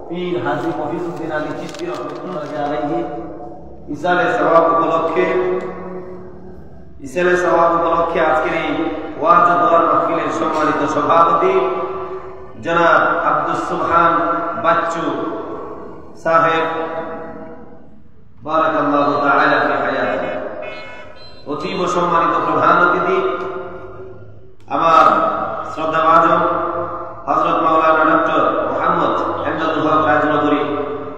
পীর হাজী মফিজউদ্দিন আলী চিশতি রহমাতুল্লাহি আলাইহি ইসালে সওয়াব উপলক্ষে আজকের এই ওয়াজ ও দোয়ার মাহফিলের সম্মানিত সভাপতি জনাব আব্দুস সুবহান বাচ্চু সাহেব বারাকাল্লাহু তাআলা ফি হায়াতি, অতীব সম্মানিত প্রধান অতিথি আমার শ্রদ্ধাভাজন হযরত মাওলানা ডক্টর মুহাম্মদ এমদাদুল হক রাজনগরী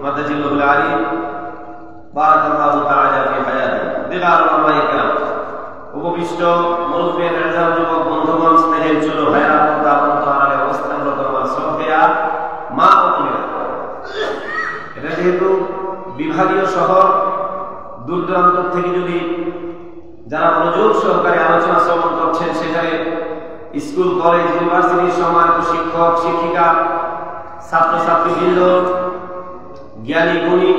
মাদাজিল্লাহুল আলী বারাকাল্লাহু তাআলা ফি হায়াতি, দিগার উলামায়ে কেরাম, উপবিষ্ট মুরব্বী নেজাম যুবক বন্ধুগণ, স্নেহের ছোট ভাইরা, পর্দা অন্তরালে অবস্থানরত আমার শ্রদ্ধেয়া মা ও বোনেরা, এটা যেহেতু বিভাগীয় শহর, দূর দূরান্ত থেকে যদি যারা মনোযোগ সহকারে আলোচনা শ্রবণ করছেন, সেখানে স্কুল, কলেজ, ইউনিভার্সিটির সম্মানিত শিক্ষক, শিক্ষিকা, ছাত্রছাত্রীবৃন্দ, জ্ঞানী গুণী,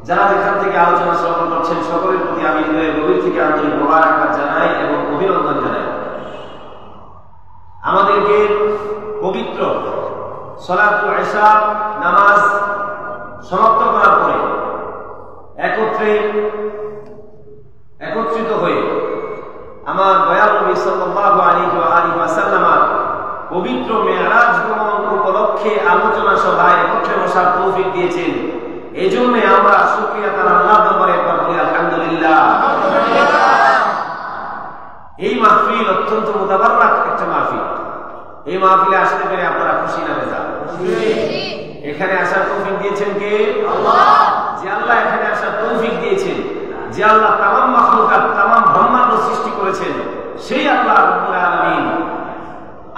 যারা যেখান থেকে আলোচনা শ্রবণ করছেন, সকলের প্রতি আমি হৃদয়ের গভীর থেকে আন্তরিক মোবারকবাদ জানাই এবং অভিনন্দন জানাই। আমাদেরকে পবিত্র সালাতুল ইশা নামাজ সমাপ্ত করার পরে একত্রিত হয়ে আমার দয়াল নবী সাল্লাল্লাহু আলাইহি ওয়া সাল্লামের পবিত্র মেরাজ গমন উপলক্ষে আলোচনা সভায় একত্রে বসার তৌফিক দিয়েছেন। এজন্য আমরা শুকরিয়া তার আল্লাহর দরবারে একবার বলি আলহামদুলিল্লাহ। এই মাহফিল অত্যন্ত মুতাবাররাক একটা মাহফিল। এই মাহফিলে আসতে পেরে আপনারা খুশি না বেজার? এখানে আসার তৌফিক দিয়েছেন কে? আল্লাহ। যে আল্লাহ এখানে আসার তৌফিক দিয়েছেন, যে আল্লাহ তামাম মাখলুকাত, তামাম ব্রহ্মাণ্ড সৃষ্টি করেছেন, সেই আল্লাহ রাব্বুল আলামিন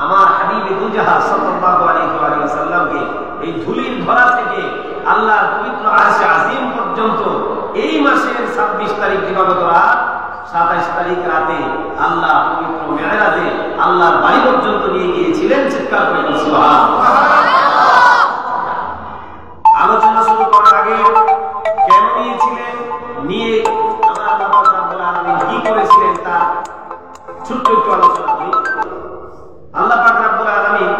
আমার হাবিব দুজাহা সাল্লাল্লাহু আলাইহি ওয়া সাল্লামকে এই ধুলির ধরা থেকে আল্লাহর পবিত্র আরশে আজিম পর্যন্ত এই মাসের 26 তারিখ দিবাগত রাত, 27 তারিখ রাতে আল্লাহ পবিত্র মেরাজে আল্লাহর বাড়ি পর্যন্ত নিয়ে গিয়েছিলেন। চিৎকার করে সুবহানাল্লাহ। আলোচনা শুরু করার আগে কেন নিয়েছিলেন, নিয়ে আমরা আল্লাহ পাক রব্বুল আলামিন কি করেছিলেন তার ছোট্ট একটু আলোচনা করি। আল্লাহ পাক রব্বুল আলামিন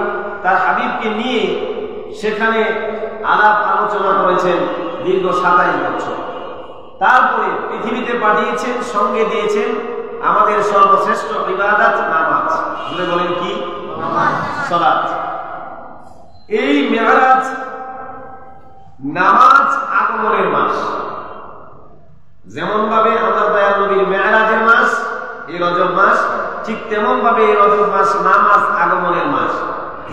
তার হাবিবকে নিয়ে সেখানে আলাপ আলোচনা করেছেন দীর্ঘ 27 বছর। তারপরে পৃথিবীতে পাঠিয়েছেন, সঙ্গে দিয়েছেন আমাদের সর্বশ্রেষ্ঠ ইবাদত নামাজ। বলে বলেন কি? নামাজ, সালাত। এই মেরাজ নামাজ আগমনের মাস। যেমন ভাবে আমার দয়াল নবীর মেরাজের মাস এই রজব মাস, ঠিক তেমন ভাবে এই রজব মাস নামাজ আগমনের মাস।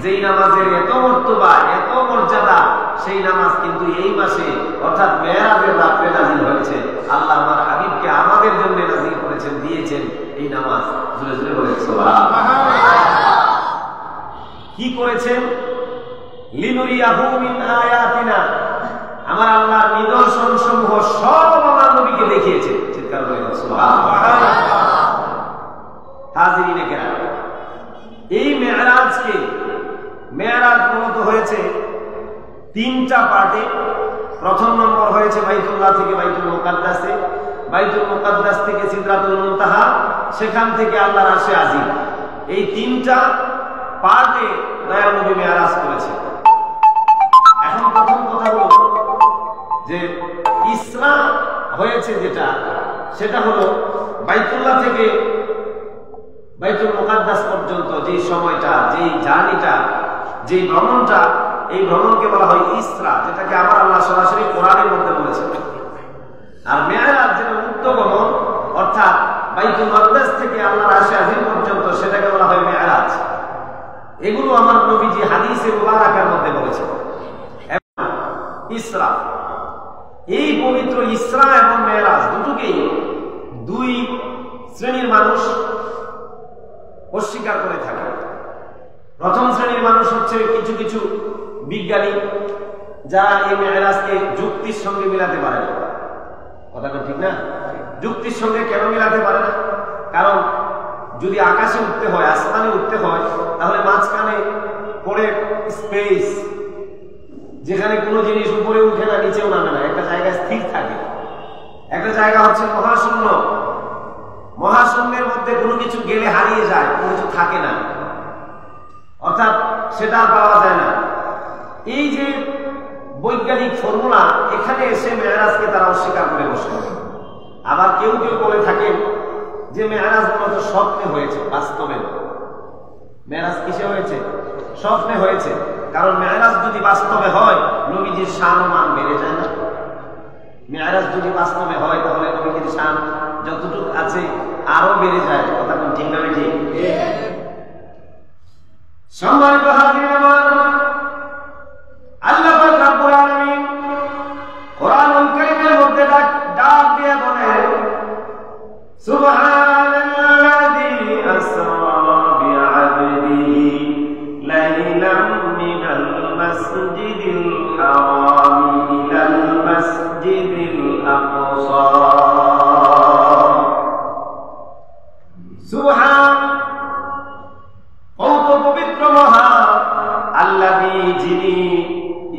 যেই নামাজের এত মর্তবা, এত মর্যাদা, সেই নামাজ কিন্তু এই মাসে অর্থাৎ মেরাজের রাতে নাযিল হয়েছে। আল্লাহ আমার হাবিবকে আমাদের জন্য নাযিল করেছেন, দিয়েছেন এই নামাজ। জোরে জোরে বলেন সুবহানাল্লাহ। কি করেছেন? লিনুরিয়াহু মিন আয়াতিনা, আমার আল্লাহর নিদর্শন সমূহ সব আমার নবীকে দেখিয়েছেন। চিৎকার করে সুবহানাল্লাহ। হাজিরিনে কেরাম, এই মেরাজকে, মেরাজ মূলত হয়েছে 3টা পার্টে। প্রথম নম্বর হয়েছে বাইতুল্লাহ থেকে বাইতুল মুকাদ্দাসে, বাইতুল মুকাদ্দাস থেকে সিদরাতুল মুনতাহা, সেখান থেকে আল্লাহর আরশে আজিম। এই 3টা পার্টে দয়াল নবী মেরাজ করেছে। এখন প্রথম কথা হলো যে ইসরা হয়েছে যেটা, সেটা হলো বাইতুল্লাহ থেকে বাইতুল মুকাদ্দাস পর্যন্ত যে সময়টা, যেই জার্নিটা, যেই ভ্রমণটা, এই ভ্রমণকে বলা হয় ইসরা, যেটাকে আমার আল্লাহ সরাসরি কোরআনের মধ্যে বলেছেন। আর মেরাজ যেটা মুক্ত গমন, অর্থাৎ বাইতুল মুকাদ্দাস থেকে আল্লাহর আরশে আজিম পর্যন্ত, সেটাকে বলা হয় মেরাজ। এগুলো আমার নবীজি হাদিসে মুবারাকার মধ্যে বলেছেন। ইসরা, এই পবিত্র ইসরা এবং মেরাজ দুটোকেই দুই শ্রেণীর মানুষ অস্বীকার করে থাকে। প্রথম শ্রেণীর মানুষ হচ্ছে কিছু কিছু বিজ্ঞানী, যারা এই মেরাজকে যুক্তির সঙ্গে মিলাতে পারে না। কথাটা ঠিক না? যুক্তির সঙ্গে কেন মিলাতে পারে না? কারণ যদি আকাশে উঠতে হয়, আসমানে উঠতে হয়, তাহলে মাঝখানে পড়ে স্পেস, যেখানে কোনো জিনিস উপরে উঠে না, নিচেও নামে না, একটা জায়গায় স্থির থাকে। একটা জায়গা হচ্ছে মহাশূন্য, মহাশূন্যের মধ্যে কোনো কিছু গেলে হারিয়ে যায়, কোনো কিছু থাকে না, অর্থাৎ সেটা পাওয়া যায় না। এই যে বৈজ্ঞানিক ফর্মুলা, এখানে এসে মেরাজকে তারা অস্বীকার করে বসে। আবার কেউ কেউ বলে থাকেন যে মেরাজ মূলত স্বপ্নে হয়েছে, বাস্তবে মেরাজ কিসে হয়েছে? স্বপ্নে হয়েছে। কারণ মেরাজ যদি বাস্তবে হয় নবীজির শান ও মান বেড়ে যায় না? মেরাজ যদি বাস্তবে হয় তাহলে নবীজির শান যতটুকু আছে আরো বেড়ে যায়। কথা কোন ঠিক না ঠিক? সম্মানিত হাজির আমার, আল্লাহ পাক রব্বুল আলামিন কোরআনুল কারীমের মধ্যে ডাক দিয়ে বলেন, সুবহানাল্লাযী আসরা বিআবদিহি লাইলাম মিনাল মাসজিদিল হারাম ইলাল মাসজিদিল আকসা। সুবহান, কত পবিত্র মহান আল্লাযী, যিনি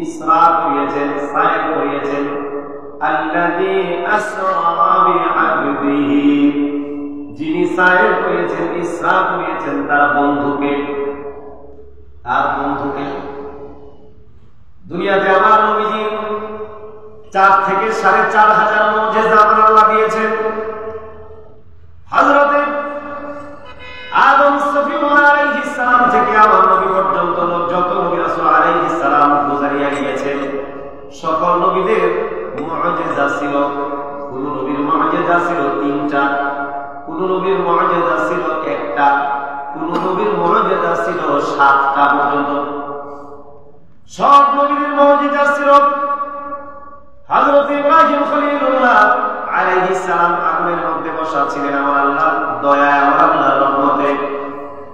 ইসরা করিয়েছেন, সায়র করিয়েছেন। আল্লাযী আসরা বিআবদিহি, যিনি সায়র করিয়েছেন, ইসরা করিয়েছেন তার বন্ধুকে। তার বন্ধুকে দুনিয়াতে আমার নবীজি 4 থেকে 4,500 মুজিজা আল্লাহ দিয়েছেন। হযরতে আদম সফিউল্লাহ আলাইহিস সালাম থেকে আমার নবী পর্যন্ত যত নবী রাসূল আলাইহিস সালাম গুজারিয়া গিয়েছেন, সকল নবীদের মুজিজা ছিল। কোন নবীর মুজিজা ছিল 3টা, কোন নবীর মুজিজা ছিল 1টা, কোন নবীর মুজিজা ছিল 7টা পর্যন্ত। সব নবীদের মুজিজা ছিল। হযরত ইব্রাহিম খলিলুল্লাহ আলাইহিস সালাম আগুনের মধ্যে বসা ছিলেন। আমার আল্লাহ দয়া, আমার আল্লাহর রহমতে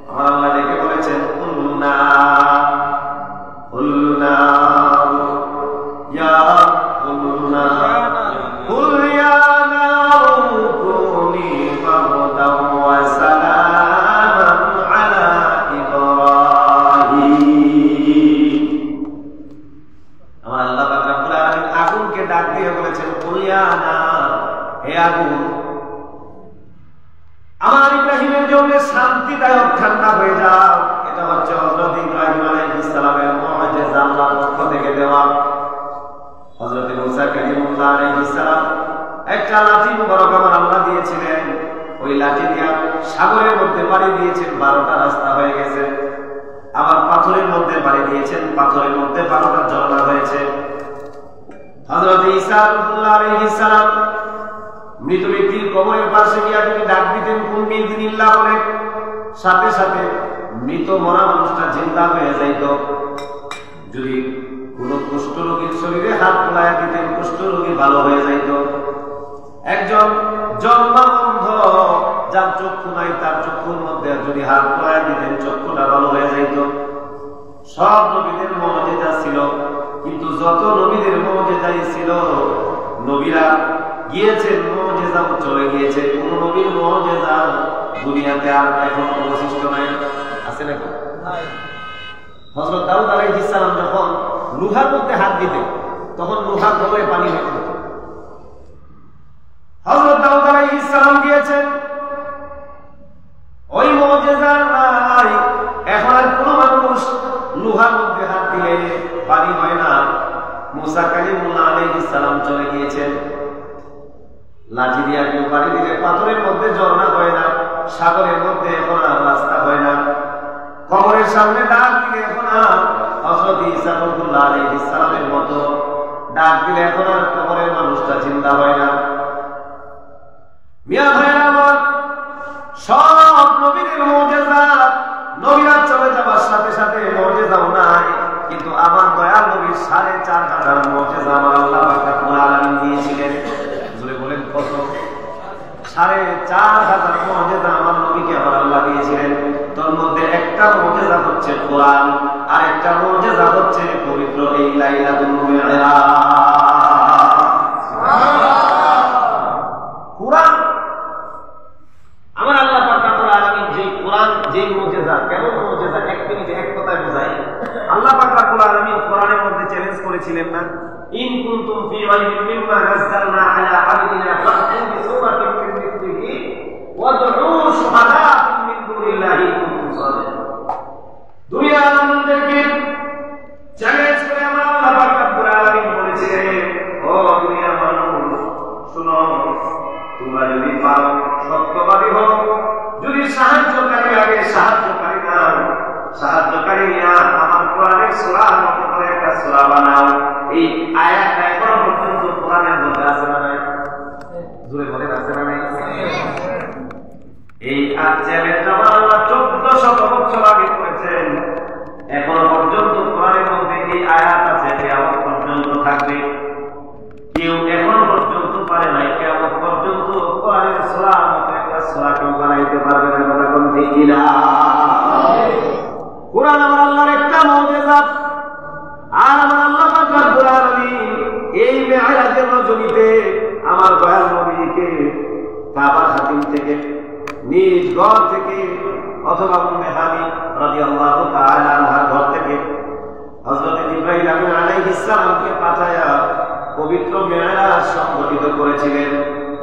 আমার আল্লাহ ডেকে বলেছেন, কুলনা কুলনা ইয়া কুলনা কুল ইয়া নারু কুনি বারদাও ওয়া সালামান আলা ইব্রাহিম। আমার আল্লাহ পাক রব্বুল আলামিন আগুনকে ডাক দিয়ে বলেছেন, কুল ইয়া নার, হে আগুন, আমার ইব্রাহিমের জন্য শান্তিদায়ক ঠান্ডা হয়ে যাও। এটা হচ্ছে হযরত ইব্রাহিম আলাইহিস সালামের মুজিজা, আল্লাহর পক্ষ থেকে দেওয়া। হযরত মুসা কালিমুল্লাহ আলাইহিস সালাম একটা লাঠি মুবারক আমার আল্লাহ দিয়েছিলেন। ওই লাঠি দিয়ে সাগরের মধ্যে পাড়ি দিয়েছেন, 12টা রাস্তা হয়ে গেছে। আবার পাথরের মধ্যে পাড়ি দিয়েছেন, পাথরের মধ্যে 12টা ঝর্ণা হয়েছে। হযরত ঈসা আলাইহিস সালাম মৃত ব্যক্তির কবরের পাশে গিয়ে তিনি ডাক দিতেন, কোন বিইযনিল্লাহ বলে, সাথে সাথে মৃত মরা মানুষটা জিন্দা হয়ে যাইত। যদি কোন কুষ্ঠ রোগীর শরীরে হাত বুলাইয়া দিতেন, কুষ্ঠ রোগী ভালো হয়ে যাইত। একজন জন্মান্ধ যার চক্ষু নাই, তার চক্ষুর মধ্যে যদি হাত বুলাইয়া দিতেন, চক্ষুটা ভালো হয়ে যাইত। সব নবীদের মুজিজা ছিল, কিন্তু যত নবীদের মুজিজাই ছিল, নবীরা গিয়েছেন, মুজিজা চলে গিয়েছে। কোন নবীর মুজিজা দুনিয়াতে আর এখন অবশিষ্ট নাই। আছে নাকি? হযরত দাউদ আলাইহিস সালাম যখন লোহার মধ্যে হাত দিতেন, তখন লোহা গলে পানি হয়ে যেত। হযরত দাউদ আলাইহিস সালাম গিয়েছেন, ওই মুজিজা নাই। এখন আর কোন মানুষ লোহার মধ্যে হাত দিলে পানি হয় না। মুসা কালিমুল্লাহ আলাইহিস সালাম চলে গিয়েছেন, লাঠি দিয়ে কেউ পানি দিলে পাথরের মধ্যে ঝর্ণা হয় না, সাগরের মধ্যে এখন আর রাস্তা হয় না। কবরের সামনে ডাক দিলে এখন আর হযরত ঈসা আলাইহিস সালামের মতো ডাক দিলে এখন আর কবরের মানুষটা জিন্দা হয় না। মিয়া ভাইরা আমার, সব নবীদের মুজিজা, নবীরা চলে যাওয়ার সাথে সাথে মুজিজাও নাই, কিন্তু আমার দয়াল নবীর 4,500 মুজিজা আমার আল্লাহ পাক রব্বুল আলামিন দিয়েছিলেন। জোরে বলেন কত? 4,500 মুজিজা আমার নবীকে আমার আল্লাহ দিয়েছিলেন। তোর মধ্যে একটা মুজিজা হচ্ছে কোরআন, আর একটা মুজিজা হচ্ছে পবিত্র এই লাইলাতুল মিরাজ। কোরআন আমার আল্লাহ পাক রব্বুল আলামিন যে কোরআন, যে মুজিজা, কেমন মুজিজা, এক মিনিটে এক কথায় বোঝাই। আল্লাহ পাক রব্বুল আলামিন কোরআনের মধ্যে চ্যালেঞ্জ করেছিলেন না, ইন কুনতুম ফি রাইবিন মিম্মা নাযালনা আলা আবদিনা ফাতু বিসূরাতিন মিন মিসলিহি ওয়াদউ শুহাদাকুম মিন দুনিল্লাহি ইন কুনতুম সাদিকিন। দুনিয়ার মানুষদেরকে চ্যালেঞ্জ করে আমার আল্লাহ পাক রব্বুল আলামিন সাহায্যকারী নিয়ে আমার কোরআনের সূরার মতো করে একটা সূরা বানাও। এই আয়াতটা এখনো পর্যন্ত কোরআনের মধ্যে আছে না নাই? জোরে বলেন আছে না নাই? এই আয়াতের জবাব আল্লাহ 1400 বছর আগে করেছেন। এখনো পর্যন্ত কোরআনের মধ্যে এই আয়াত আছে, কিয়ামত পর্যন্ত থাকবে। কেউ এখনো পর্যন্ত পারে নাই কিয়ামত পর্যন্ত কোরআনের সূরার মতো একটা সূরা কেউ বানাইতে পারবে না। কথা কোন ঠিক কিনা? কোরআন আমার আল্লাহর একটা মুজিজা। আর আমার আল্লাহ পাক রব্বুল আলামিন এই মেরাজের রজনীতে আমার দয়াল নবীকে কাবা খাতিম থেকে নিজ ঘর থেকে অথবা উম্মে হানি রাদিয়াল্লাহু তাআলা আনহার ঘর থেকে হযরত জিবরাইল আলাইহিস সালামকে পাঠায়া পবিত্র মেরাজ সংগঠিত করেছিলেন।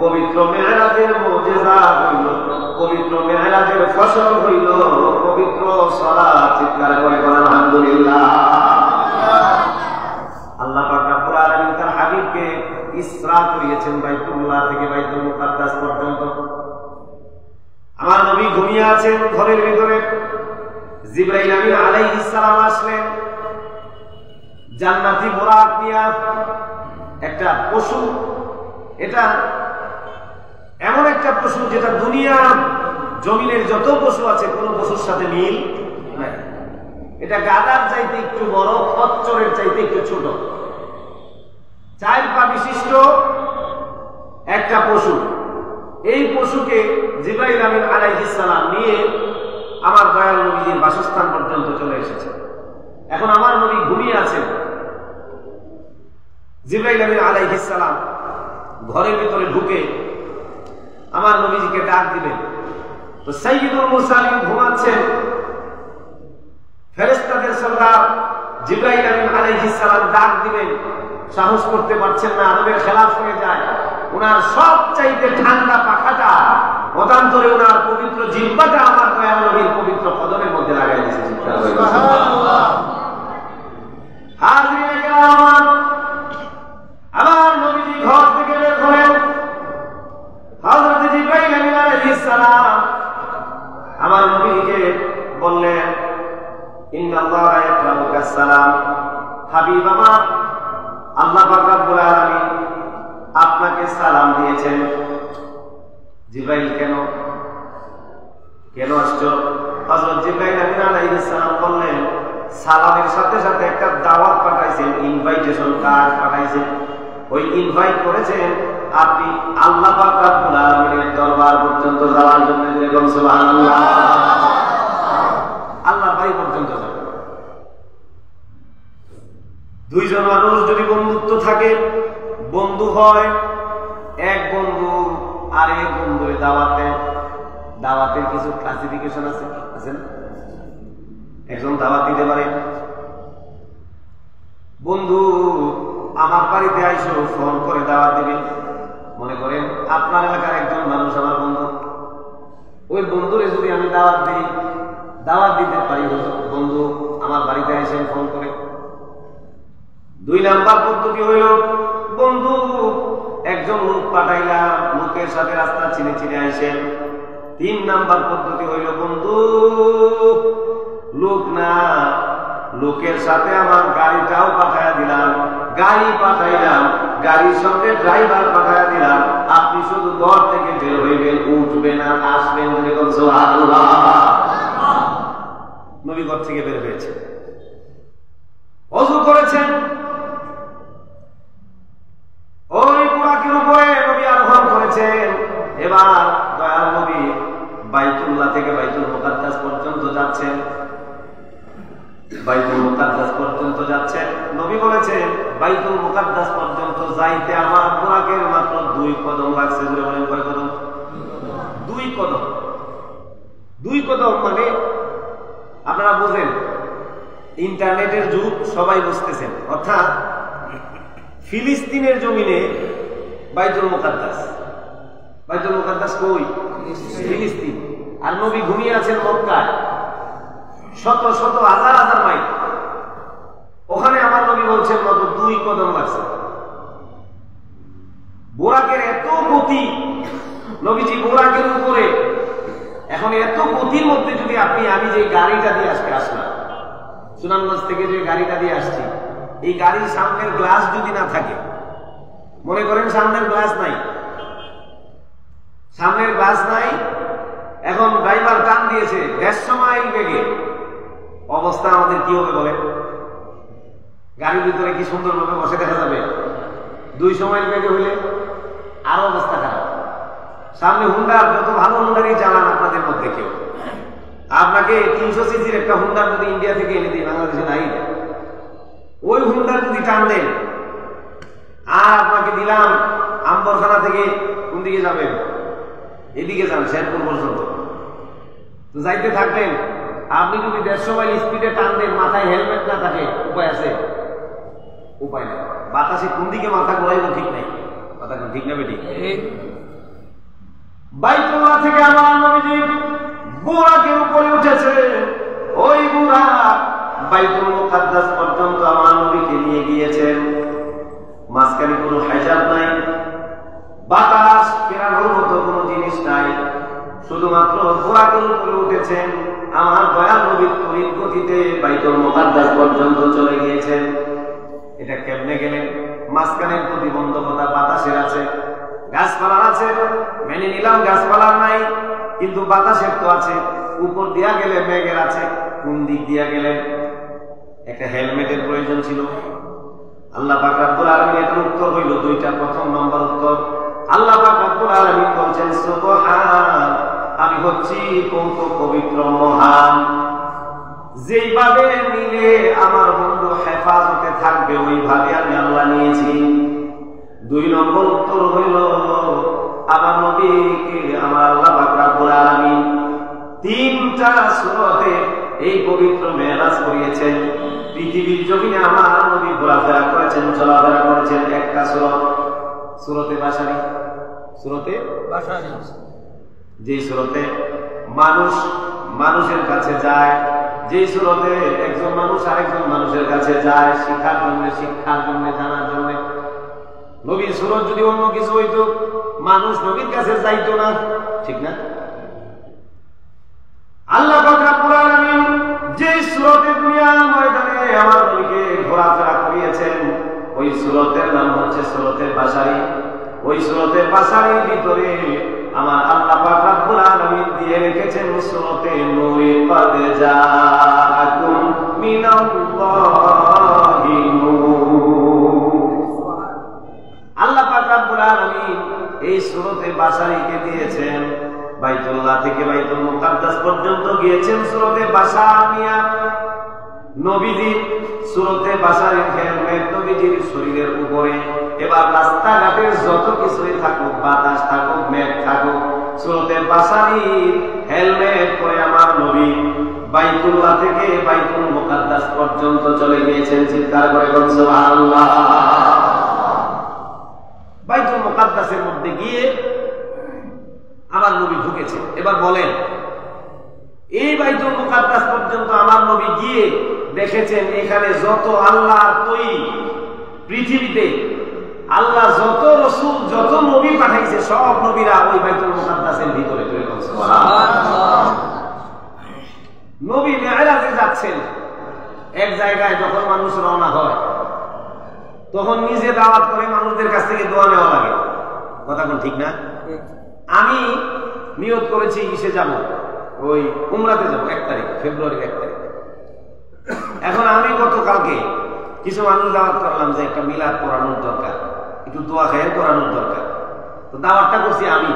পবিত্র মেরাজের মুজিজা হইল, পবিত্র মেরাজের ফসল হইল পবিত্র সালাত। চিৎকার করে বলেন আলহামদুলিল্লাহ। আল্লাহ পাক রব্বুল আলামিন তার হাবিবকে ইসরা করিয়েছেন বাইতুল্লাহ থেকে বাইতুল মুকাদ্দাস পর্যন্ত। আমার নবী ঘুমিয়ে আছেন ঘরের ভিতরে, জিবরাইল আমিন আলাইহিস সালাম আসলেন জান্নাতি বুরাক নিয়ে। একটা পশু, এটা এমন একটা পশু যেটা দুনিয়া জমিনের যত পশু আছে কোন পশুর সাথে মিল নাই। এটা গাধার চাইতে একটু বড়, খচ্চরের চাইতে একটু ছোট, 4 পা বিশিষ্ট একটা পশু। এই পশুকে জিবরাইল আমিন আলাইহিস সালাম নিয়ে আমার দয়াল নবীর বাসস্থান পর্যন্ত চলে এসেছে। এখন আমার নবী ঘুমিয়ে আছেন। জিবরাইল আমিন আলাইহিস সালাম ঘরের ভিতরে ঢুকে আমার নবীজিকে ডাক দিলেন। তো সাইয়্যিদুল মুরসালিন ঘুমাচ্ছেন। ফেরেশতাদের সরদার জিবরাইল আমিন আলাইহিস সালাম ডাক দিবেন, সাহস করতে পারছেন না, আদবের খেলাফ হয়ে যায়। ওনার সবচাইতে ঠান্ডা পাখাটা মতান্তরে ওনার পবিত্র জিহ্বাটা আমার দয়াল নবীর পবিত্র কদমের মধ্যে লাগাই দিয়েছে। সুবহানাল্লাহ। হাজিরিনে কেরাম, আমার নবীজি ঘর থেকে বের হলেন। হযরত জিবরাইল আমিন আলাইহিস সালাম আমার নবীকে বললেন, ইন্নাল্লাহা ইয়াকরামুকা সালাম। হাবিব আমার, আল্লাহ পাক রব্বুল আলামিন আপনাকে সালাম দিয়েছেন। জিবরাইল কেন আসছো? হযরত জিবরাইল আমিন আলাইহিস সালাম বললেন, সালামের সাথে সাথে একটা দাওয়াত পাঠাইছেন, ইনভাইটেশন কার্ড পাঠাইছেন। ওই ইনভাইট করেছেন আপনি আল্লাহ পাক রব্বুল আলামিনের দরবার পর্যন্ত যাওয়ার জন্য। দেখুন সুবহানাল্লাহ, আল্লাহর বাড়ি পর্যন্ত যাবেন। দুইজন মানুষ যদি বন্ধুত্ব থাকে, বন্ধু হয়, এক বন্ধু আরেক বন্ধু দাওয়াতের কিছু ক্লাসিফিকেশন আছে না? একজন দাওয়াত দিতে পারে, বন্ধু আমার বাড়িতে আইসো, ফোন করে দাওয়াত দিবেন। মনে করেন আপনার এলাকার একজন মানুষ আমার বন্ধু, ওই বন্ধুরে যদি আমি দাওয়াত দিতে পারি, বন্ধু আমার বাড়িতে আইসেন ফোন করে। 2 নাম্বার পদ্ধতি হইল, বন্ধু একজন লোক পাঠাইলাম, লোকের সাথে রাস্তা চিনে আইসেন। 3 নাম্বার পদ্ধতি হইল, বন্ধু লোক না, লোকের সাথে আমার গাড়িটাও পাঠাইয়া দিলাম, গাড়ি পাঠাইলাম, গাড়ির সঙ্গে ড্রাইভার পাঠাইয়া দিলাম, আপনি শুধু ঘর থেকে বের হইবেন, উঠবেন আর আসবেন। সুবহানাল্লাহ। নবী ঘর থেকে বের হয়েছে, ওযু করেছেন, ওই বুরাকের উপরে নবী আরোহণ করেছেন। এবার দয়াল নবী বাইতুল্লাহ থেকে বাইতুল মুকাদ্দাস পর্যন্ত যাচ্ছেন। বাইতুল মুকাদ্দাস পর্যন্ত যাচ্ছেন। নবী বলেছেন বাইতুল মুকাদ্দাস পর্যন্ত যাইতে আমার বুরাকের মাত্র 2 কদম লাগছে। বলেন কয় কদম? 2 কদম। 2 কদম মানে আপনারা বুঝেন, ইন্টারনেটের যুগ, সবাই বুঝতেছেন। অর্থাৎ ফিলিস্তিনের জমিনে বাইতুল মুকাদ্দাস। বাইতুল মুকাদ্দাস কই? ফিলিস্তিন। আর নবী ঘুমিয়ে আছেন মক্কায়, শত শত হাজার হাজার মাইল। ওখানে আমার নবী বলছেন মাত্র 2 কদম লাগছে। বোরাকের এত গতি, নবীজি বোরাকের উপরে। এখন এত গতির মধ্যে যদি আমি যে গাড়িটা দিয়ে আজকে আসলাম, সুনামগঞ্জ থেকে যে গাড়িটা দিয়ে আসছি, এই গাড়ির সামনের গ্লাস যদি না থাকে, মনে করেন সামনের গ্লাস নাই, সামনের গ্লাস নাই, এখন ড্রাইভার টান দিয়েছে 150 মাইল বেগে, অবস্থা আমাদের কি হবে বলেন? গাড়ির ভিতরে কি সুন্দরভাবে বসে দেখা যাবে? 200 মাইল বেগে হইলে আরো অবস্থা খারাপ। সামনে হুন্ডার, যত ভালো হুন্ডারই চালান আপনাদের মধ্যে কেউ, আপনাকে 300 সিসির একটা হুন্ডার যদি ইন্ডিয়া থেকে এনে দিই, বাংলাদেশে নাই, ওই হুন্ডার যদি টান দেন, আর আপনাকে দিলাম আম্বরখানা থেকে কোন দিকে যাবেন? এদিকে যান, শেরপুর পর্যন্ত, তো যাইতে থাকবেন। আপনি যদি 150 মাইল স্পিডে টান দেন, মাথায় হেলমেট না থাকে, উপায় আছে? উপায় নেই। বাতাসে কোন দিকে মাথা ঘোরাইব ঠিক নাই, কথা ঠিক না বেঠিক? বাইতুল্লাহ থেকে আমার নবীজি বুরাকে উপরে উঠেছে, ওই বুরা বাইতুল মুকাদ্দাস পর্যন্ত আমার নবীকে নিয়ে গিয়েছেন। মাঝখানে কোনো হেজাব নাই, বাতাস ফেরানোর মতো কোনো জিনিস নাই, শুধুমাত্র বুরাকের উপরে উঠেছেন। আমার দয়াল নবী তড়িৎ গতিতে বাইতুল মুকাদ্দাস পর্যন্ত চলে গিয়েছেন। এটা কেমনে গেলেন? মাঝখানে প্রতিবন্ধকতা বাতাসের আছে, গাছপালার আছে, মেনে নিলাম গাছপালার নাই, কিন্তু বাতাসের তো আছে। উপর দিয়া গেলে মেঘের আছে, কোন দিক দিয়া গেলেন? একটা হেলমেটের প্রয়োজন ছিল। আল্লাহ পাক রব্বুল আলামিন এর উত্তর হইল দুইটা। প্রথম নম্বর উত্তর, আল্লাহ পাক রব্বুল আলামিন বলেন সুবহান, আমি হচ্ছি কত পবিত্র মহান, যেইভাবে নিলে আমার বন্ধু হেফাজতে থাকবে ওইভাবে আমি আল্লাহ নিয়েছি। 2 নম্বর উত্তর হইল, আমার নবীকে আমার আল্লাহ পাক রব্বুল আলামিন 3টা সূরাতে এই পবিত্র মেরাজ করিয়েছেন। পৃথিবীর জমিনে আমার নবী ঘোরাফেরা করেছেন, চলাফেরা করেছেন। একটা সূরত, সূরতে বাশারি, সূরতে বাশারি, যে সূরতে মানুষের কাছে যায়, যে সূরতে একজন মানুষ আরেকজন মানুষের কাছে যায় শিক্ষার জন্য, জানার জন্য। নবীর সূরত যদি অন্য কিছু হইতো, মানুষ নবীর কাছে যাইতো না, ঠিক না? আল্লাহ পাক রব্বুল আলামিন যে সূরতে দুনিয়ার ময়দানে আমার নবীকে ঘোরাফেরা করিয়েছেন, ওই সূরতের নাম হচ্ছে সূরতে বাশারি। ওই সূরতে বাশারির ভিতরে আমার আল্লাহ পাক রব্বুল আলামিন দিয়ে রেখেছেন সূরতে নূর, কদ জাআকুম মিনাল্লাহি নূর। আল্লাহ পাক রব্বুল আলামিন এই সূরতে বাশারিকে দিয়েছেন। বাইতুল্লাহ থেকে বাইতুল মুকাদ্দাস পর্যন্ত গিয়েছেন সূরতে বাশারিয়া। নবীজি সূরতে বাশারির হেলমেট নবীজির শরীরের উপরে। এবার রাস্তাঘাটের যত কিছুই থাকুক, বাতাস থাকুক, মেঘ থাকুক, সূরতে বাশারির হেলমেট পরে আমার নবী বাইতুল্লাহ থেকে বাইতুল মুকাদ্দাস পর্যন্ত চলে গিয়েছেন। চিৎকার করে বলুন সুবহানাল্লাহ। বাইতুল মুকাদ্দাসের মধ্যে গিয়ে আমার নবী ঢুকেছে। এবার বলেন, এই বাইতুল মুকাদ্দাস পর্যন্ত আমার নবী গিয়ে দেখেছেন এখানে যত আল্লাহর তৈরি, পৃথিবীতে আল্লাহ যত রাসূল, যত নবী পাঠাইছে, সব নবীরা ওই বাইতুল মুকাদ্দাসের ভিতরে। সুবহানাল্লাহ। নবী মেরাজে যাচ্ছেন, এক জায়গায় যখন মানুষ রওনা হয় তখন নিজে দাওয়াত করে মানুষদের কাছ থেকে দোয়া নেওয়া লাগে, কথা কোন ঠিক না? আমি নিয়ত করেছি ইসে যাব, ওই উমরাতে যাব 1 তারিখ, ফেব্রুয়ারির 1 তারিখ। এখন আমি গতকালকে কিছু মানুষ দাওয়াত করলাম যে একটা মিলাদ করানোর দরকার, একটু দোয়া খায়ের করানোর দরকার। তো দাওয়াতটা করছি আমি,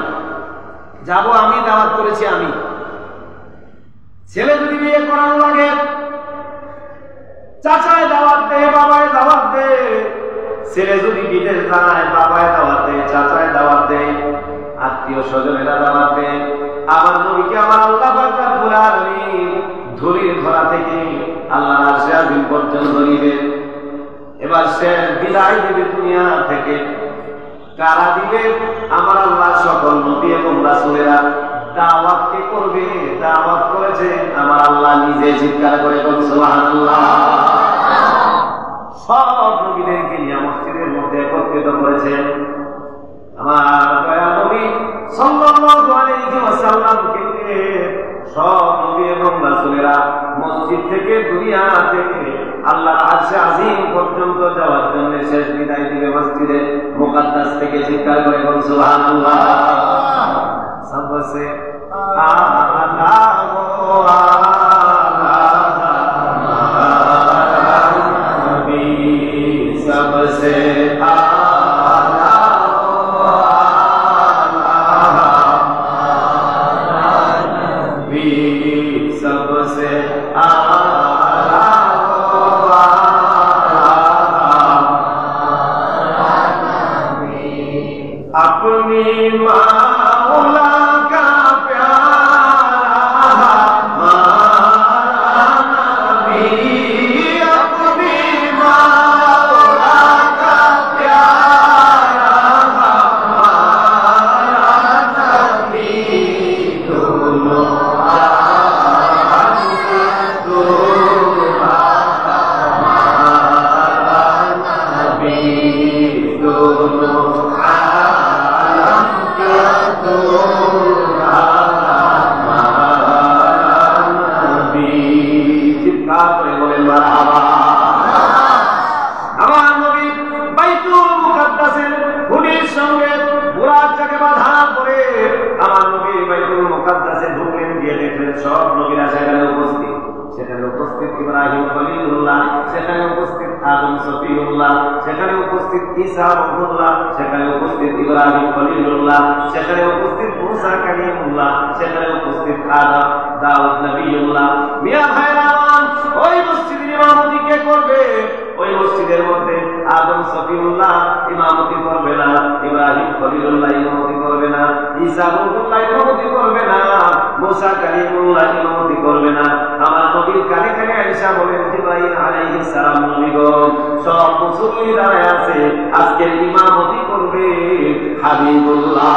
যাব আমি, দাওয়াত করেছি আমি। ছেলে যদি বিয়ে করানো লাগে, চাচায় দাওয়াত দে, বাবায় দাওয়াত দে। ছেলে যদি বিদেশ যায়, বাবায় দাওয়াত দে, চাচায় দাওয়াত দে, আত্মীয় স্বজনেরা দাওয়াত দে। আমার নবীকে আমার আল্লাহ পাক রব্বুল আলামিন ধরির ধরা থেকে আল্লাহর আরশে আজিম পর্যন্ত নিবেন। এবার শেষ বিদায় দিবে দুনিয়া থেকে। কারা দিবে? আমার আল্লাহ সকল নবী এবং রাসূলেরা। দাওয়াত কে করবে? দাওয়াত করেছে আমার আল্লাহ নিজে। চিৎকার করে বলুন সুবহানাল্লাহ। সব নবীদেরকে নিয়ে মসজিদের মধ্যে একত্রিত করেছেন। আমার দয়াল নবী সাল্লাল্লাহু আলাইহি ওয়াসাল্লামকে সব নবী এবং রাসূলেরা মসজিদ থেকে দুনিয়া দুনিয়া থেকে আল্লাহর আরশে আজিম পর্যন্ত যাওয়ার জন্য শেষ বিদায় দিবে মসজিদে মুকাদ্দাস থেকে। চিৎকার করে বলুন সুবহানাল্লাহ। सबसे आला वो आला नबी, सबसे आला वो आला नबी, सबसे आला वो आला नबी। अपनी मौला का प्यारा हमारा नबी, अपनी मौला का प्यारा हमारा नबी, दोनों आलम के दूल्हा हमारा नबी, दोनों आलम के दूल्हा हमारा नबी। चिৎকার করে বলেন মারহাবা। আমার নবী বাইতুল মুকাদ্দাসের খুনির সঙ্গে বুরাকটাকে বাধা করে আমার নবী বাইতুল মুকাদ্দাসে ঢুকলেন, গিয়ে দেখলেন সব নবীরা সেখানে উপস্থিত। সেখানে উপস্থিত ইব্রাহিম খলিলুল্লাহ, সেখানে উপস্থিত আদম সফিউল্লাহ, সেখানে উপস্থিত ঈসা রূহুল্লাহ, সেখানে উপস্থিত ইব্রাহিম খলিলুল্লাহ, সেখানে উপস্থিত মুসা কালিমুল্লাহ, সেখানে উপস্থিত আদম দাউদ নবিউল্লাহ। মিয়া ভাইরা ওই মসজিদের ইমামতি কে করবে? ওই মসজিদের মধ্যে আদম সফিউল্লাহ ইমামতি করবে না, ইব্রাহিম খলিলুল্লাহ ইমামতি করবে না, ঈসা রূহুল্লাহ ইমামতি করবে না, মুসা কালিমুল্লাহ ইমামতি করবে না। আমার নবীর কানে কানে আয়েশা বলেন, জিবরাইল আলাইহিস সালাম নবী গো, সব মুসল্লি দাঁড়ায় আছে, আজকে ইমামতি করবে হাবিবুল্লাহ।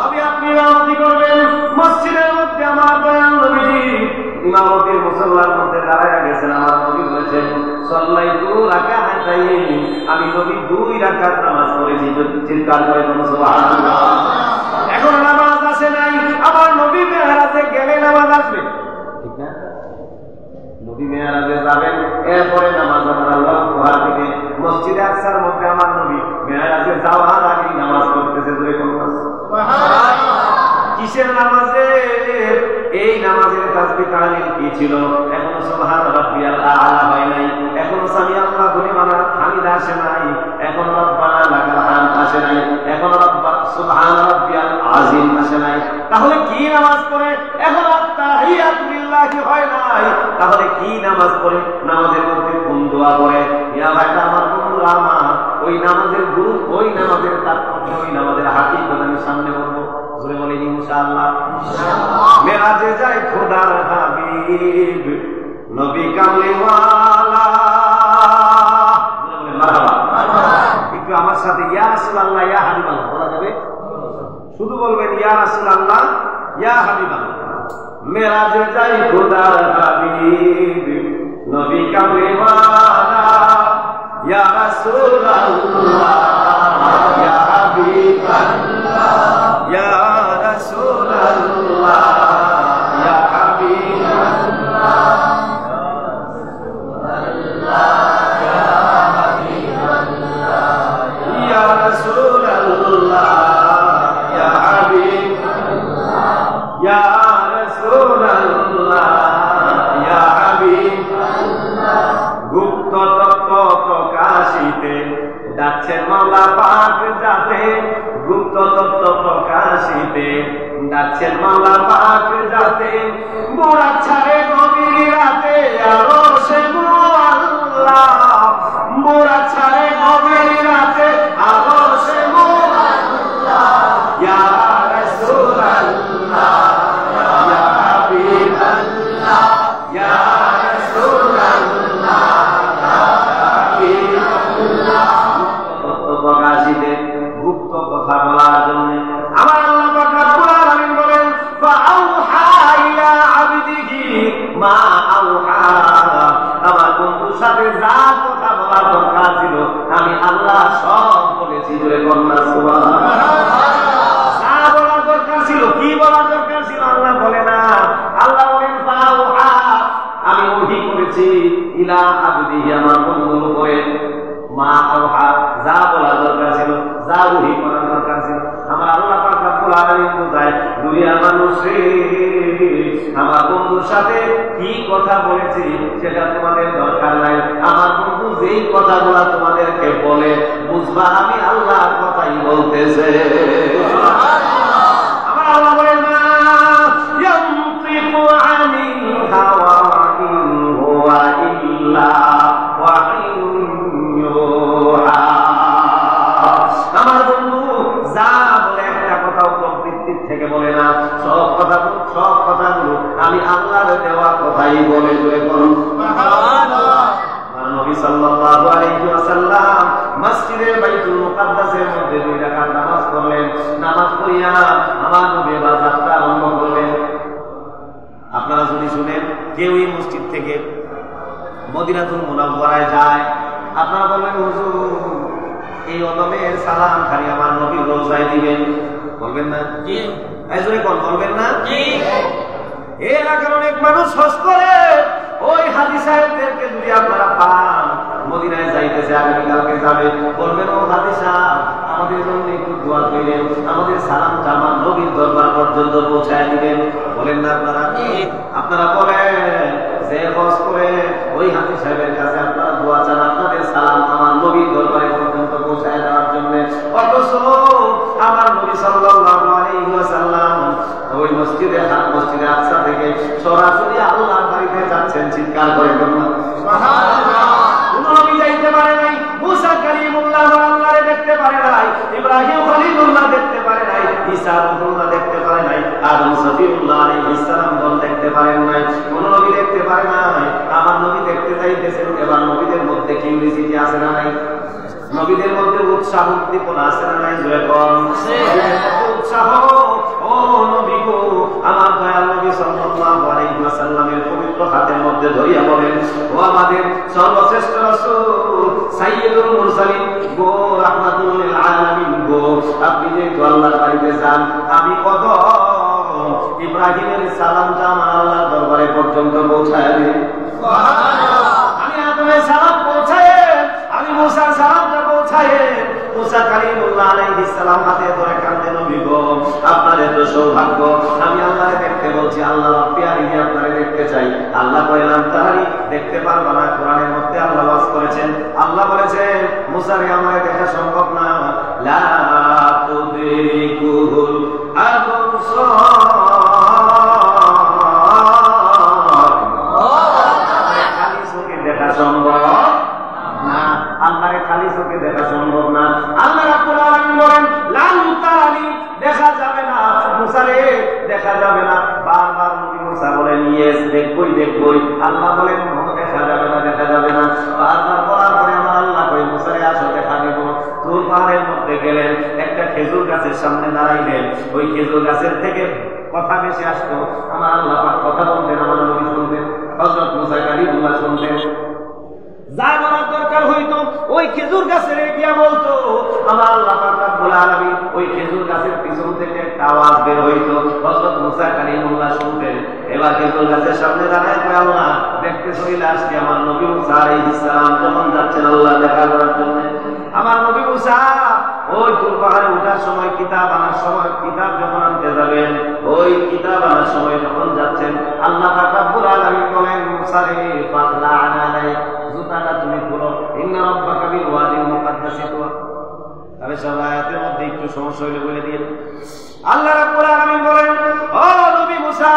নবী আপনি ইমামতি করবেন মসজিদের মধ্যে। আমার দয়াল নবীজি ইমামতির মুসল্লার মধ্যে দাঁড়ায় গেছেন। আমার নবী বলেছেন, সাল্লাইতু রাকাতাইন, আমি নবী 2 রাকাত নামাজ পড়েছি। চিৎকার করে বলুন সুবহানাল্লাহ। এখন নামাজ আসে নাই, আমার নবী মেরাজে গেলে নামাজ আসবে, ঠিক না? নবী মেরাজে যাবেন, এরপরে নামাজ আমার আল্লাহ উপহার দিবে। মসজিদে আকসার মধ্যে আমার নবী মেরাজে যাওয়ার আগে নামাজ পড়তেছে। ধরে কোন সুবহানাল্লাহ। কিসের নামাজে? এই নামাজের তাসবিহ তাহলিল কি ছিল? এখনো সুবহান রাব্বিয়াল আ'লা হয় নাই, এখনো সামি আল্লাহু লিমান হামিদা আসে নাই, এখনো রব্বানা লাকাল হামদ আসে নাই, এখনো সুবহান রাব্বিয়াল আযীম আসে নাই। তাহলে কি নামাজ পড়ে? এখনো তাহিয়াতু লিল্লাহি হয় নাই, তাহলে কি নামাজ পড়ে? নামাজের মধ্যে কোন দোয়া পড়ে? ইয়া ভাইরা আমার বন্ধুরা আমার, ওই নামাজের গুরু, ওই নামাজের তাৎপর্য, ওই নামাজের হাকিকত আমি সামনে বলবো। জোরে বলেন ইনশাআল্লাহ। মেরাজে যায় খোদার হাবিব নবী কামলিওয়ালা। জোরে বলেন মারহাবা। একটু আমার সাথে ইয়া রাসূলুল্লাহ ইয়া হাবিবাল্লাহ বলা যাবে? শুধু বলবেন ইয়া রাসূলুল্লাহ ইয়া হাবিবাল্লাহ। মেরাজে যায় খোদার হাবিব নবী কামলিওয়ালা, ইয়া রাসূলুল্লাহ ইয়া হাবিবাল্লাহ, ইয়া রাসূলুল্লাহ ইয়া হাবিবাল্লাহ, ইয়া রাসূলুল্লাহ ইয়া হাবিবাল্লাহ, ইয়া রাসূলুল্লাহ ইয়া হাবিবাল্লাহ। গুপ্ত তত্ত্ব প্রকাশিতে ডাকছেন মাওলা পাক যাতে, গুপ্ত তত্ত্ব প্রকাশিতে ডাকছেন মাওলা পাক যাতে, মোরা ছাড়ে গভীর রাতে আরো সে মুআল্লা, মোরা ছাড়ে গভীর রাতে আরো সে মুআল্লা, ইয়া রাসূলুল্লাহ ইয়া হাবিবাল্লাহ, ইয়া রাসূলুল্লাহ ইয়া হাবিবাল্লাহ। প্রকাশিতে গুপ্ত কথা বলার জন্য আমার আল্লাহ পাক রব্বুল আলামিন বলেন, ফাআউহা ইলা আবদিহি মা আউহা। আমার বন্ধুর সাথে যা কথা বলার দরকার ছিল আমি আল্লাহ সব বলেছি। জোরে কন্যা সুবহানাল্লাহ। যা বলার দরকার ছিল, কি বলার দরকার ছিল আল্লাহ বলে না। আল্লাহ বলেন ফাআউহা বলেছি ইলা আবদিহি আমার বন্ধুর উপরে মা আওহা যা বলা দরকার ছিল, যা ওহী করার দরকার ছিল, আমার আল্লাহ পাক রব্বুল আলামিন বোঝায় দুনিয়ার মানুষে আমার বন্ধুর সাথে কি কথা বলেছি সেটা তোমাদের দরকার নাই। আমার বন্ধু যেই কথাগুলো তোমাদেরকে বলে বুঝবা আমি আল্লাহর কথাই বলতেছে। আমার আল্লাহ বলেন মা ইয়ানতিকু আনিল হাওয়া ইন হুয়া ইল্লা ওয়াহিয়ুহা। আমার বন্ধু যা বলে একটা কথাও প্রকৃতির থেকে বলে না, সব কথাগুলো আমি আল্লাহর দেওয়া কথাই বলে জোরে করুন সুবহানাল্লাহ। নবী সাল্লাল্লাহু আলাইহি ওয়াসাল্লাম মসজিদে বাইতুল মুকাদ্দাসের মধ্যে 2 রাকাত নামাজ পড়লেন। নামাজ পড়িয়া আমার নবী যাত্রা আরম্ভ করলেন। আপনারা যদি শুনেন কেউ এই মসজিদ থেকে মদিনাতুল মুনাওয়ারায় যায়, আপনারা বলবেন হুজুর এই ওদমের সালাম খালি আমার নবীর রওজায় দিবেন, বলবেন না? জি। আইজরে কোন বলবেন না? জি। এই এলাকার অনেক মানুষ হজ করে, ওই হাজী সাহেবদেরকে যদি আপনারা পান মদিনায় যাইতেছে, আগামীকালকে যাবে, বলবেন ও হাজী সাহেব আমাদের জন্য একটু দোয়া করেন, আমাদের সালাম জামান নবীর দরবার পর্যন্ত পৌঁছায় দিবেন, বলেন না আপনারা? আপনারা বলেন যে হজ করে ওই হাজী সাহেবের কাছে আপনারা দোয়া চান আপনাদের সালাম আমার নবীর দরবারে পর্যন্ত পৌঁছায় দেওয়ার জন্য, অথচ আমার নবী সাল্লাল্লাহু আলাইহি ওয়াসাল্লাম ওই মসজিদে আকসা থেকে সরাসরি আল্লাহর বাড়িতে যাচ্ছেন। চিৎকার করে বলুন সুবহানাল্লাহ। কোন নবী যাইতে পারে নাই, মুসা কালিমুল্লাহ আল্লাহরে দেখতে পারে নাই, ইব্রাহিম খলিলুল্লাহ দেখতে পারে নাই, ঈসা রূহুল্লাহ দেখতে পারে নাই, আদম সফিউল্লাহ আলাইহিস সালাম বল দেখতে পারেন নাই, কোন নবী দেখতে পারে নাই। আমার নবী দেখতে যাইতেছেন। এবার নবীদের মধ্যে কিউরিসিটি আছে না নাই? নবীদের মধ্যে উৎসাহ উদ্দীপনা আছে না নাই? উৎসাহ। ও নবী গো, আমার দয়াল নবী সাল্লাল্লাহু আলাইহি ওয়াসাল্লামের পবিত্র হাতের মধ্যে ধরিয়া বলেন ও আমাদের সর্বশ্রেষ্ঠ রাসূল সাইয়্যিদুল মুরসালিন গো, রাহমাতুল লিল আলামিন গো, আপনি যে আল্লাহর বাড়িতে যান, আমি কত ইব্রাহিমের সালাম আমার আল্লাহর দরবারে পর্যন্ত পৌঁছায় দিই। সুবহানাল্লাহ। আমি আদমের সালাম পৌঁছায়, আমি মুসার সালামটা পৌঁছায়, মুসা কালিমুল্লাহ আলাইহিস সালাম হাতে ধরে কাঁদতে নবী গো আপনার এত সৌভাগ্য, আমি আল্লাহরে দেখতে বলছি, আল্লাহ রাব্বি আলামিন আপনারে দেখতে চাই। আল্লাহ কইলাম তাহারি দেখতে পারবা না। কোরআনের মধ্যে আল্লাহ ওয়াজ করেছেন, আল্লাহ বলেছেন মুসারে আমারে দেখা সম্ভব না, লা তুদরিকুহুল আবসার, খালি চোখে দেখা সম্ভব না, আল্লাহরে খালি চোখে দেখা সম্ভব না। আল্লাহ রাব্বুল আলামিন বলেন লান তারানি, দেখা যাবে না মুসারে, দেখা যাবে না। বারবার নবী মুসা বলেন ইয়েস দেখবই দেখবই, আল্লাহ বলেন দেখা যাবে না, দেখা যাবে না। বারবার বলার পরে আমার আল্লাহ কই মুসারে আসো দেখা দেব। তুর পাহাড়ের মধ্যে গেলেন, একটা খেজুর গাছের সামনে দাঁড়াইলেন, ওই খেজুর গাছের থেকে কথা বেশি আসতো, আমার আল্লাহ পাক কথা বলতেন, আমার নবী শুনতেন, হযরত মুসা কালিমুল্লাহ শুনতেন। যা বলার দরকার হইতো ওই খেজুর গাছের গিয়া বলতো, আমার আল্লাহ পাক রব্বুল আলামিন ওই খেজুর গাছের পিছন থেকে একটা আওয়াজ বের হইতো, হযরত মুসা কালিমুল্লাহ শুনতেন। এবার খেজুর গাছের সামনে দাঁড়ায় কয় আল্লাহ দেখতে চলে আসছি আমার নবী মুসা আলাইহিস সালাম যখন যাচ্ছেন আল্লাহ দেখা করার জন্য। আমার নবী মুসা ওই তুর পাহাড়ে ওঠার সময়, কিতাব আনার সময়, কিতাব যখন আনতে যাবেন, ওই কিতাব আনার সময় যখন যাচ্ছেন, আল্লাহ পাক রব্বুল আলামিন বলেন মুসা রে ফাখলা আলাই, জুতাটা তুমি খুলো, ইন্না রাব্বাকা বিল ওয়াদিল মুকাদ্দাসি তুয়া। তবে সব আয়াতের মধ্যে একটু সমস্যা হইলে বলে দিন। আল্লাহ রাব্বুল আলামিন বলেন ও নবী মুসা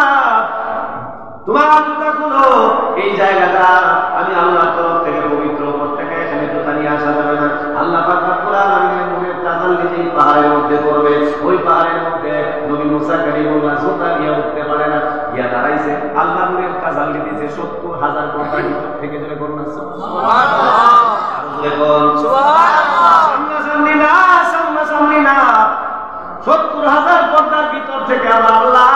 তোমার জুতা খুলো, এই জায়গাটা আমি আল্লাহর তরফ থেকে পবিত্র, উপর থেকে এখানে জুতা নিয়ে আসা যাবে না। আল্লাহ পাক রব্বুল আলামিনের নূরের তাজাল্লি যেই পাহাড়ের মধ্যে করবে, ওই পাহাড়ের মধ্যে নবী মুসা কালিমুল্লাহ জুতা নিয়ে উঠতে পারে না, গিয়া দাঁড়াইছে। আল্লাহ নূরের তাজাল্লি দিয়েছে ৭০,০০০ পর্দার ভিতর থেকে, জোরে করুন সুবহানাল্লাহ, জোরে করুন সুবহানাল্লাহ। সামনাসামনি না, সামনাসামনি না, ৭০,০০০ পর্দার ভিতর থেকে আমার আল্লাহ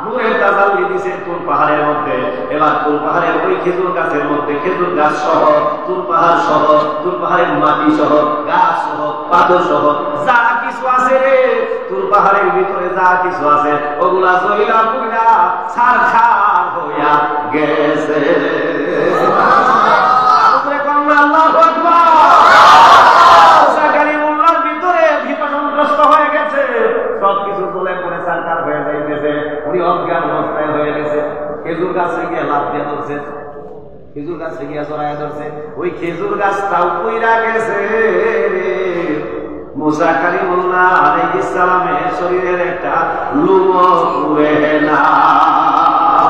নূরের তাজাল্লি দিয়েছে তুর পাহাড়ের মধ্যে। এবার তুর পাহাড়ের ওই খেজুর গাছের মধ্যে, খেজুর গাছ সহ, তুর পাহাড় সহ, তুর পাহাড়ের মাটি সহ, গাছ সহ, পাথর সহ যা কিছু আছে রে, তুর পাহাড়ের ভিতরে যা কিছু আছে ওগুলা জইলা পুইরা ছারখার হইয়া গেছে। খেজুর গাছে গিয়া জড়াইয়া ধরছে, ওই খেজুর গাছটাও কইরা গেছে। মুসা কালিমুল্লাহ আলাইহিস সালামের শরীরের একটা লুমও পুড়ে না।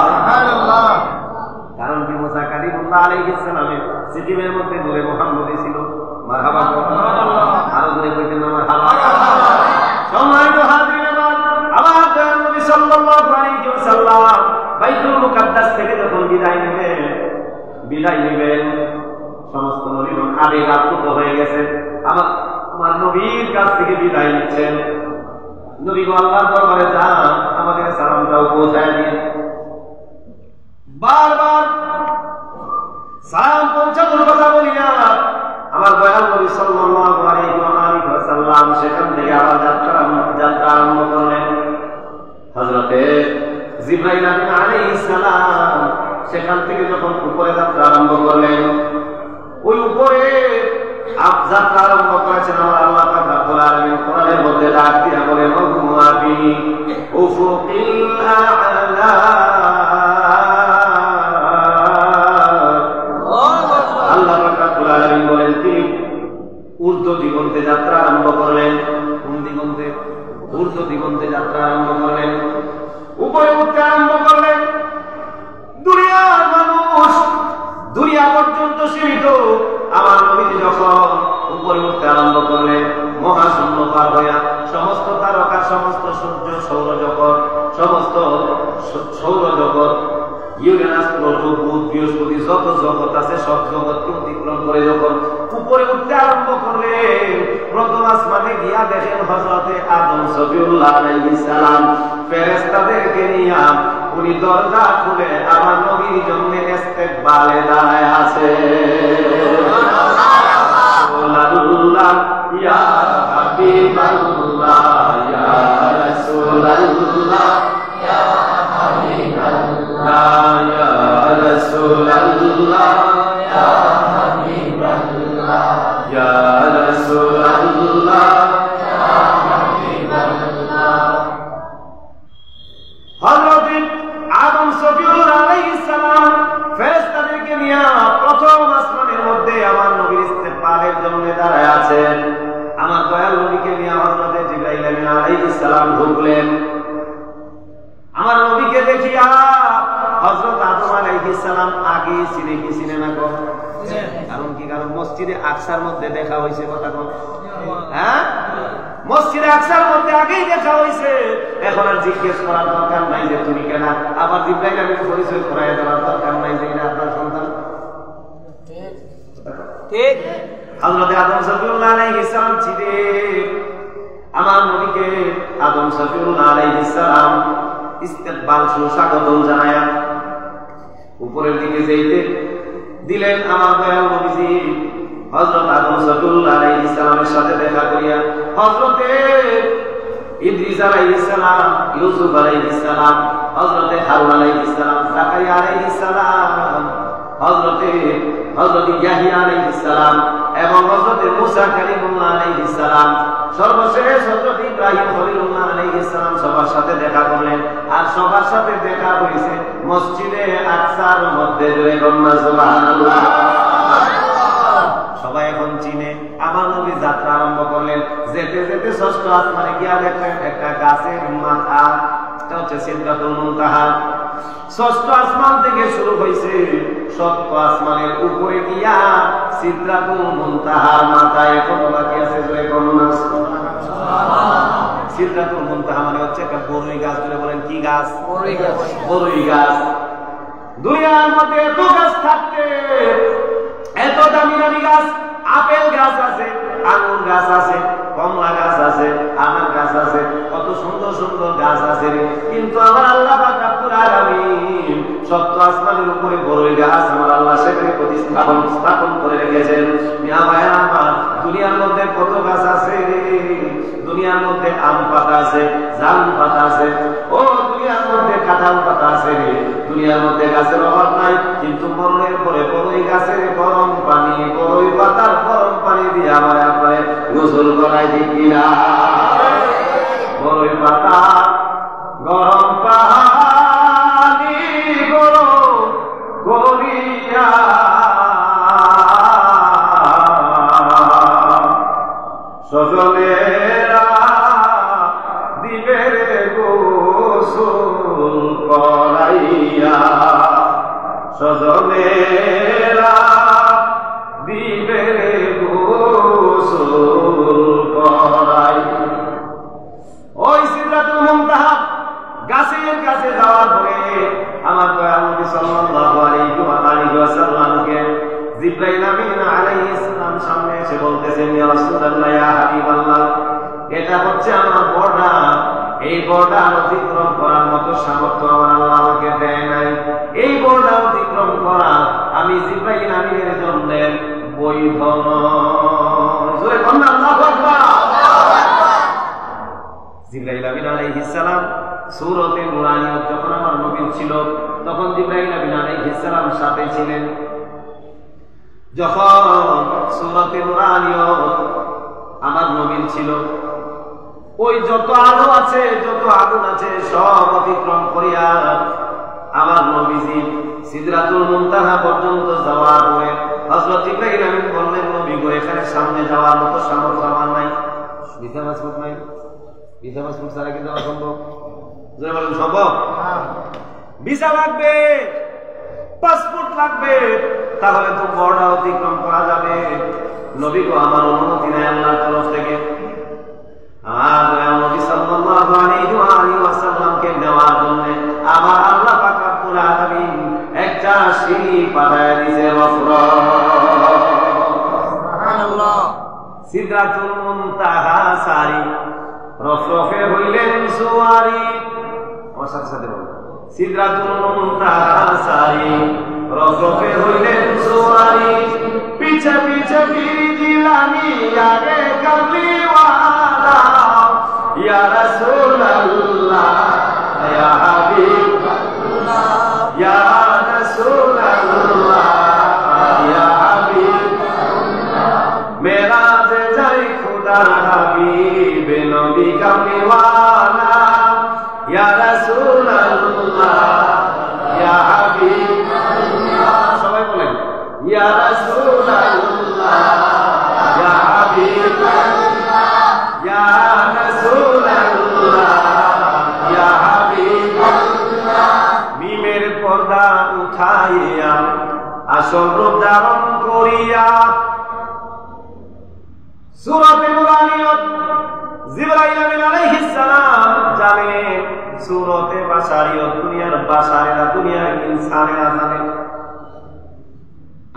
সুবহানাল্লাহ। কারণ কি মুসা কালিমুল্লাহ আলাইহিস সালামের সিটিমের মধ্যে নূরে মুহাম্মদী ছিল। মারহাবা সুবহানাল্লাহ। আরো জোরে কইতেন না মারহাবা। সম্মানিত হাজিরিন আমার, আমার নবী সাল্লাল্লাহু আলাইহি ওয়াসাল্লাম বাইতুল মুকাদ্দাস থেকে যখন বিদায় নেবেন সমস্ত নবীগণ আবেগ আপ্লুত হয়ে গেছে। আমার নবীর কাছ থেকে বিদায় নিচ্ছেন। নবীগণ আল্লাহর দরবারে যান, আমাদের সালামটাও পৌঁছায় দিন। বারবার সালাম পৌঁছানোর কথা বলি না, আমার দয়াল নবী সাল্লাল্লাহু আলাইহি ওয়াসাল্লাম সেখান থেকে আবার যাত্রা আরম্ভ করলেন। হযরতে জিবরাইল আলাইহিস সালাম সেখান থেকে যখন উপরে যাত্রা আরম্ভ করলেন, ওই উপরে যাত্রা আরম্ভ করেছেন আমার আল্লাহ পাক রব্বুল আলামিন কোরআনের মধ্যে ডাক দিয়া বলেন, ওয়াবি উফুকিল আ'লা। আল্লাহ পাক রব্বুল আলামিন বলেন তিনি ঊর্ধ্ব দিগন্তে যাত্রা আরম্ভ করলেন। কোন দিগন্তে? ঊর্ধ্ব দিগন্তে যাত্রা আরম্ভ করলেন, উপরে উঠতে আরম্ভ করলেন। দুনিয়ার মানুষ দুনিয়া পর্যন্ত সীমিত, আমার নবীজি যখন উপরে উঠতে আরম্ভ করলেন, মহাশূন্য পার হইয়া সমস্ত তারকা, সমস্ত সূর্য, সৌরজগৎ, সমস্ত সৌরজগৎ, ইউরেনাস, প্লুটো, বুধ, বৃহস্পতি, যত জগৎ আছে সব জগৎকে অতিক্রম করে যখন উপরে উঠতে আরম্ভ করলেন, প্রথম আসমানে গিয়া দেখেন হযরতে আদম সফিউল্লাহ আলাইহিস সালাম ফেরেশতাদেরকে নিয়া উনি দরজা খুলে আমার নবীর জন্য ইস্তেকবালে দাঁড়ায় আছে। সুবহানাল্লাহ, ইয়া হাবিবাল্লাহ, ইয়া রাসূলুল্লাহ, ইয়া হাবিবাল্লাহ, ইয়া রাসূলুল্লাহ, ইয়া হাবিবাল্লাহ, ইয়া রাসূলুল্লাহ, ইয়া হাবিবাল্লাহ। হযরত আদম সফিউল্লাহ আলাইহিস সালাম ফেরেশতাদেরকে নিয়ে প্রথম আসমানের মধ্যে আমার নবীর ইস্তেকবালের জন্য দাঁড়ায় আছেন। আমার দয়াল নবীকে নিয়ে হযরত জিবরাইল আলাইহিস সালাম ঢুকলেন। আমার নবীকে দেখিয়া হযরত আদম আলাইহিস সালাম আগে চিনে কি চিনে না গো? কারণ কি? কারণ মসজিদে আকসার মধ্যে দেখা হয়েছে। কথা কোন? হ্যাঁ, মসজিদে আকসার মধ্যে আগেই দেখা হয়েছে। এখন আর জিজ্ঞেস করার দরকার নাই যে তুমি কেন, আবার জিবরাইল আমিন পরিচয় করাইয়া দেওয়ার দরকার নাই যে এটা আপনার সন্তান। ঠিক। হযরত আদম সফিউল্লাহ আলাইহিস সালাম চিনে আমার নবীকে আদম সফিউল্লাহ আলাইহিস সালাম ইস্তেকবাল সুস্বাগতম জানায়া উপরের দিকে যেতে দিলেন। আমার দয়াল নবীজি হযরত আদম সফিউল্লাহ আলাইহিস সালামের সাথে দেখা করিয়া হযরতে ইদ্রিস আলাইহিস সালাম, ইউসুফ আলাইহিস সালাম, হযরতে হারুন আলাইহিস সালাম, যাকারিয়া আলাইহিস সালাম, হযরতে ইয়াহইয়া আলাইহিস সালাম এবং হযরতে মুসা কালিমুল্লাহ আলাইহিস সালাম, সর্বশেষ হযরত ইব্রাহিম খলিলুল্লাহ আলাইহিস সালাম সবার সাথে দেখা করলেন। আর সবার সাথে দেখা হয়েছে মসজিদে আকসার মধ্যে। জোরে বলুন সুবহানাল্লাহ। সবাই এখন চিনে। আমার নবী যাত্রা আরম্ভ করলেন। যেতে যেতে ষষ্ঠ আসমানে গিয়া দেখলেন একটা গাছের মাথা, এটা হচ্ছে সিদরাতুল মুনতাহা। ষষ্ঠ আসমান থেকে শুরু হয়েছে, সপ্তম আসমানের উপরে গিয়া সিদরাতুল মুনতাহার মাথা এখনো বাকি আছে। জোরে বলুন সুবহানাল্লাহ। সিদরাতুল মুনতাহা মানে হচ্ছে একটা বড়ই গাছ। বলে বলেন কি গাছ? বড়ই গাছ। বড়ই গাছ। দুনিয়ার মধ্যে এত গাছ থাকতে, এত দামি দামি গাছ, আপেল গাছ আছে, আঙ্গুর গাছ আছে, কমলা গাছ আছে, আনার গাছ আছে, কত সুন্দর সুন্দর গাছ আছে, কিন্তু আমার আল্লাহ পাক রব্বুল আলামিন সপ্ত আসমানের উপরে বড়ই গাছ আমার আল্লাহ সেখানে স্থাপন করে রেখেছেন। মিয়া ভাইয়া আমার, দুনিয়ার মধ্যে কত গাছ আছে, দুনিয়ার মধ্যে আম পাতা আছে, জাম পাতা আছে, ও দুনিয়ার মধ্যে কাঁঠাল পাতা আছে, দুনিয়ার মধ্যে গাছের অভাব নাই, কিন্তু মরণের পরে বড়ই গাছের গরম পানি, বড়ই পাতার গরম পানি দিয়ে আমার আপনারে গোসল করাই দিই কিনা? বড়ই পাতা গরম পানি গরম করিয়া জিবরাইল আমিন আলাইহিস সালাম সামনে এসে বলতেছেন, ইয়া রাসূলুল্লাহ, ইয়া হাবিবাল্লাহ, এটা হচ্ছে আমার বর্ডার। এই বর্ডার অতিক্রম করার মতো সামর্থ্য আমার আল্লাহ আমাকে দেয় নাই। এই বর্ডার অতিক্রম করা আমি জিবরাইল আমিনের জন্য বৈধ নয়। আল্লাহু আকবার। জিবরাইল আমিন আলাইহিস সালাম সূরাতে নূরানিয়ত যখন আমার নবী ছিল, তখন জিবরাইল আমিন আলাইহিস সালাম সাথে ছিলেন। যখন সূরাতে নূরানিয়ত আমার নবী ছিল, ওই যত আলো আছে, যত আগুন আছে, সব অতিক্রম করিয়া আমার নবীজি সিদরাতুল মুনতাহা পর্যন্ত যাওয়ার পরে হযরত ইব্রাহিম আমিন বললেন, নবী গো, এখানে সামনে যাওয়ার মতো সামর্থ্য আমার নাই। ভিসা পাসপোর্ট নাই, ভিসা পাসপোর্ট ছাড়া কি যাওয়া সম্ভব? যারা বলেন সম্ভব? ভিসা লাগবে, পাসপোর্ট লাগবে, তাহলে তো বর্ডার অতিক্রম করা যাবে। নবী গো, আমার অনুমতি নাই আল্লাহর তরফ থেকে। আমার দয়াল নবী সাল্লাল্লাহু আলাইহি ওয়াসাল্লামকে নেওয়ার জন্য আমার আল্লাহ পাক রব্বুল আলামিন একটা সিঁড়ি পাঠায় দিয়েছে। সুবহানাল্লাহ। সিদরাতুল মুনতাহা সারি, রফরফে হইলেন সুয়ারি। আমার সাথে সাথে বলুন, সিদরাতুল মুনতাহা সারি, রফরফে হইলেন সুয়ারি। পিছে পিছে জিলানি, আগে কামলিওয়ালা, ইয়া রাসূলুল্লাহ, ইয়া হাবিবাল্লাহ, ইয়া রাসূলুল্লাহ, ইয়া হাবিবাল্লাহ। মেরাজে যাই খুদার হাবিব, নবী কামলিওয়ালা, ইয়া রাসূলুল্লাহ, ইয়া হাবিবাল্লাহ। সবাই বলেন, ইয়া রাসূলুল্লাহ, ইয়া হাবিবাল্লাহ, ইয়া রাসূলুল্লাহ, ইয়া হাবিবাল্লাহ। মিমের পর্দা উঠাইয়া আসল রূপ ধারণ করিয়া সূরাতে নূরানিয়ত জিবরাইল আমিন আলাইহিস সালাম জানেন, সূরাতে বাশারিয়ত দুনিয়ার বাশারেরা, দুনিয়ার ইনসানেরা জানে।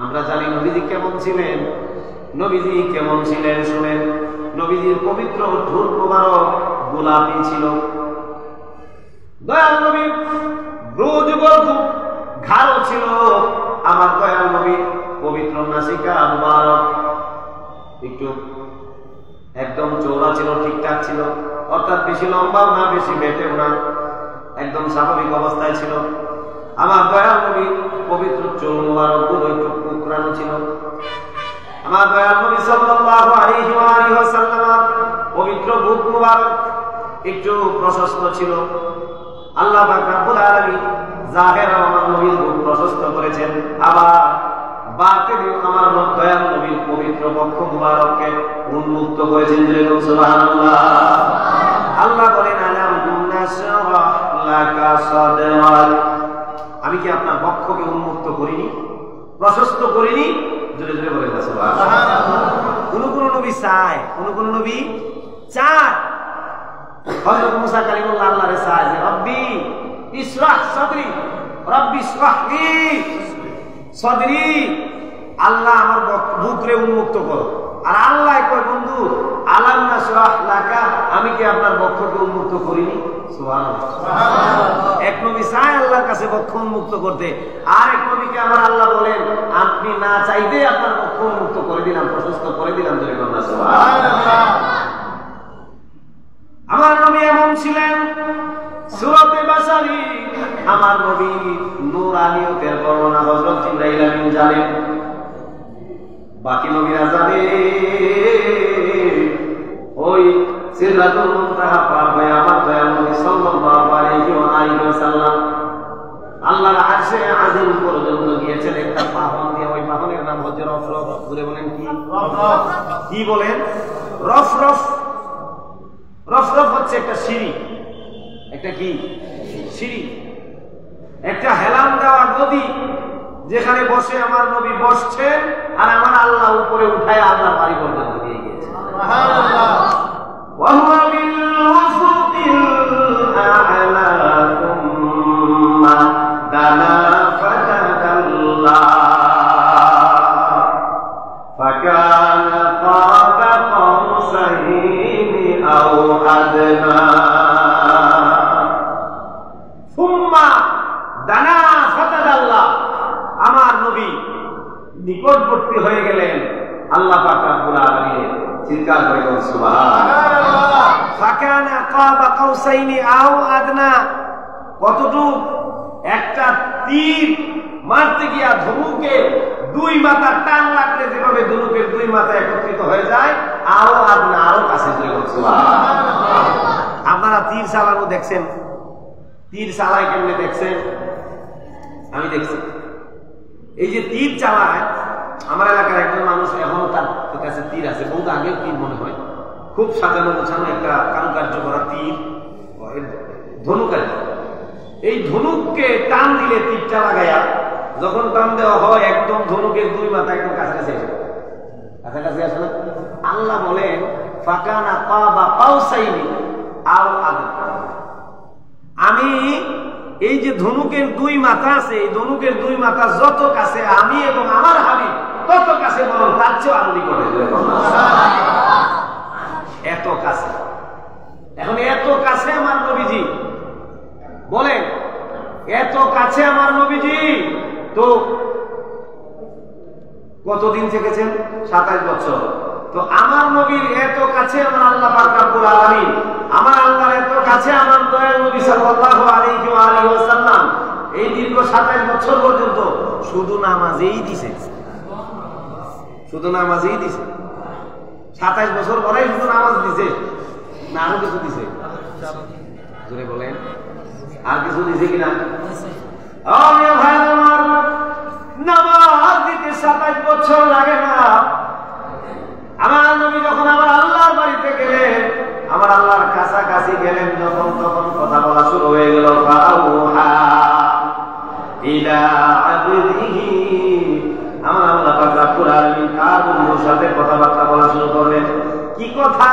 আমরা জানি নবীজি কেমন ছিলেন। নবীজি কেমন ছিলেন শুনেন। নবীজির পবিত্র ঠোঁট মোবারক গোলাপি ছিল। দয়াল নবীর ভ্রু যুগল খুব ঘাড়ো ছিল। আমার দয়াল নবীর পবিত্র নাসিকা মুবারক একটু একদম চওড়া ছিল, ঠিকঠাক ছিল, অর্থাৎ বেশি লম্বাও না, বেশি বেটেও না, একদম স্বাভাবিক অবস্থায় ছিল। আমার দয়াল নবী পবিত্র চুল মুবারক গুলো একটু কুকরানো ছিল। আমার দয়াল নবী সাল্লাল্লাহু আলাইহি ওয়াসাল্লাম পবিত্র বুক মুবারক একটু প্রশস্ত ছিল। আল্লাহ পাক রব্বুল আলামিন জাহেরা আমার নবীর বুক প্রশস্ত করেছেন, আবার বাতিনে আমার দয়াল নবীর পবিত্র বক্ষ মুবারককে উন্মুক্ত করেছেন। সুবহানাল্লাহ। আল্লাহ বলেন, আলাম নাশরাহ লাকা সাদরাক, আমি কি আপনার বক্ষকে উন্মুক্ত করিনি, প্রশস্ত করিনি? জোরে জোরে বলেন সুবহানাল্লাহ। কোন কোন নবী চায়, কোন কোন নবী চায়। হযরত মুসা কালিমুল্লাহ আল্লাহরে চায় যে রব্বি ইশরাহ সাদরি, রব্বি ইশরাহ লি সাদরি, আল্লাহ আমার বুকরে উন্মুক্ত করো। আর আল্লাহ কয়, বন্ধু আলাম নাশরাহ লাকা, আমি কি আপনার বক্ষকে উন্মুক্ত করিনি? সুবহানাল্লাহ। এক নবী চায় আল্লাহর কাছে বক্ষ উন্মুক্ত করতে, আর এক নবীকে আমার আল্লাহ বলেন, আপনি না চাইতে আপনার বক্ষ উন্মুক্ত করে দিলাম, প্রশস্ত করে দিলাম। সুবহানাল্লাহ। আমার নবী এমন ছিলেন। সূরাতে বাশারি আমার নবী নূরানিয়তের বর্ণনা হযরত জিবরাইল আমিন জানেন, বাকি নবীরা জানে। ওই সিদরাতুল মুনতাহা পার হয়ে আমার দয়াল নবী সাল্লাল্লাহু আলাইহি ওয়াসাল্লাম আল্লাহর আরশে আযীম পর্যন্ত গিয়েছেন একটা বাহন দিয়ে। ওই বাহনের নাম হচ্ছে রফরফ। বলে বলেন কি? রফরফ। কি বলেন? রফরফ। রফরফ হচ্ছে একটা সিঁড়ি, একটা কি সিঁড়ি, একটা হেলান দেওয়া নদী, যেখানে বসে আমার নবী বসছেন আর আমার আল্লাহ উপরে উঠায় আল্লাহর বাড়ি পর্যন্ত দিয়ে গিয়েছে। সুবহানাল্লাহ। ওয়া হুয়া বিল উফুকিল আ'লা সুম্মা দানা ফাতাদাল্লাহ। নিকটবর্তী হয়ে গেলেন আল্লাহ পাক রব্বুল আলামিন। চিৎকার করে বলুন সুবহানাল্লাহ। ফাকানা কাবা কাউসাইনি আও আদনা, কতটুকু? একটা তীর মারতে গিয়া ধনুকে দুই মাথা টান লাগলে যেভাবে ধনুকের দুই মাথা একত্রিত হয়ে যায়, আও আদনা, আরো কাছে চলে গেল। সুবহানাল্লাহ। আপনারা তীর চালানো দেখছেন? তীর চালায় কেমনে দেখছেন? আমি দেখছি। এই যে তীর চালায়, আমার এলাকার একজন মানুষ এখনো তার কাছে তীর আছে, বহুত আগের তীর মনে হয়, খুব সাজানো গোছানো একটা কারুকার্য করা তীর, ধনুক আর কি। এই ধনুককে টান দিলে তীরটা লাগাইয়া যখন টান দেওয়া হয় একদম ধনুকের দুই মাথা একদম কাছাকাছি আসে, কাছাকাছি আসে না? আল্লাহ বলেন ফাকানা কাবা কাউসাইনি আও আদনা, আমি এই যে ধনুকের দুই মাথা আছে, এই ধনুকের দুই মাথা যত কাছে আমি এবং আমার হাবিব তত কাছে, বরং তার চেয়ে আরো নিকটে, এত কাছে। এখন এত কাছে আমার নবীজি, বলেন এত কাছে আমার নবীজি, তো কতদিন থেকেছেন? 27 বছর। তো আমার নবীর এত কাছে আমার আল্লাহ পাক রব্বুল আলামিন, আমার আল্লাহর এত কাছে আমার দয়াল নবী সাল্লাল্লাহু আলাইহি ওয়া আলিহি ওয়াসাল্লাম এই দীর্ঘ 27 বছর পর্যন্ত শুধু নামাজেই দিছে, শুধু নামাজেই দিছে। 27 বছর পরে শুধু নামাজ দিছে না আরো কিছু দিছে? জোরে বলেন, আর কিছু দিছে কিনা? ভাই আমার, নামাজ দিতে 27 বছর লাগে না। আমার নবী যখন আমার আল্লাহর বাড়িতে গেলেন, আমার আল্লাহর কাছাকাছি গেলেন যখন, তখন কথা বলা শুরু হয়ে গেল। ফাআউহা ইলা আবদিহি, আমার আল্লাহ পাক রব্বুল আলামিন তার বন্ধুর সাথে কথাবার্তা বলা শুরু করলেন। কি কথা?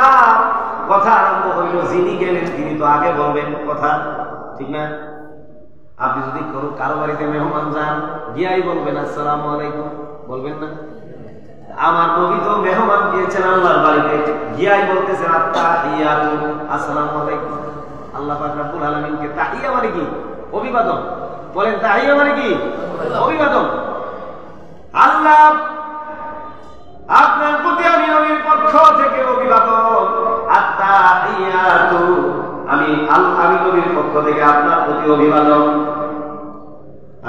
কথা আরম্ভ হইল, যিনি গেলেন তিনি তো আগে বলবেন কথা, ঠিক না? আপনি যদি কারো বাড়িতে মেহমান যান, গিয়াই বলবেন আসসালামু আলাইকুম, বলবেন না? আমার নবী তো মেহমান গিয়েছেন আল্লাহর বাড়িতে, গিয়াই বলতেছেন আত্তাহিয়াতু, আসসালামু আলাইকুম। আল্লাহ পাক রব্বুল আলামিনকে তাহিয়া মানে কি? অভিবাদন। বলেন তাহিয়া মানে কি? অভিবাদন। আল্লাহ আপনার প্রতি আমি নবীর পক্ষ থেকে অভিবাদন, আত্তাহিয়াতু, আমি নবীর পক্ষ থেকে আপনার প্রতি অভিবাদন।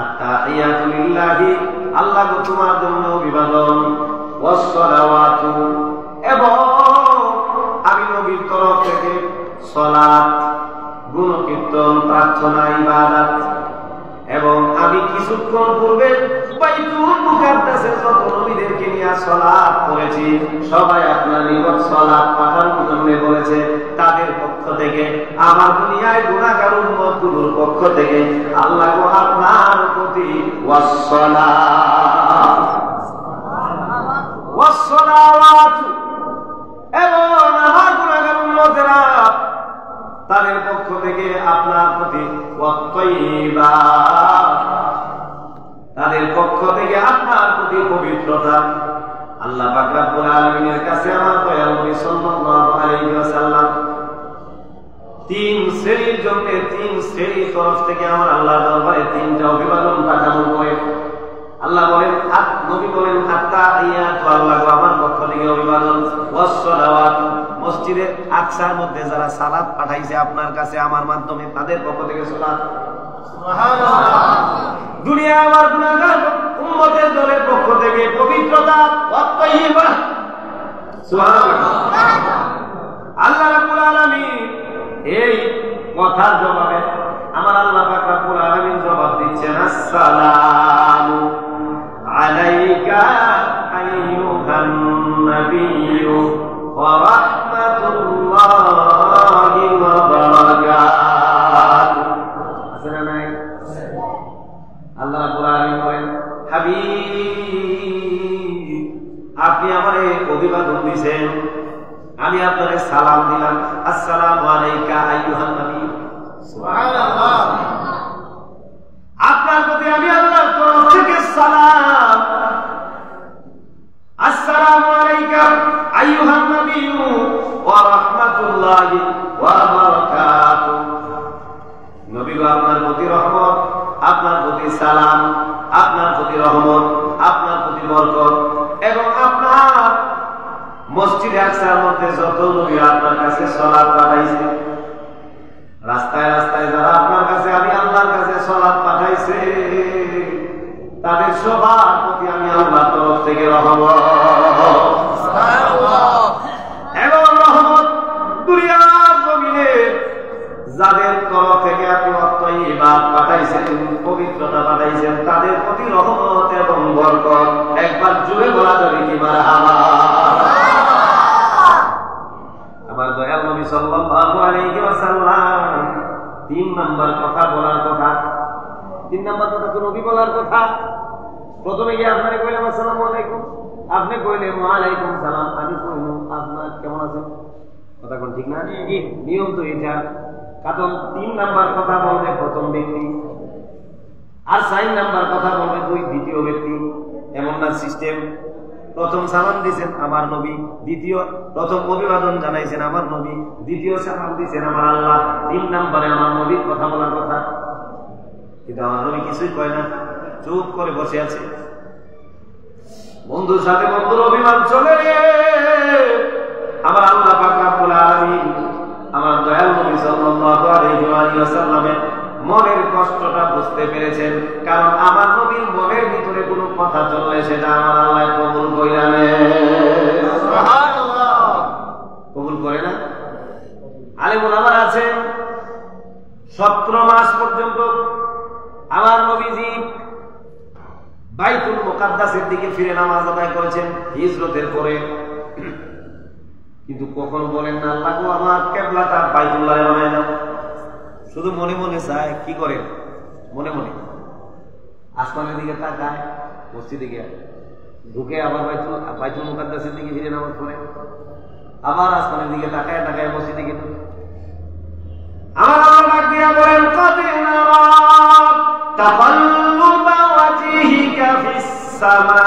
আত্তাহিয়াতু লিল্লাহি, আল্লাহ তোমার জন্য অভিবাদন। ওয়াসসালাওয়াতু, এবং আমি নবীর তরফ থেকে সালাত, গুণকীর্তন, প্রার্থনা, ইবাদত, এবং আমি কিছুক্ষণ পূর্বে বাইতুল মুকাদ্দাসে যত নবীদেরকে নিয়ে সালাত করেছি, সবাই আপনার নিকট সালাত পাঠানোর জন্য বলেছে। তাদের পক্ষ থেকে, আমার দুনিয়ায় গুনাহগার উম্মতগুলোর পক্ষ থেকে আল্লাহ আপনার প্রতি ওয়াসসালাত ওয়াসসালাওয়াত, এবং আমার গুনাহগার উম্মতেরা তাদের পক্ষ থেকে আপনার প্রতি ওয়াত্তাইবাত, তাদের পক্ষ থেকে আপনার প্রতি পবিত্রতা। আল্লাহ পাক রব্বুল আলামিনের কাছে আমার দয়াল নবী সাল্লাল্লাহু আলাইহি ওয়াসাল্লাম 3 শ্রেণীর জন্য 3 শ্রেণীর তরফ থেকে আমার আল্লাহর দরবারে 3টা অভিবাদন পাঠানো হয়। আল্লাহ বলেন, নবী বলেন আত্তাহিয়াতু, আল্লাহ আমার পক্ষ থেকে অভিবাদন। ওয়াসসালাওয়াত, মসজিদে আকসার মধ্যে যারা সালাত পাঠাইছে আপনার কাছে আমার মাধ্যমে, তাদের পক্ষ থেকে সালাত। সুবহানাল্লাহ। দুনিয়া আমার গুনাহগার উম্মতের দলের পক্ষ থেকে পবিত্রতা, ওয়াত্তাইবা। সুবহানাল্লাহ। আল্লাহ রাব্বুল আলামিন এই কথার জবাবে আমার আল্লাহ পাক রব্বুল আলামিন জবাব দিচ্ছেন, আসসালামু আলাইকা আইয়ুহান নাবিয়্যু ওয়া রাহমাতুল্লাহি ওয়া বারাকাতুহু। আসলে নাই? আল্লাহ রাব্বুল আলামিন বলেন, হাবিব আপনি আমারে অভিবাদন দিয়েছেন, আমি আপনাকে সালাম দিলাম। আসসালামু আলাইকা আইয়ুহান নাবিয়্যু। সুবহানাল্লাহ। আপনার প্রতি আমি আল্লাহর তরফ থেকে সালাম। আসসালামু আলাইকা আইয়ুহান নাবিয়্যু ওয়া রাহমাতুল্লাহি ওয়া বারাকাতুহু। নবী গো, আপনার প্রতি রহমত, আপনার প্রতি সালাম, আপনার প্রতি রহমত, আপনার প্রতি বরকত, আকসার মধ্যে যত নবী আপনার কাছে সালাত পাঠাইছে, রাস্তায় রাস্তায় যারা আপনার কাছে আমি আল্লাহর কাছে সালাত পাঠাইছে, তাদের সবার প্রতি আমি আল্লাহর তরফ থেকে রহমত এবং রহমত দুনিয়ার জমিনে যাদের তরফ থেকে আপনি অত্যাইবাদ পাঠাইছেন, পবিত্রতা পাঠাইছেন, তাদের প্রতি রহমত এবং বরকত। একবার জুড়ে বলা যাবে কি মারহাবা। আমার দয়াল নবী সাল্লাল্লাহু আলাইহি ওয়াসাল্লাম 3 নাম্বার কথা বলার কথা, 3 নাম্বার কথা তো নবী বলার কথা। প্রথমে গিয়ে আপনারে কইলাম আসসালামু আলাইকুম, আপনি কইলেন ওয়া আলাইকুম সালাম, আমি কইলাম আপনার কেমন আছেন। কথা কোন ঠিক না? নিয়ম তো এটা। কারণ 3 নাম্বার কথা বলবে প্রথম ব্যক্তি, আর 4 নাম্বার কথা বলবে দ্বিতীয় ব্যক্তি। এমন না সিস্টেম? প্রথম সালাম দিয়েছেন আমার নবী, প্রথম অভিবাদন জানাইছেন আমার নবী, দ্বিতীয় সালাম দিয়েছেন আমার আল্লাহ, 3 নাম্বারে আমার নবীর কথা বলার কথা। কিন্তু আমার নবী কিছুই কয় না, চুপ করে বসে আছে। বন্ধুর সাথে বন্ধুর অভিমান চলে, আমার আল্লাহ পাক রব্বুল আলামিন আমার দয়াল নবী সাল্লাল্লাহু আলাইহি ওয়াসাল্লামের মনের কষ্টটা বুঝতে পেরেছেন। কারণ আমার নবীর মনের ভিতরে কোনো কথা চললে সেটা আমার আল্লাহ কবুল কইরা নেন। সুবহানাল্লাহ, কবুল করে না? আলেম ওলামা আছেন 17 মাস পর্যন্ত আমার নবীজি বাইতুল মুকাদ্দাসের দিকে ফিরে নামাজ আদায় করেছেন হিজরতের পরে। কিন্তু কখনো বলেন না আল্লাহ গো আমার কিবলাটা বাইতুল্লাহ বানায় না। শুধু মনে মনে চায়, কি করে? মনে মনে আসমানের দিকে তাকায়, মসজিদে গিয়ে ঢুকে আবার বাইতুল মুকাদ্দাসের দিকে ফিরে নামাজ পড়ে, আবার আসমানের দিকে তাকায় তাকায় মসজিদে গিয়ে আমার আল্লাহ ডাক দিয়া বলেন কদ নারা তাকাল্লুবা ওয়াজহিকা ফিস সামাই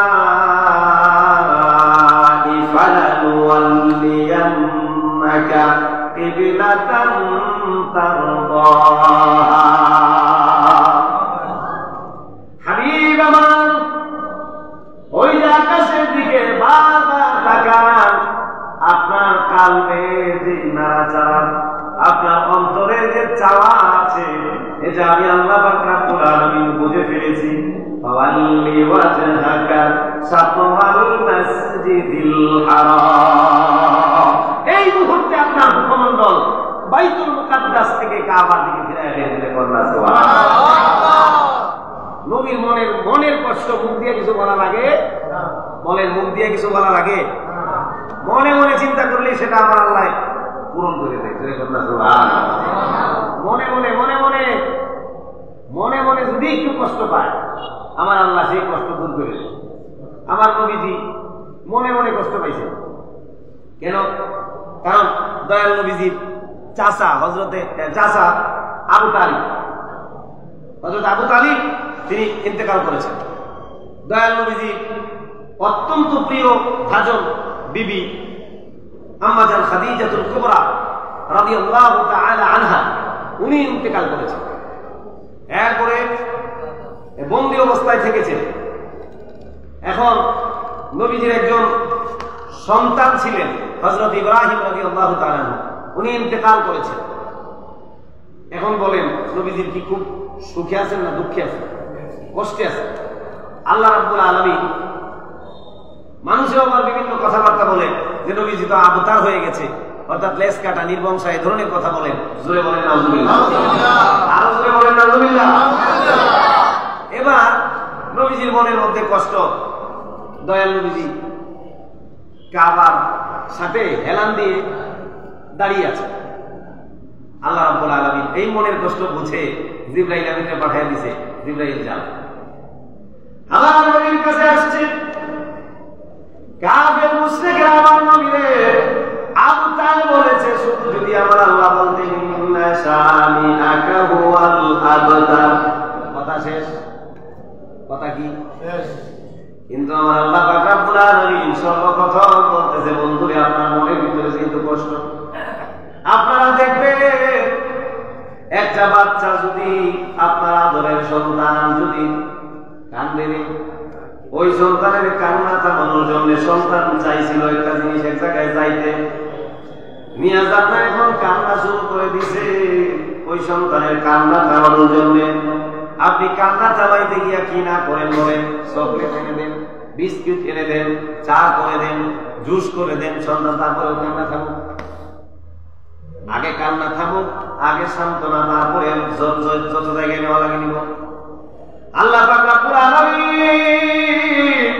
ফালানুওয়াল্লিয়ান্নাকা কিবলাতান তারদাহা। হাবিব আমার ওই আকাশের দিকে বারবার তাকান, আপনার কালবে যে নাড়াচাড়া, আপনার অন্তরের যে চাওয়া আছে, এটা আমি আল্লাহ পাক রব্বুল আলামিন বুঝে ফেলেছি। ফাওয়াল্লি ওয়াজহাকা শাতরাল মাসজিদিল হারাম, এই মুহূর্তে আপনার মুখমণ্ডল বাইতুল মুকাদ্দাস থেকে কাবার দিকে ফিরিয়ে দিলে বলনা সুবহানাল্লাহ। নবীর মনের কষ্ট মুখ দিয়ে কিছু বলা লাগে? বলেন, মুখ দিয়ে কিছু বলা লাগে? মনে মনে চিন্তা করলে সেটা আমার আল্লাহ পূরণ করে দেয়। মনে মনে মনে মনে মনে মনে যদি একটু কষ্ট পায়, আমার আল্লাহ সেই কষ্ট দূর করে দেয়। আমার নবীজি মনে মনে কষ্ট পাইছে কেন? কারণ দয়াল নবীজির চাচা আবু তালিব, হযরত আবু তালিব তিনি ইন্তেকাল করেছেন। দয়াল নবীজি অত্যন্ত প্রিয় ভাজন বিবি আম্মা জান খাদিজাতুল কুবরা রাদিয়াল্লাহু তাআলা আনহা, উনি ইন্তেকাল করেছেন। এরপরে বন্দী অবস্থায় থেকেছেন। এখন নবীজির একজন সন্তান ছিলেন হযরত ইব্রাহিম রাদিয়াল্লাহু তাআলা, উনি ইন্তেকাল করেছেন। এখন বলেন নবীজির কি খুব সুখে আছেন না দুঃখে আছেন? কষ্টে আছেন। আল্লাহ রাব্বুল আলামিন মানুষের আবার বিভিন্ন কথাবার্তা বলে যে নবীজি তো আবতার হয়ে গেছে, অর্থাৎ লেস কাটা নির্বংশা, এই ধরনের কথা বলেন। জোরে বলেন নাউজুবিল্লাহ, আরো জোরে বলেন নাউজুবিল্লাহ। এবার নবীজির মনের মধ্যে কষ্ট। দয়াল নবীজি কাবার সাথে হেলান দিয়ে দাঁড়িয়ে আছে। আল্লাহ রাব্বুল আলামিন এই মনের কষ্ট বুঝে জিবরাইল আমিনকে পাঠিয়ে দিয়েছে, জিবরাইল যাও আমার নবীর কাছে আসছে। কাফের মুশরিকরা আমার নবীরে আবু তালিব বলেছে, শুধু যদি আমার আল্লাহ বলতেন ইন্না শানিআকা হুয়াল আবতার, কথা শেষ। কথা কি শেষ? কিন্তু আমার আল্লাহ পাক রব্বুল আলামিন সর্বপ্রথম বলতেছে, বন্ধুরে আপনার মনের ভিতরে কিন্তু কষ্ট। আপনারা দেখবেন একটা বাচ্চা যদি, আপনার আদরের সন্তান যদি কান্দে, ওই সন্তানের কান্না থামানোর জন্য সন্তান চাইছিল একটা জিনিস এক জায়গায় যাইতে, নিয়ে যান না, এখন কান্না শুরু করে দিছে। ওই সন্তানের কান্না থামানোর জন্য আপনি কান্না থামাইতে গিয়া কি না করেন বলেন? চকলেট এনে দেন, বিস্কুট এনে দেন, চা করে দেন, জুস করে দেন, সন্তান তারপরে কান্না থামুক। আগে কান্না থামুক, আগে সান্ত্বনা, তারপরে যত জায়গায় নেওয়া লাগে নিব। আল্লাহ পাক রব্বুল আলামিন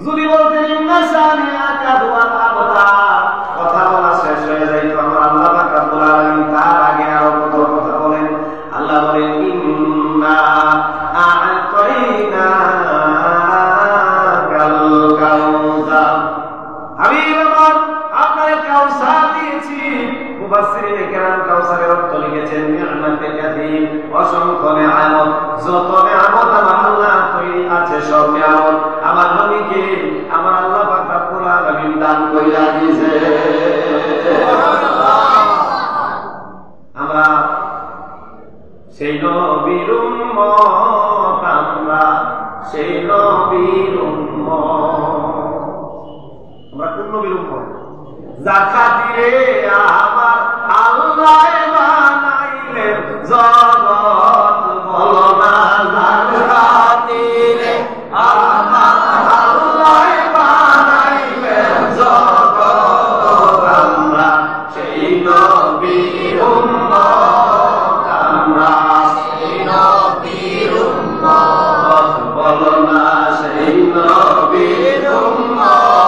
যদি বলতেন ইন্না শানিআকা হুয়াল আবতার, কথা বলা শেষ হয়ে যাইতো আমার আল্লাহ পাক রব্বুল আলামিন তার আগে আরো কত কথা বলেন। আল্লাহ বলেন ইন্না আ'তাইনাকাল কাউসার, হাবিব আমার আপনাকে কাউসার দিয়েছি। মুফাসসিরিনে কেরাম কাউসারের অর্থ লিখেছেন নি'মাতে কাসীর, অসংখ্য নিয়ামত। যত নিয়ামত আমার আল্লাহ তৈরি আছে সব নিয়ামত আমার নবীকে আমার আল্লাহ পাক রব্বুল আলামিন দান কইরা দিয়েছে। আমরা সেই নবীর উম্মত, আমরা সেই নবীর উম্মত। আমরা কোন নবীর উম্মত? যার খাতিরে আমার আল্লাহ বানাইলেন জগৎ, বলো না যার খাতিরে আমার আল্লাহ বানাইলেন জগৎ, আমরা সেই নবীর উম্মত, আমরা সেই নবীর উম্মত, বলো না সেই নবীর উম্মত,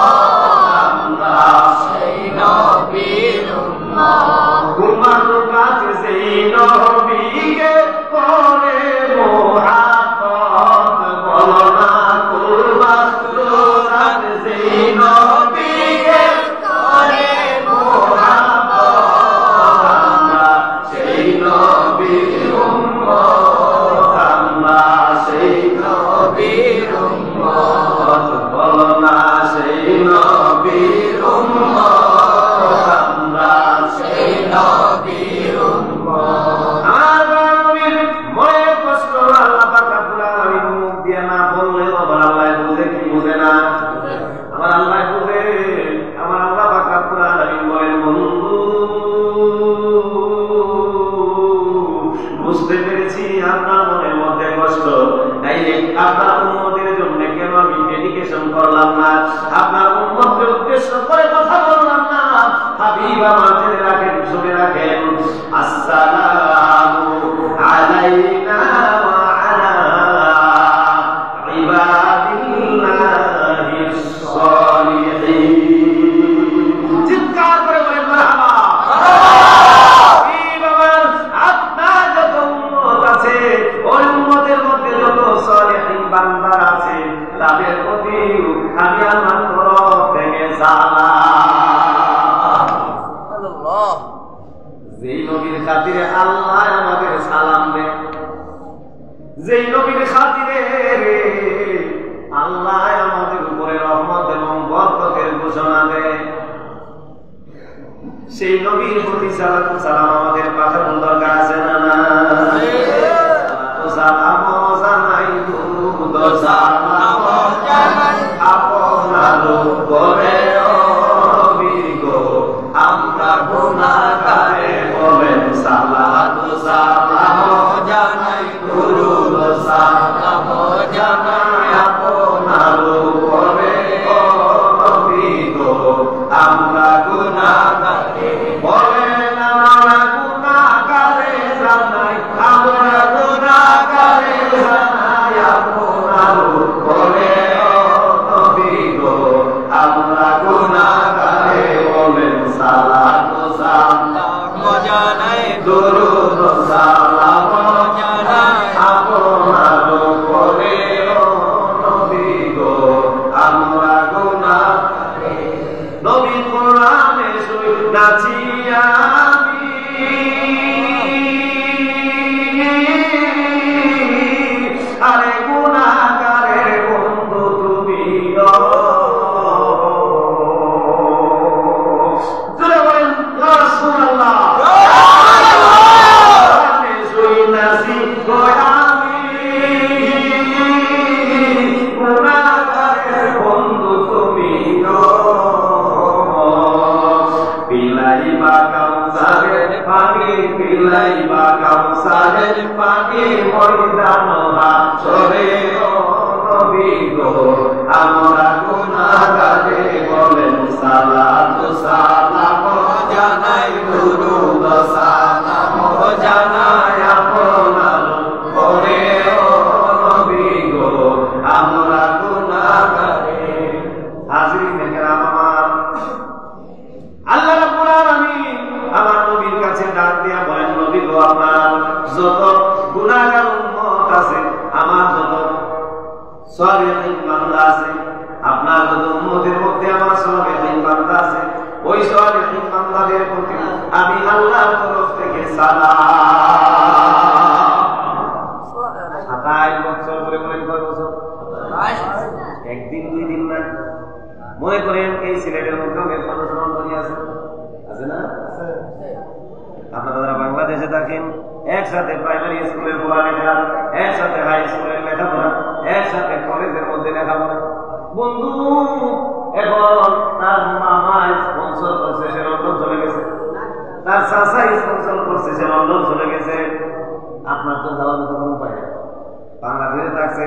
সেই নবীর প্রতি সালাম আমাদের পাঠানোর দরকার আছে না? সালাম জানাই দুরুদ সালাম জানাই আপনার উপরে অবিগো, আমরা গুনাহগারে বলেন সালাত সালাম জানাই দুরুদ সালাম জানাই আপনার উপরে অবিগো, আমরা গুনাহগারে বলেন আমরা গুনাহগারে জানাই, আমরা গুনাহগারে জানাই আপনার উপরে অবিগো, আমরা গুনাহগারে বলেন সালাত সালাম জানাই দুরুদ সালাম জানাই আপনার উপরে অবিগো, আমরা গুনাহগারে। নবী কোরআনে শুই নাচি আমি, আরে গুনাহগারের বন্ধু তুমি জোরে বলেন ইয়া রাসূলুল্লাহ। কোরআনে শুই নাচি আমি, গুনাহগারের বিলাইবা কাউসারের পানি ময়দান হাসরে ও নবী গো আমরা গুনাহগারে বলেন সালাত সালাম জানাই দুরূদ সালাম জানাই আপনার পরে ও নবী গো আমরা গুনাহগারে। হাজিরিন কেরাম আমার, আল্লাহ রাব্বুল আলামিন আমার নবীর কাছে ডাক দিয়া বলেন নবী গো আপনার যত গুনাহগার উম্মত আছে, আমার যত সালিহিন বান্দা আছে, আপনার যত উম্মতের মধ্যে আমার সালিহিন বান্দা আছে, ওই সালিহিন বান্দাদের প্রতি আমি আল্লাহর তরফ থেকে সালাম। 27 বছর করে বলেন কয় বছর? একদিন দুই দিন না। মনে করেন এই সিলেটের মধ্যে আছে না? আপনারা যারা বাংলাদেশে থাকেন একসাথে প্রাইমারি স্কুলের পড়ালেখা, একসাথে হাই স্কুলের লেখাপড়া, একসাথে কলেজের মধ্যে লেখাপড়া। বন্ধু এখন তার মামা স্পন্সর করছে, সে লন্ডন চলে গেছে, তার চাচা স্পন্সর করছে, সে লন্ডন চলে গেছে। আপনার তো যাওয়ার মতো কোনো উপায় নেই। বাংলাদেশে থাকছে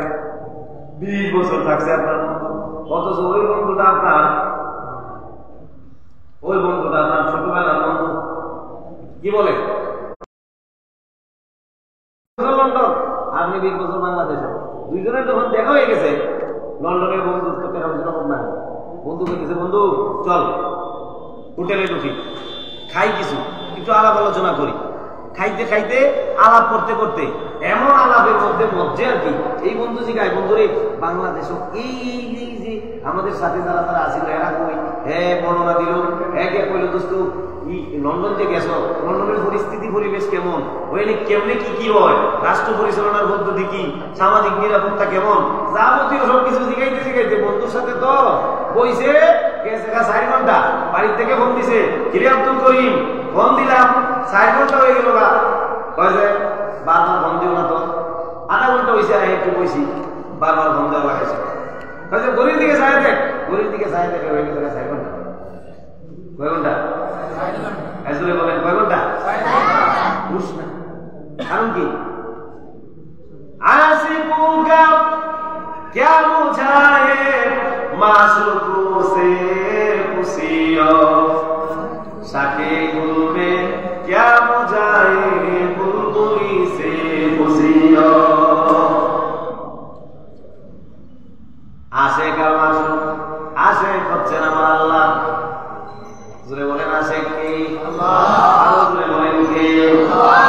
20 বছর থাকছে আপনার, অথচ ওই বন্ধুটা আপনার ছোটবেলার বন্ধু। কি বলে লন্ডন, আপনি 20 বছর বাংলাদেশে, দুইজনের যখন দেখা হয়ে গেছে লন্ডনের বন্ধুত্ব কেন না, বন্ধু বলতেছে বন্ধু চল হোটেলে ঢুকি, খাই কিছু, একটু আলাপ আলোচনা করি। খাইতে খাইতে আলাপ করতে করতে এমন আলাপের মধ্যে আর কি এই বন্ধু জিগায় বন্ধুরে বাংলাদেশ এই যে আমাদের সাথে যারা তারা আসিল এরা কই, হ্যাঁ বর্ণনা দিল, একে কইল দোস্ত লন্ডন যে গেছ, লন্ডনের পরিস্থিতি পরিবেশ কেমন, ওইখানে কেমনে কি কি হয়, রাষ্ট্র পরিচালনার পদ্ধতি কি, সামাজিক নিরাপত্তা কেমন, যাবতীয় সবকিছু জিগাইতে জিগাইতে বন্ধুর সাথে তো বইছে গেছে 4 ঘন্টা। বাড়ির থেকে ফোন দিছে, কিরে আব্দুল করিম, ফোন দিলাম 4 ঘন্টা হয়ে গেল না, কয়েছে বারবার ফোন দিও না তো, আধা ঘন্টা হয়েছে একটু বইছি, বারবার ফোন দেওয়া লাগাইছে। কয়েছে গরির দিকে চাই দেখ, গরির দিকে চাই দেখে হয়ে গেছে 4 ঘন্টা। কয় ঘন্টা? আসলে বলেন কয় ঘন্টা? বুঝ না কারণ কি? आशिकों क्या बुझाए माशूकों से खुशियों, शाके गुल में क्या बुझाए बुलबुली से खुशियों। आशिक और माशूक, आशिक হচ্ছেন আমার আল্লাহ। জোরে বলেন আশিক কি? আল্লাহ। আরো জোরে বলেন কে? আল্লাহ।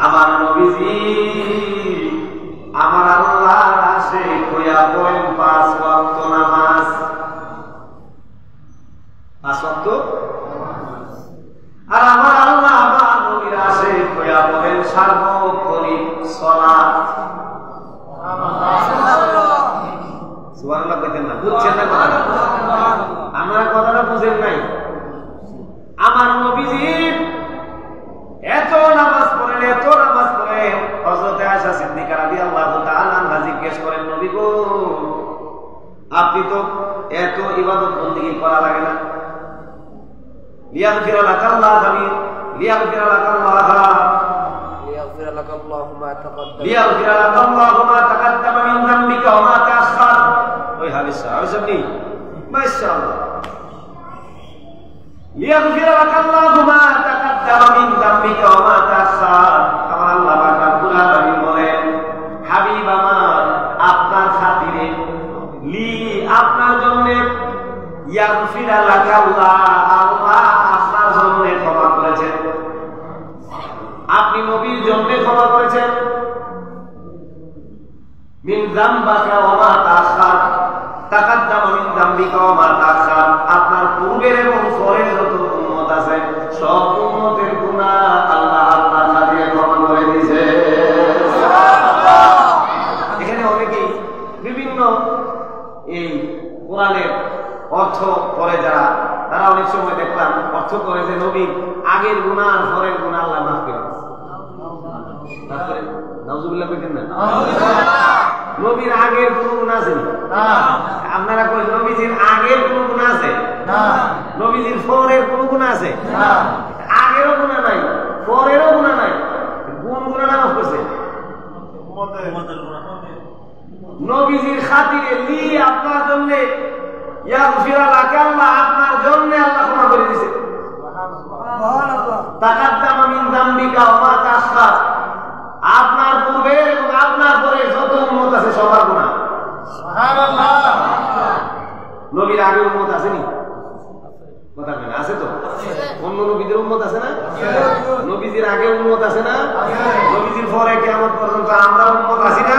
আমার নবীজি আমার আল্লাহর আশিক হইয়া পড়েন 5 ওয়াক্ত নামাজ। 5 ওয়াক্ত। আর আমার আল্লাহ আমার নবীর আশিক হইয়া পড়েন সার্বক্ষণিক সালাত। সুবহানাল্লাহ কইতেন না, বুঝছেন না কথাটা? আমরা কথাটা বুঝেন নাই। আমার নবীজি এত নামাজ পড়েন, এত নামাজ পড়েন, হযরত আয়েশা সিদ্দিকা রাদিয়াল্লাহু তাআলা আনহা জিজ্ঞেস করেন নবী গো আপনি তো এত ইবাদত বন্দেগী করা লাগে না, লিয়াগফির লাকাল্লাহু আমিন, লিয়াগফির লাকাল্লাহু মা তাকাদ্দামা মিন যামবিকা ওয়া মা তাআখার। ওই হাদিস সাহাবী মাশাআল্লাহ, লিয়াগফির লাকাল্লাহু মা তাকাদ্দামা মিন যামবিকা ওয়া মা তাআখার। আমার আল্লাহ পাক রব্বুল আলামিন বলেন হাবিব আমার আপনার খাতিরে লি আপনার জন্য ইয়াগফির লাকাল্লাহ আল্লাহ আপনার জন্য ক্ষমা করেছেন, আপনি নবীর জন্য ক্ষমা করেছেন। মিন যামবাকা ওয়া মা তাআখার, তাকাদ্দামা মিন যামবিকা ওয়া মা তাআখার, আপনার পূর্বের এবং পরের যত উম্মত আছে সব উম্মতের গুনাহ আল্লাহ আপনার খাতিরে ক্ষমা করে দিয়েছে। সুবহানাল্লাহ। এখানে অনেকেই বিভিন্ন এই কোরআনের অর্থ করে যারা, তারা অনেক সময় দেখলাম অর্থ করে যে নবী আগের গুনাহ আর পরের গুনাহ আল্লাহ মাফ করে দিয়েছে। নাউজুবিল্লাহ কইতেন না? নবীর আগের কোন গুনাহ আছে না? আপনারা কই নবীজির আগের কোন গুনাহ আছে? না। নবীজির পরের কোন গুনাহ আছে? না। আগেরও গুনাহ নাই, পরেরও গুনাহ নাই, কোন গুনাহটা মাফ করছে? নবীজির খাতিরে লি আপনার জন্য ইয়াগফিরা লাকা, আল্লাহ আপনার জন্য আল্লাহ ক্ষমা করে দিয়েছে। সুবহানাল্লাহ। তাকাদ্দামা মিন যামবিকা ওয়া মা তাআখার, আপনার পূর্বে এবং আপনার পরে যত উম্মত আছে সবার গুনাহ। সুবহানাল্লাহ। নবীর আগে উম্মত আসেনি? কথা বলেন, আছে তো? অন্য নবীদের উম্মত আছে না? নবীজির আগে উম্মত আছে না? নবীজির পরে কিয়ামত পর্যন্ত আমরা উম্মত আছি না?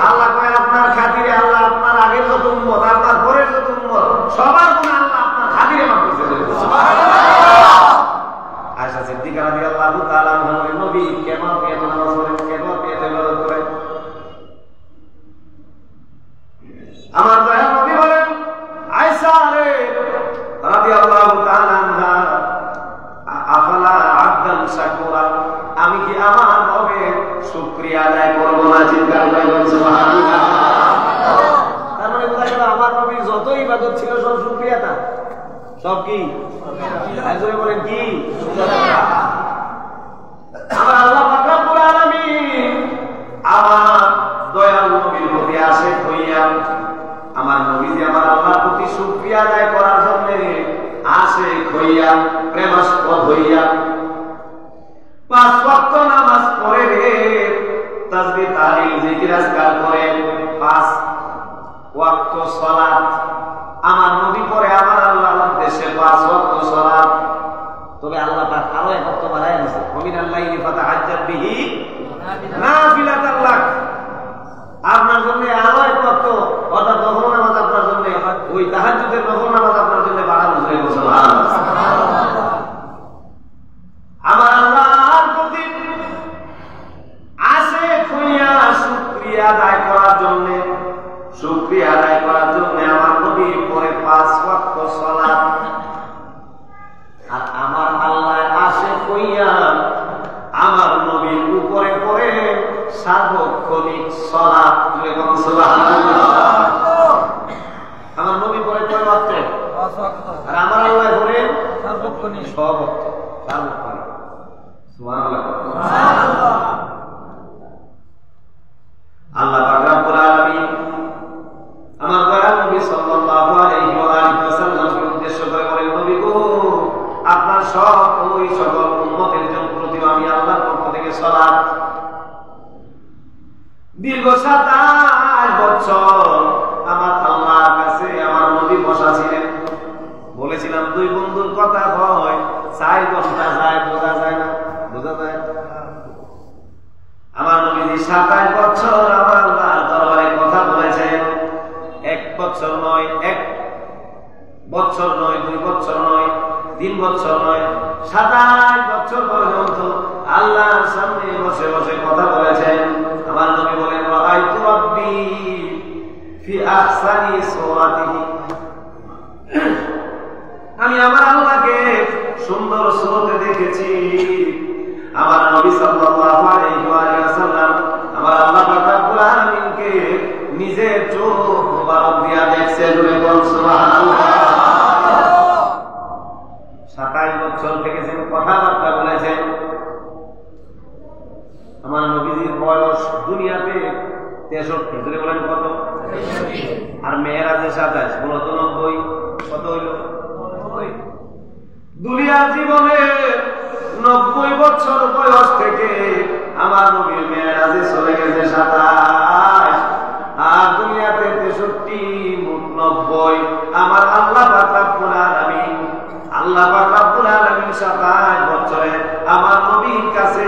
আল্লাহ কয় আপনার খাতিরে, আল্লাহ আপনার আগের যত উম্মত, আপনার পরের যত উম্মত সবার গুনাহ আল্লাহ আপনার খাতিরে মাফ করেছে। সুবহানাল্লাহ। আয়েশা সিদ্দিকা রাদিয়াল্লাহু তাআলা আনহা নবী কেমন পেয়ে নামাজ পড়েন, কেমন পেয়ে ইবাদত করেন। আমার দয়াল নবী বলেন, আয়েশা রে রাদিয়াল্লাহু তাআলা আনহা, আফালা আবদান শাকুরা, আমি কি আমার রবের শুকরিয়া আদায় করব না? চিন্তা করবেন। সুবহানাল্লাহ। তার মানে বোঝা গেল আমার নবীর যত ইবাদত ছিল সব শুকরিয়া, তা সব কি? আজকে বলেন কি? আমার আল্লাহ পাক রব্বুল আলামিন আমার দয়াল নবীর প্রতি আশিক হইয়া, আমার নবীজি আমার আল্লাহর প্রতি শুকরিয়া আদায় করার জন্য আশিক হইয়া, প্রেমাস্পদ হইয়া 5 ওয়াক্ত নামাজ পড়ে রে, তাসবিহ তাহলিল জিকির আজকার করে 5 ওয়াক্ত সালাত আমার নবী পড়ে, আমার আল্লাহর উদ্দেশ্যে 5 ওয়াক্ত সালাত। তবে আল্লাহ পাক আরো এক ওয়াক্ত বাড়ায় দিয়েছে, মিনাল লাইলি ফাতাহাজ্জাত বিহি নাফিলাতাল লাক, আপনার জন্য আরো এক ওয়াক্ত, অর্থাৎ নফল নামাজ আপনার জন্য, ওই তাহাজ্জুদের নফল নামাজ আপনার জন্য বাড়ানো হয়েছে। সুবহানাল্লাহ। আমার আল্লাহর প্রতি আশিক হইয়া শুকরিয়া আদায় করার জন্য, শুকরিয়া আদায় করার জন্য আমার নবী পড়ে 5 ওয়াক্ত সালাত। আর আমার আল্লাহ আশিক হইয়া আমার নবীর উপরে পড়ে সার্বক্ষণিক সালাত। সুবহানাল্লাহ। আমার নবী পড়ে কয় ওয়াক্ত? 5 ওয়াক্ত। আর আমার আল্লাহ পড়ে সার্বক্ষণিক 6 ওয়াক্ত, সার্বক্ষণিক। সুবহানাল্লাহ। সুবহানাল্লাহ। আল্লাহ পাক রব্বুল আলামিন আমার দয়াল নবী সাল্লাল্লাহু আলাইহি ওয়া আলিহি ওয়াসাল্লামকে উদ্দেশ্য করে বলেন, নবী গো, আপনার সব ওই সকল উম্মতের জন্য প্রতি আমি আল্লাহর পক্ষ থেকে সালাত। দীর্ঘ 27 বছর আমার আল্লাহর কাছে আমার নবী বসা ছিলেন। বলেছিলাম 2 বন্ধুর কথা হয় 4 ঘন্টা যায়, বোঝা যায় না? বোঝা যায়? আমার নবী 27 বছর আমার আল্লাহর দরবারে কথা বলেছেন। 1 বছর নয়, 1 বছর নয়, 2 বছর নয়, 3 বছর নয়, 27 বছর পর্যন্ত আল্লাহর সামনে বসে বসে কথা বলেছেন। আমার নবী বলেন, রাআইতু রাব্বি ফি আহসানি সূরাতিহি, আমি আমার আল্লাহকে সুন্দর সুরতে দেখেছি। আমার নবী সাল্লাল্লাহু আলাইহি ওয়াসাল্লাম আমার আল্লাহ পাক রব্বুল আলামিনকে নিজের চোখ মুবারক দিয়া দেখছেন। সুবহানাল্লাহ। 27 বছর থেকে যে কথাবার্তা বলেছেন। আমার নবীজির বয়স দুনিয়াতে 63, যদি বলেন কত? আর মেরাজে 27, মূলত 90। কত হইল? দুনিয়ার জীবনে 90 বছর বয়স থেকে আমার নবী মেরাজে চলে গেছে 27, আর দুনিয়াতে 63, মোট 90। আমার আল্লাহ পাক রব্বুল আলামিন, আল্লাহ পাক রব্বুল আলামিন 27 বছরে আমার নবীর কাছে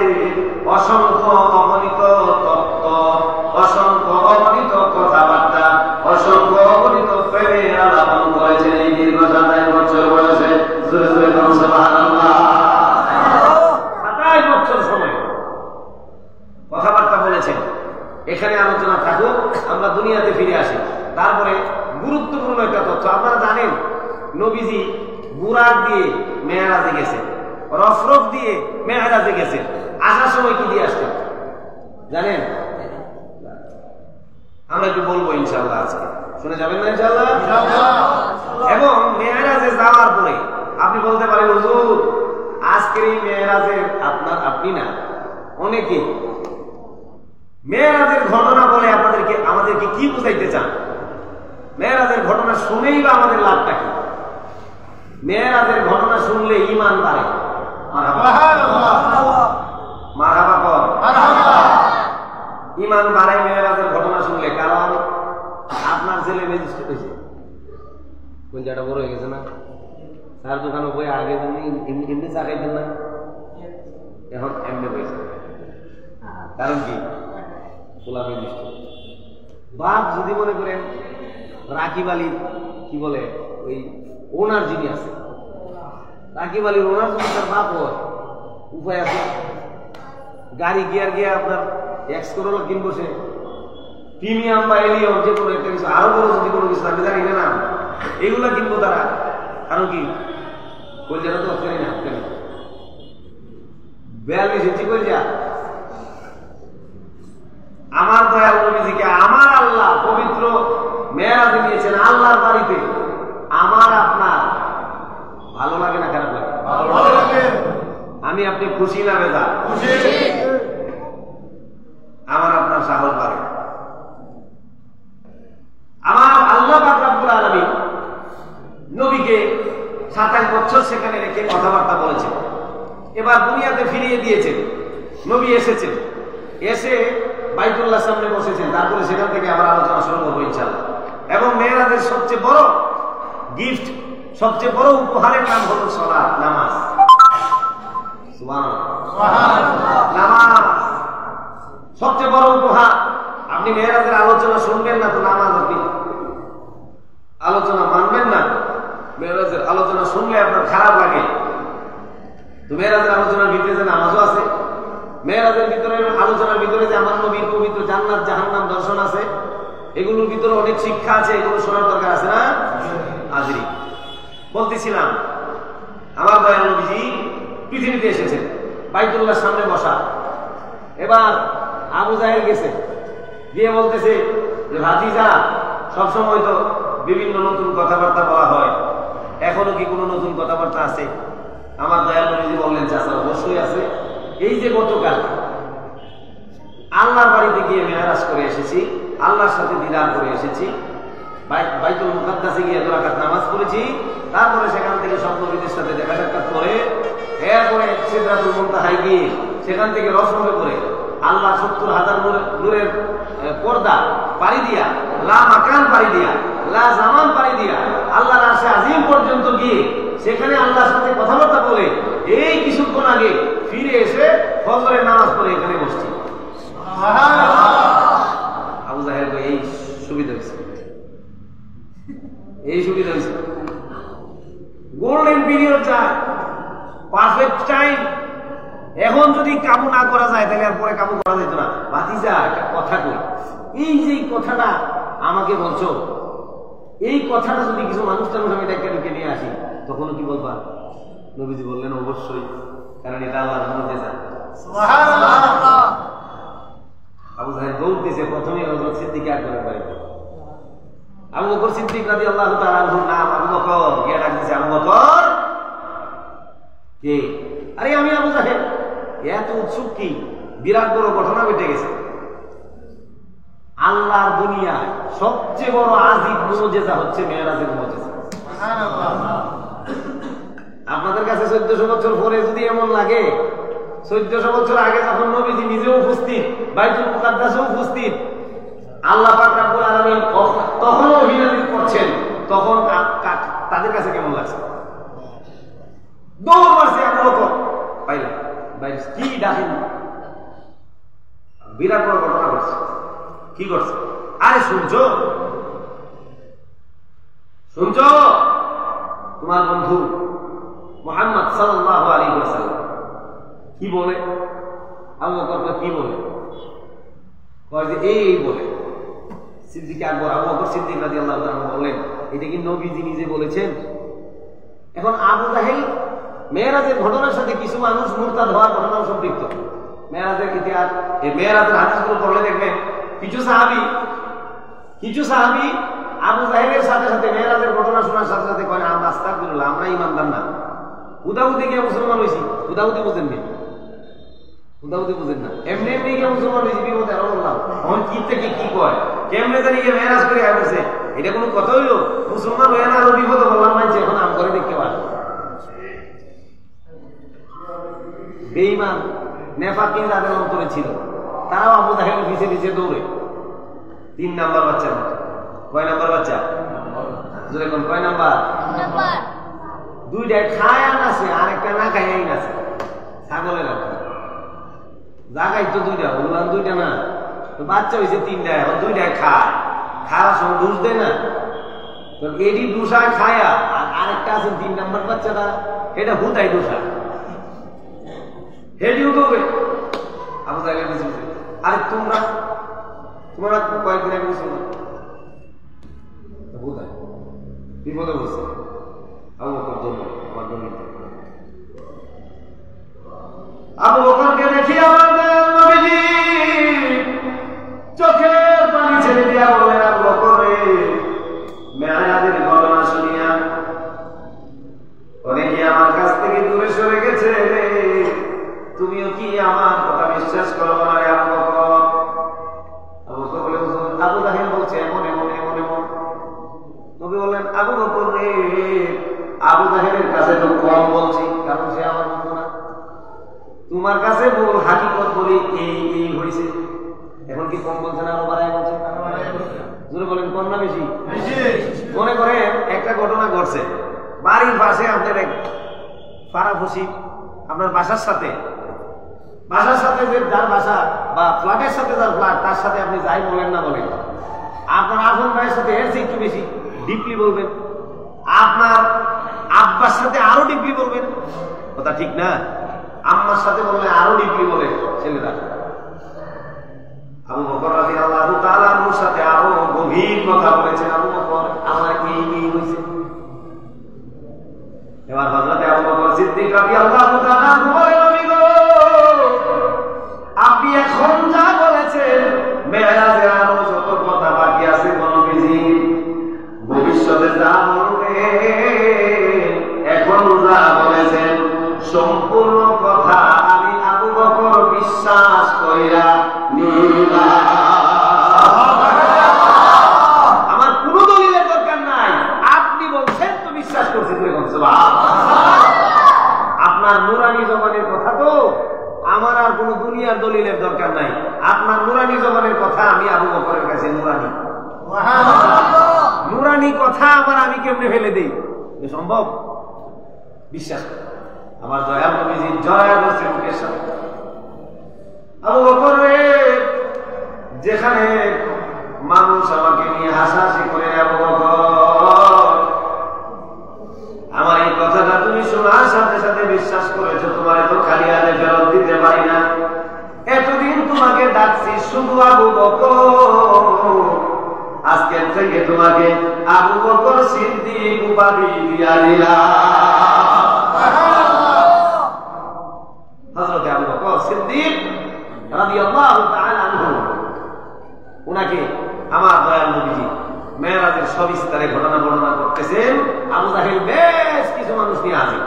অসংখ্য অগণিত তত্ত্ব, অসংখ্য অগণিত কথাবার্তা, অসংখ্য অগণিত প্রেমের আলাপন করেছেন। এই দীর্ঘ 27 বছর বয়সে জোরে জোরে বলুন সুবহানাল্লাহ। 27 বছর সময় কথাবার্তা বলেছেন। এখানে আলোচনা থাকুক, আমরা দুনিয়াতে ফিরে আসি। তারপরে গুরুত্বপূর্ণ একটা তথ্য, আপনারা জানেন নবীজি বুরাক দিয়ে মেরাজে গেছে, রফরফ দিয়ে মেরাজে গেছে। আসার সময় কি দিয়ে আসতেন জানেন? আমরা একটু বলবো ইনশাআল্লাহ, আজকে শুনে যাবেন না ইনশাআল্লাহ? এবং মেরাজে যাওয়ার পরে আপনি বলতে পারেন, হুজুর আজকের এই মেয়েরাজের আপনি না অনেকে মেয়েরাজের ঘটনা বলে আমাদেরকে কি বুঝাইতে চান? মেয়েরাজের ঘটনা শুনেই বা আমাদের লাভটা কি? মেয়েরাজের ঘটনা শুনলে ঈমান বাড়ে। মারহাবা কর। ঈমান বাড়ে মেয়েরাজের ঘটনা শুনলে। কারণ আপনার ছেলে ম্যাজিস্ট্রেট হয়েছে, কোন জায়গাটা বড় হয়ে গেছে না, তার দোকানে বই আগে এমনি চা খাইতেন না, এখন এমনি হয়েছে। কারণ কি? খোলা ম্যাজিস্ট্রেট। বাপ যদি মনে করেন রাকিব আলী কি বলে ওই ওনার যিনি আছে, রাকিব আলীর ওনার যদি তার বাপ হয়, উপায় আছে? গাড়ি গিয়ার গিয়ে আপনার এক্স করোলা কিনবো, সে প্রিমিয়াম বা এলিয়ন যে কোনো একটা কিছু, আরো বড় যদি কোনো কিছু আমি জানি না, এগুলা কিনবো তারা। কারণ কি? কলজাটা তো জানি না, 42 ইঞ্চি কলজা। আমার দয়াল নবীজিকে আমার আল্লাহ পবিত্র মেরাজে নিয়েছেন আল্লাহর বাড়িতে। আমার আপনার ভালো লাগে না খারাপ লাগে? ভালো লাগে। আমি আপনি খুশি না বেজা? খুশি। আমার আপনার সাহস বাড়ে। আমার আল্লাহ পাক রব্বুল আলামিন নবীকে 27 বছর সেখানে রেখে কথাবার্তা বলেছেন। এবার দুনিয়াতে ফিরিয়ে দিয়েছেন। নবী এসেছেন, এসে বাইতুল্লাহ সামনে বসেছেন। তারপরে সেখান থেকে আবার আলোচনা শুরু করবো ইনশাআল্লাহ। এবং মেয়েরাদের সবচেয়ে বড় গিফট, সবচেয়ে বড় উপহারের নাম হলো সালাত, নামাজ। সুবহানাল্লাহ। নামাজ সবচেয়ে বড় উপহার। আপনি মেয়েরাদের আলোচনা শুনবেন না তো নামাজ আপনি আলোচনা মানবেন না। মেয়েরাজের আলোচনা শুনলে আপনার খারাপ লাগে। তো মেয়েরাজের আলোচনার ভিতরে যে নামাজও আছে, মেয়েরাজের ভিতরে আলোচনার ভিতরে যে আমার নবীর পবিত্র জান্নাত জাহান্নাম দর্শন আছে, এগুলোর ভিতরে অনেক শিক্ষা আছে, এগুলো শোনার দরকার আছে না? হাজিরি বলতেছিলাম, আমার দয়াল নবীজি পৃথিবীতে এসেছেন, বাইতুল্লাহর সামনে বসা। এবার আবু জাহেল গেছে, গিয়ে বলতেছে যে ভাতিজা, সবসময় তো বিভিন্ন নতুন কথাবার্তা বলা হয়, এখনো কি কোনো নতুন কথাবার্তা আছে? আমার দয়াল নবীজি বললেন, চাচা অবশ্যই আছে। এই যে গতকাল আল্লাহর বাড়িতে গিয়ে মেরাজ করে এসেছি, আল্লাহর সাথে দিদার করে এসেছি, বাইতুল মুকাদ্দাসে গিয়ে 2 রাকাত নামাজ পড়েছি, তারপরে সেখান থেকে সব নবীদের সাথে দেখা সাক্ষাৎ করে, এরপরে সিদরাতুল মুনতাহায় গিয়ে সেখান থেকে রসমে করে আল্লাহ 70,000 নূরের পর্দা পাড়ি দিয়া, লা মাকান পাড়ি দিয়া, লা জামান পাড়ি দিয়া আল্লাহর আরশে আজিম পর্যন্ত গিয়ে সেখানে আল্লাহর সাথে কথাবার্তা বলে এই কিছুক্ষণ আগে ফিরে এসে ফজরের নামাজ পড়ে এখানে বসছি। আবু জাহেল এই সুবিধা হয়েছে, এই সুবিধা হয়েছে। গোল্ডেন পিরিয়ড যায়, পারফেক্ট টাইম। এখন যদি কামু না করা যায় তাহলে আর পরে কামু করা যেত না। ভাতিজা একটা কথা কই, এই যে কথাটা আমাকে বলছো, এই কথাটা যদি কিছু মানুষ টানুষ আমি ডেকে নিয়ে আসি, তখনও কি বলবা? নবীজি বললেন অবশ্যই, কারণ এটা আল্লাহর মধ্যে যায়। সুবহানাল্লাহ। আবু জাহেল বলতেছে প্রথমে হযরত সিদ্দিক আকবরের বাড়িতে। আবু বকর সিদ্দিক রাদিয়াল্লাহু তাআলা আনহুর নাম আবু বকর, গিয়ে ডাকতেছে আবু বকর। কে? আরে আমি আবু জাহেল। এত উৎসুক কি? বিরাট বড় ঘটনা ঘটে গেছে। আল্লাহর দুনিয়ায় সবচেয়ে বড় আজিব মুজিজা হচ্ছে মেরাজের মুজিজা। সুবহানাল্লাহ। আপনাদের কাছে 1400 বছর পরে যদি এমন লাগে, 1400 বছর আগে যখন নবীজি নিজেও উপস্থিত, বাইতুল মুকাদ্দাসেও উপস্থিত, আল্লাহ পাক রব্বুল আলামিন তখনও অভিনন্দন করছেন, তখন তাদের কাছে কেমন লাগছে? দৌড় মারছে আবু বকর, পাইলা বাইরে কি ডাকেন? বিরাট বড় ঘটনা ঘটছে। কি করছে? আরে শুনছো, শুনছো, তোমার বন্ধু মুহাম্মদ সাল্লাল্লাহু আলাইহি ওয়াসাল্লাম কি বলে? আবু বকর কি বলে? কয় যে এই বলে। সিদ্দিক আকবর, আবু বকর সিদ্দিক রাদিয়াল্লাহু তাআলা বলেন, এটা কি নবীজি নিজে বলেছেন? এখন আবু জাহেল মেরাজের ঘটনার সাথে কিছু মানুষ মুরতাদ হওয়ার ঘটনাও সম্পৃক্ত। মেরাজের ইতিহাস, এই মেরাজের হাদিসগুলো পড়লে দেখবেন কিছু সাহাবী আবু জাহেলের সাথে সাথে মেরাজের ঘটনা শোনার সাথে সাথে কয়, আমরা আস্তাগফিরুল্লাহ, আমরা ঈমানদার না। হুদাহুদি গিয়ে মুসলমান হয়েছি, হুদাহুদি বোঝেন নি, হুদাহুদি বোঝেন না, এমনি এমনি গিয়ে মুসলমান হয়েছি, বিপদে আরো বললাম তখন কি থেকে কি কয় কেমনে জানি গিয়ে মেরাজ করে আসছে, এটা কোনো কথা হইলো? মুসলমান হয়ে না আরো বিপদে বললাম মানছে, এখন আম করে দেখতে পারে বেঈমান নেফাকি যাদের অন্তরে ছিল তারাও আবু জাহেলের পিছে পিছে দৌড়ে। 3 নাম্বার বাচ্চা, কয় নাম্বার বাচ্চা? যেরকম কয় নাম্বার? 2টা খায় আনাছে, আরেকটা না খায় আছে ছাগলের আর জাগাই তো 2টা, বললাম 2টা না, তো বাচ্চা হয়েছে 3টা, এখন 2টায় খায়, খাওয়ার সময় দোষ দেয় না, তো এডি দোষা খায়া, আর আরেকটা আছে 3 নাম্বার বাচ্চাটা, এটা হুদাই দোষা, হেডিও দৌড়ে আবু জাহেলের পিছে। আরে তোমরা কয়েকদিন আগে বুঝছো না হুদাই বিপদে বলছে, আবু বকর দৌড়, আমার দৌড়, আবু বকরকে দেখি আমার নবীজি চোখের পানি ছেড়ে দিয়া বললেন, আবু বকর রে, মেরাজের ঘটনা শুনিয়া অনেকে আমার কাছ থেকে দূরে সরে গেছে রে, তুমিও কি আমার কথা বিশ্বাস করো না রে আবু বকর? আবু বকর বলে, আবু জাহেল বলছে এমন এমন এমন এমন। নবী বললেন, আবু বকর রে, আবু জাহেলের কাছে তো কম বলছি, কারণ সে আমার বন্ধু না, তোমার কাছে বল হাকিকত বলি এই এই হয়েছে, এখন কি কম বলছে না আরো বাড়ায় বলছে? জোরে বলেন, কম না বেশি? মনে করেন একটা ঘটনা ঘটছে, বাড়ির পাশে আপনার এক পাড়াপড়শি আপনার বাসার সাথে যে যার বাসা বা ফ্ল্যাটের সাথে যার ফ্ল্যাট, তার সাথে আপনি যাই বলেন না বলেন, আপনার আপন ভাইয়ের সাথে এর চেয়ে একটু বেশি ডিপলি বলবেন, আপনার আব্বার সাথে আরো ডিপলি বলবেন, কথা ঠিক না? আম্মার সাথে বললে আরো ডিপলি বলে ছেলেরা। আবু বকর রাদিয়াল্লাহু তাআলা আনহুর সাথে আরো গভীর কথা বলেছেন, আবু বকর আমার কি হয়েছে। এবার হযরত আবু বকর সিদ্দিক রাদিয়াল্লাহু তাআলা বলেন, নবী গো, আপনি এখন যা বলেছেন মেরাজের আরো যত কথা বাকি আছে নবীজি, ভবিষ্যতে যা বলবে, এখন যা বলেছেন সম্পূর্ণ কথা আমি আবু বকর বিশ্বাস কইরা নিলাম, আমার কোনো দলিলের দরকার নাই, আপনি বলছেন তো বিশ্বাস করছি। আপনার নুরানি জবানের কথা তো আমার আর কোন দুনিয়ার দলিলের দরকার নাই, আপনার নুরানি জবানের কথা আমি আবু বকরের কাছে নুরানি, নুরানি কথা আমার আমি কেমনে ফেলে দেই? সম্ভব? বিশ্বাস আমার দয়াল নবীজি জয় বলছে মুখের সাথে। আবু বকর রে, যেখানে মানুষ আমাকে নিয়ে হাসাহাসি করে, আবু বকর আমার এই কথাটা তুমি শোনার সাথে সাথে বিশ্বাস করেছো, তোমার তো খালি হাতে ফেরত দিতে পারি না, এতদিন তোমাকে ডাকছি শুধু আবু বকর, আজকের থেকে তোমাকে আবু বকর সিদ্দিক উপাধি দিয়া দিলাম। হযরত আবু বকর সিদ্দিক রাদিয়াল্লাহু তাআলা আনহু, উনাকে আমার দয়াল নবীজি মেরাজের সবিস্তারে ঘটনা বর্ণনা করতেছেন। আবু জাহেল বেশ কিছু মানুষ নিয়ে আসে,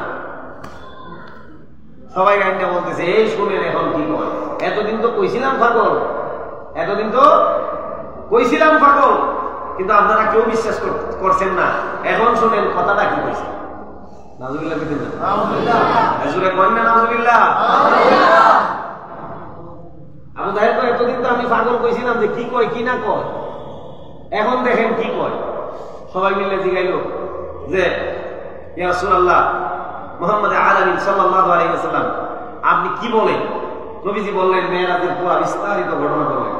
সবাই গাইন্ডা বলতেছে, এই শুনেন এখন কি কয়, এতদিন তো কইছিলাম পাগল, এতদিন তো কইছিলাম পাগল, কিন্তু আপনারা কেউ বিশ্বাস করছেন না, এখন শুনেন কথাটা কি কইছে। নাউজুবিল্লাহ কইতেন না? নাউজুবিল্লাহ। রাসূলে কইন না নাউজুবিল্লাহ? নাউজুবিল্লাহ। আবু জাহেল তো এতদিন তো আমি পাগল কইছিলাম যে কি কয় কি না কয়, এখন দেখেন কি কয়। সবাই মিলে জিগাইল যে ইয়া রাসূলুল্লাহ মুহাম্মদ আলামিন সাল্লাল্লাহু আলাইহি ওয়াসাল্লাম আপনি কি বলেন? নবীজি বললেন মেরাজের পুরো বিস্তারিত ঘটনা বললেন।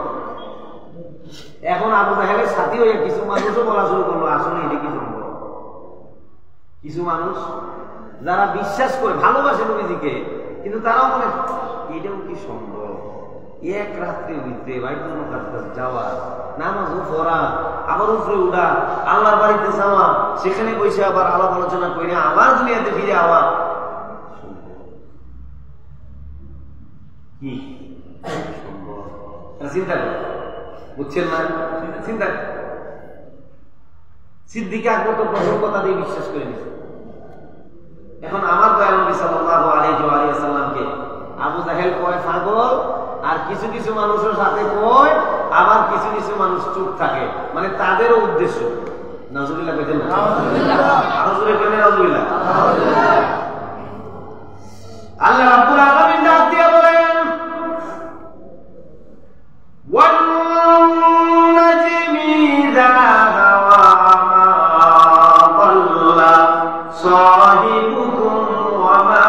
এখন আবু জাহেলের সাথী হয়ে কিছু মানুষও বলা শুরু করলো, আসলে এটা কি সম্ভব? কিছু মানুষ যারা বিশ্বাস করে ভালোবাসে নবীজিকে, কিন্তু তারাও বলে এটাও কি সম্ভব? এক রাত্রির ভিতরে বাইতুল মুকাদ্দাস যাওয়া, নামাজও পড়া, আবার উপরে উঠা, আল্লাহর বাড়িতে যাওয়া, সেখানে বসে আবার আলাপ আলোচনা করে আবার দুনিয়াতে ফিরে আওয়া, কি সম্ভব? চিন্তা কর, বুঝছেন না? চিন্তা কর। সিদ্দিক আকবর তো প্রথম কথা দিয়ে বিশ্বাস করে নিছে, এখন আমার দয়াল নবী সাল্লাল্লাহু আলাইহি ওয়া সাল্লামকে আবু জাহেল কয় পাগল, আর কিছু কিছু মানুষের সাথে কয়, আবার কিছু কিছু মানুষ চুপ থাকে, মানে তাদেরও উদ্দেশ্য। নাউজুবিল্লাহ কইতেন না? আরো জোরে বলেন নাউজুবিল্লাহ। আল্লাহ রাব্বুল আলামিন ডাক দিয়ে বলেন, ওয়ান নাজমি ইযা হাওয়া মা দাল্লা সাহিবুকুম ওয়া মা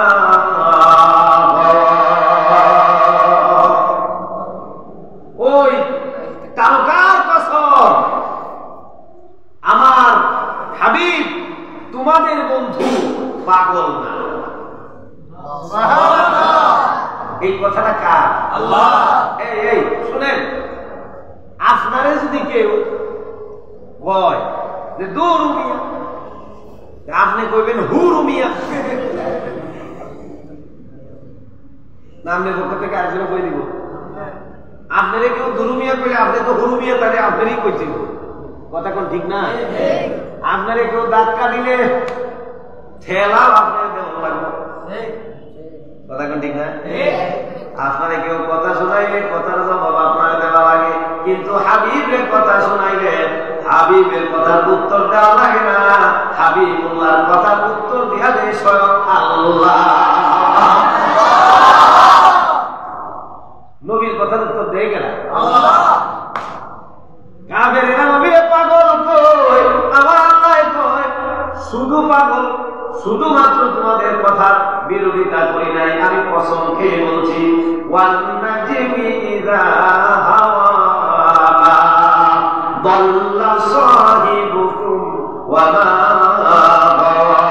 গাওয়া। ওই তারকার কসম, আমার হাবিব তোমাদের বন্ধু পাগল না। এই কথাটা কার? আল্লাহ। এই শুনেন, আপনারে যদি কেউ কয় যে দু রুমিয়া, আপনি কইবেন হু রুমিয়া, না আপনার পক্ষ থেকে আরেকজন কই দিব? আপনারে কেউ দুরুমিয়া কইলে আপনি তো হুরুমিয়া, তাহলে আপনারই কইছিল। কথা কোন ঠিক না? আপনারে কেউ ধাক্কা দিলে ঠেলা আপনার দেওয়া লাগবে। কথা কোন ঠিক না? আপনারে কেউ কথা শোনাইলে কথার জবাব আপনার দেওয়া লাগে, কিন্তু হাবিবের কথা শোনাইলে হাবিবের কথার উত্তর দেওয়া লাগে না, হাবিবুল্লাহর কথার উত্তর দিয়া দেয় স্বয়ং আল্লাহ। নবীর কথার উত্তর দেয় কেন? আল্লাহ। কাফেরেরা নবীর পাগল কই, আমার আল্লাহ কই শুধু পাগল, শুধুমাত্র তোমাদের কথার বিরোধিতা করি নাই, আমি কসম খেয়ে বলছি, ওয়ান নাজমি ইযা হাওয়া মা দাল্লা সাহিবুকুম ওয়া মা গাওয়া।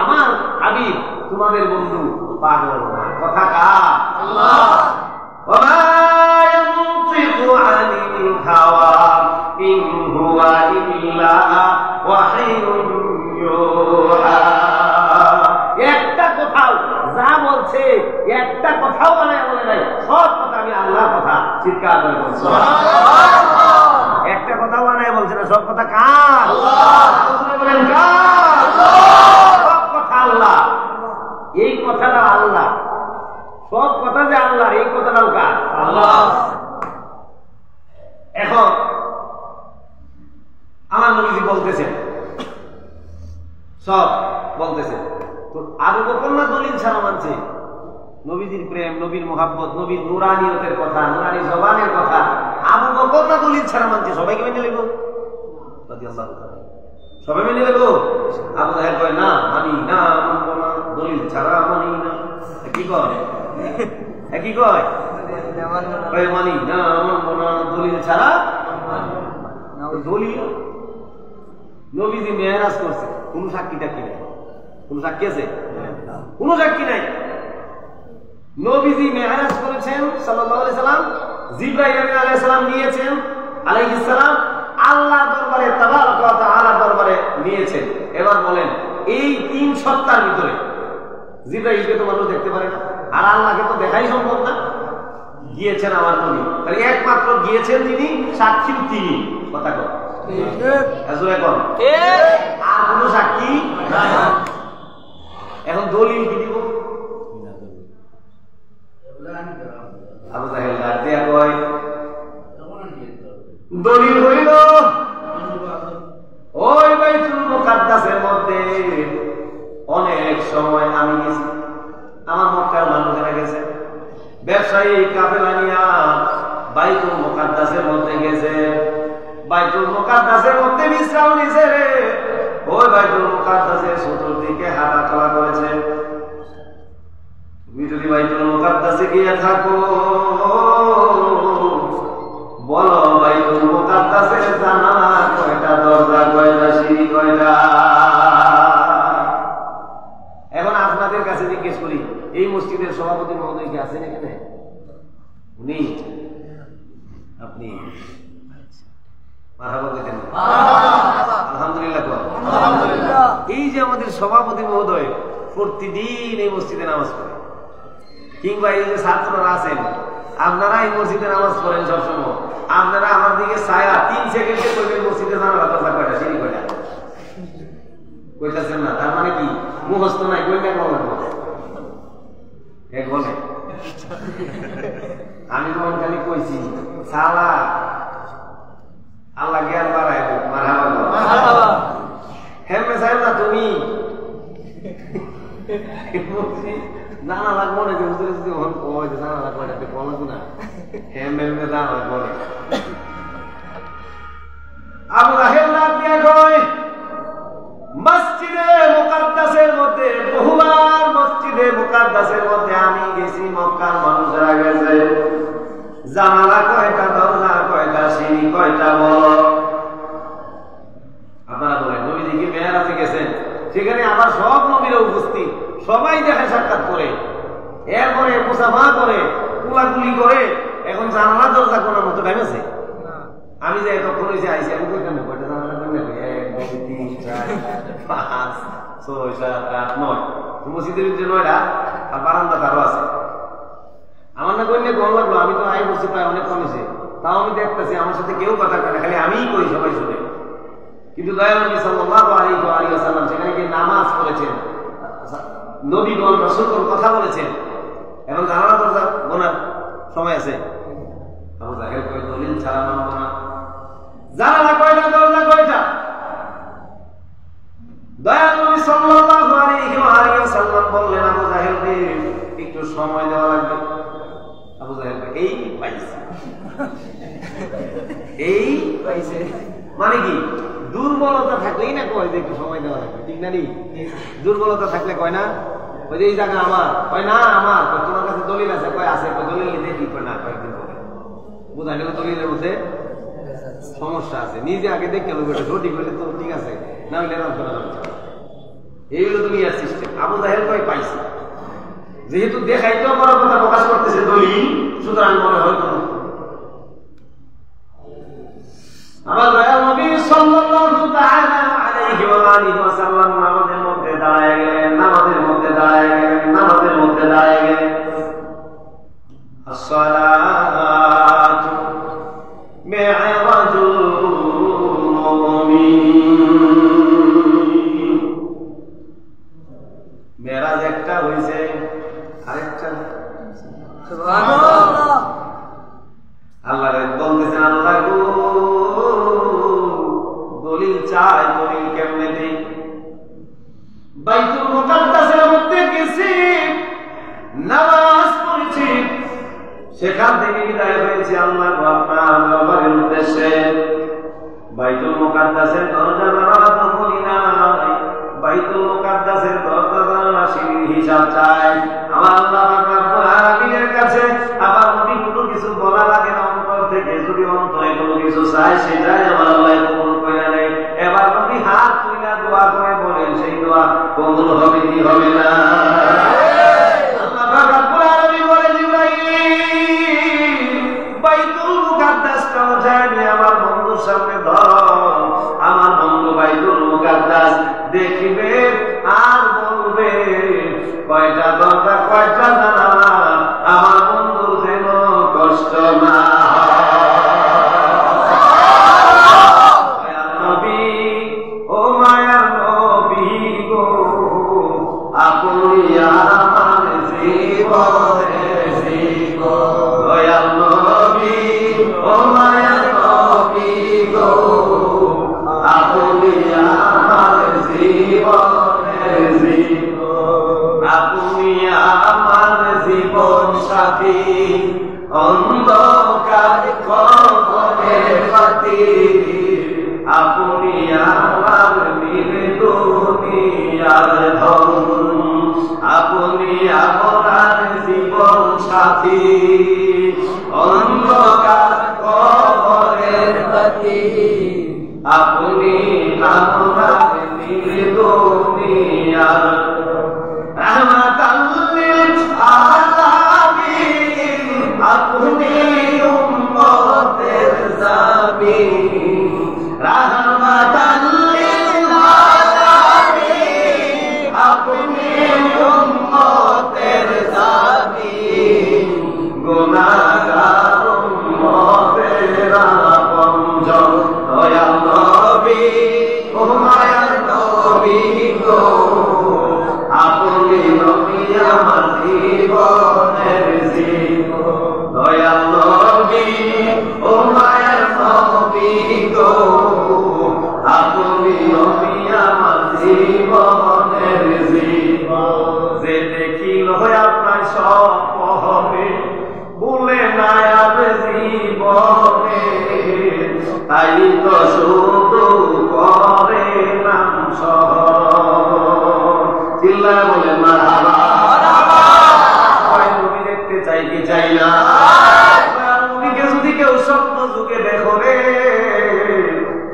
আমার হাবিব তোমাদের বন্ধু পাগল না। কথা কার? আল্লাহ। ওয়া মা ইয়ানতিকু আনিল হাওয়া ইন হুয়া ইল্লা ওয়াহিয়ুন ইউহা। একটা কোথাও যা বলছে, একটা কথাও বানায় বলে নাই, সব কথা আমি আল্লাহর কথা চিৎকার করে বলছি। একটা কথাও বানায় বলছে না, সব কথা কার? আল্লাহ। বলেন কার? সব কথা আল্লাহ। এই কথাটা আল্লাহ, সব কথা যে আল্লাহর, এই কথাটাও কার? আল্লাহ। এখন আমার নবীজি বলতেছেন, সব বলতেছেন, তো আবু বকর না দলিল ছাড়া মানছে? নবীজির প্রেম, নবীর মুহাব্বত, নবীর নুরানিয়তের কথা, নুরানি জবানের কথা আবু বকর না দলিল ছাড়া মানছে? সবাইকে মেনে নেব? সবাই মেনে নেব? আবু জাহেল কয় না, মানি না, মানবো না, দলিল ছাড়া মানি না। কি কয়? কি কয়? মানি না, মানবো না, দলিল ছাড়া। দলিল নবীজি মেরাজ করছে, কোন সাক্ষী টাক্ষী নাই, কোন সাক্ষী আছে? কোন সাক্ষী নাই। নবীজি মেরাজ করেছেন সাল্লাল্লাহু আলাইহি সাল্লাম, জিবরাইল আলাইহিস সালাম নিয়েছেন আলাইহিস সালাম, আল্লাহ দরবারে তাবারক ওয়া তাআলা দরবারে নিয়েছেন। এবার বলেন, এই 3 সপ্তাহের ভিতরে জিবরাইলকে তো মানুষ দেখতে পারে না, আর আল্লাহকে তো দেখাই সম্ভব না। গিয়েছেন আমার নবী, তাহলে একমাত্র গিয়েছেন তিনি, সাক্ষী তিনি। কথা কর, আর কোন সাক্ষী নাই। এখন দলিল কি দিব? আবু জাহেল ডাক দিয়া কয়, দলিল হইল ওই বাইতুল মুকাদ্দাসের মধ্যে অনেক সময় আমি গেছি, আমার মক্কার মানুষেরা গেছে, ব্যবসায়ী কাফেলা নিয়া বাইতুল মুকাদ্দাসের মধ্যে গেছে, বাইতুল মুকাদ্দাসের মধ্যে বিশ্রাম নিছে রে। ওই বাইতুল মুকাদ্দাসের চতুর্দিকে হাঁটা চলা করেছে। তুমি যদি বাইতুল মুকাদ্দাসে গিয়ে থাকো, বলো বাইতুল মুকাদ্দাসের জানালা কয়টা, দরজা কয়টা, সিঁড়ি কয়টা? এখন আপনাদের কাছে জিজ্ঞেস করি, এই মসজিদের সভাপতি মহোদয় কি আছেন এখানে? উনি? আপনি? আলহামদুলিল্লাহ। এই যে আমাদের সভাপতি মহোদয় প্রতিদিন এই মসজিদে নামাজ পড়ে, কিংবা এই যে ছাত্ররা আছেন, আপনারা এই মসজিদে নামাজ পড়েন সবসময়, আপনারা আমার দিকে ছায়া 3 সেকেন্ডে করবেন মসজিদে জানালা দরজা কয়টা, সিঁড়ি কয়টা? কইতাছেন না, তার মানে কি মুখস্থ নাই, কইনা বলে বলে আমি তখন খালি কইছি সালা আল্লাহ জ্ঞান বাড়ায় মারহাবা হেমে সাহেব না তুমি জানা লাগবো না যে হুজুরে যদি ওখান কয় যে জানা লাগবো এটা কল লাগবো না হেমে জানা লাগবো না। আবু জাহেল লাভ দিয়া কয় মসজিদে মুকাদ্দাসের মধ্যে, বহুবার মসজিদে মুকাদ্দাসের মধ্যে আমি গেছি, মক্কার মানুষরা গেছে, জানালা কয়টা, দরজা কয়টা, সিঁড়ি কয়টা বলো আপনারা বলেন। নবীজি কি মেরাজে গেছেন, সেখানে আবার সব নবীরা উপস্থিত, সবাই দেখা সাক্ষাৎ করে, এরপরে মুসাফা করে, কুলাকুলি করে, এখন জানালা দরজা করার মতো টাইম আছে? আমি যে তখন হয়েছে আইসি, আমি কই কেন কয়টা জানালা করলে 1 2 3 4 5 6 7 8 9 মসজিদের ভিতরে 9টা আর বারান্দা আরো আছে। আমার না কইলে কম লাগলো, আমি তো আই বলছি প্রায় অনেক কমেছে, তাও আমি দেখতেছি আমার সাথে কেউ কথা কয় না, খালি আমিই কই, সবাই শুনে। কিন্তু দয়াল নবী সাল্লাল্লাহু আলাইহি ওয়াসাল্লাম সেখানে গিয়ে নামাজ পড়েছেন, নবীগণ রাসূলগণ কথা বলেছেন, এখন জানালা দরজা গোনার সময় আছে। আবু জাহেল কয় দলিল ছাড়া মানব না, জানালা কয়টা, দরজা কয়টা? দয়াল নবী সাল্লাল্লাহু আলাইহি ওয়াসাল্লাম বললেন আবু জাহেলকে একটু সময় দেওয়া লাগবে। আবু জাহেল এই পাইছে, এই পাইছে মানে কি দুর্বলতা থাকলেই না কয় যে একটু সময় দেওয়া লাগবে, ঠিক না? দুর্বলতা থাকলে কয় না ওই যে এই জায়গা আমার, কয় না আমার, তোমার কাছে দলিল আছে, কয় আছে, দলিল নিতে কি কয় না, কয়েকদিন পরে বুঝাইলে দলিলের মধ্যে সমস্যা আছে, নিজে আগে দেখতে হবে সঠিক হলে তো ঠিক আছে, না হলে এরকম শোনা যাবে। এই হলো দুনিয়ার সিস্টেম। আবু জাহেল কয় পাইছে, যেহেতু দেখাইতেও বড় কথা প্রকাশ করতেছে দলিল, সুতরাং মনে হয় আমার দয়াল নবী সাল্লাল্লাহু তাআলা আলাইহি ওয়া সাল্লাম নামাজের মধ্যে দাঁড়ায় গেলেন, নামাজের মধ্যে দাঁড়ায় গেলেন, নামাজের মধ্যে দাঁড়ায় গেলেন। আসসালাতু মি'রাজুল মুমিন, মেরাজ একটা হইছে, আরেকটা সুবহানাল্লাহ। আল্লাহ বলতেছেন আল্লাহ গো দলিল চাই, দলিল কেমনে দেই? বাইতুল মুকাদ্দাসের মধ্যে গেছি, নামাজ পড়েছি, সেখান থেকে বিদায় হয়েছি আল্লাহ আপনার দরবারের উদ্দেশ্যে। বাইতুল মুকাদ্দাসের দরজা জানালা তো বলি নাই, বাইতুল মুকাদ্দাসের দরজা জানালা সিঁড়ির হিসাব চাই আমার আল্লাহ রাব্বুল আলামিনের কাছে। আবার নবী কোনো কিছু বলা লাগে না, অন্তর থেকে যদি অন্তরে কোনো কিছু চাই সেটাই আমার আল্লাহ কবুল করে নেয়। এবার নবী হাত তুলে দোয়া করে বলেন, সেই দোয়া কবুল হবে কি হবে না? আল্লাহ রাব্বুল আলামিন বলে জিবরাইল বাইতুল মুকাদ্দাসটা উঠাইলে আমার বন্ধুর সামনে ধর, আমার বন্ধু বাইতুল মুকাদ্দাস দেখিবে আর বলবে কয়টা দরজা কয়টা জানালা, আমার বন্ধুর যেন কষ্ট না নবী। ও মায়া নবী গো আপনি আমার জীবনের জীবন, দয়াল নবী ও মায়া নবী গো আপনি আমার জীবনের জীবন, আপনি আমার জীবন সাথী, অন্ধকার কবরের সাথী, আপনি আমার দুনিয়ার ধন, আপনি আমার জীবন সাথী, অন্ধকার কবরের সাথী, আপনি আমার দুনিয়ার রহমাতাল লিল আলামিন, আপনি উম্মতের জামিন, রহমাতাল লিল আলামিন, আপনি উম্মতের জামিন, গুনাহগার উম্মতের আপনজন, দয়াল নবী ও মায়ার নবী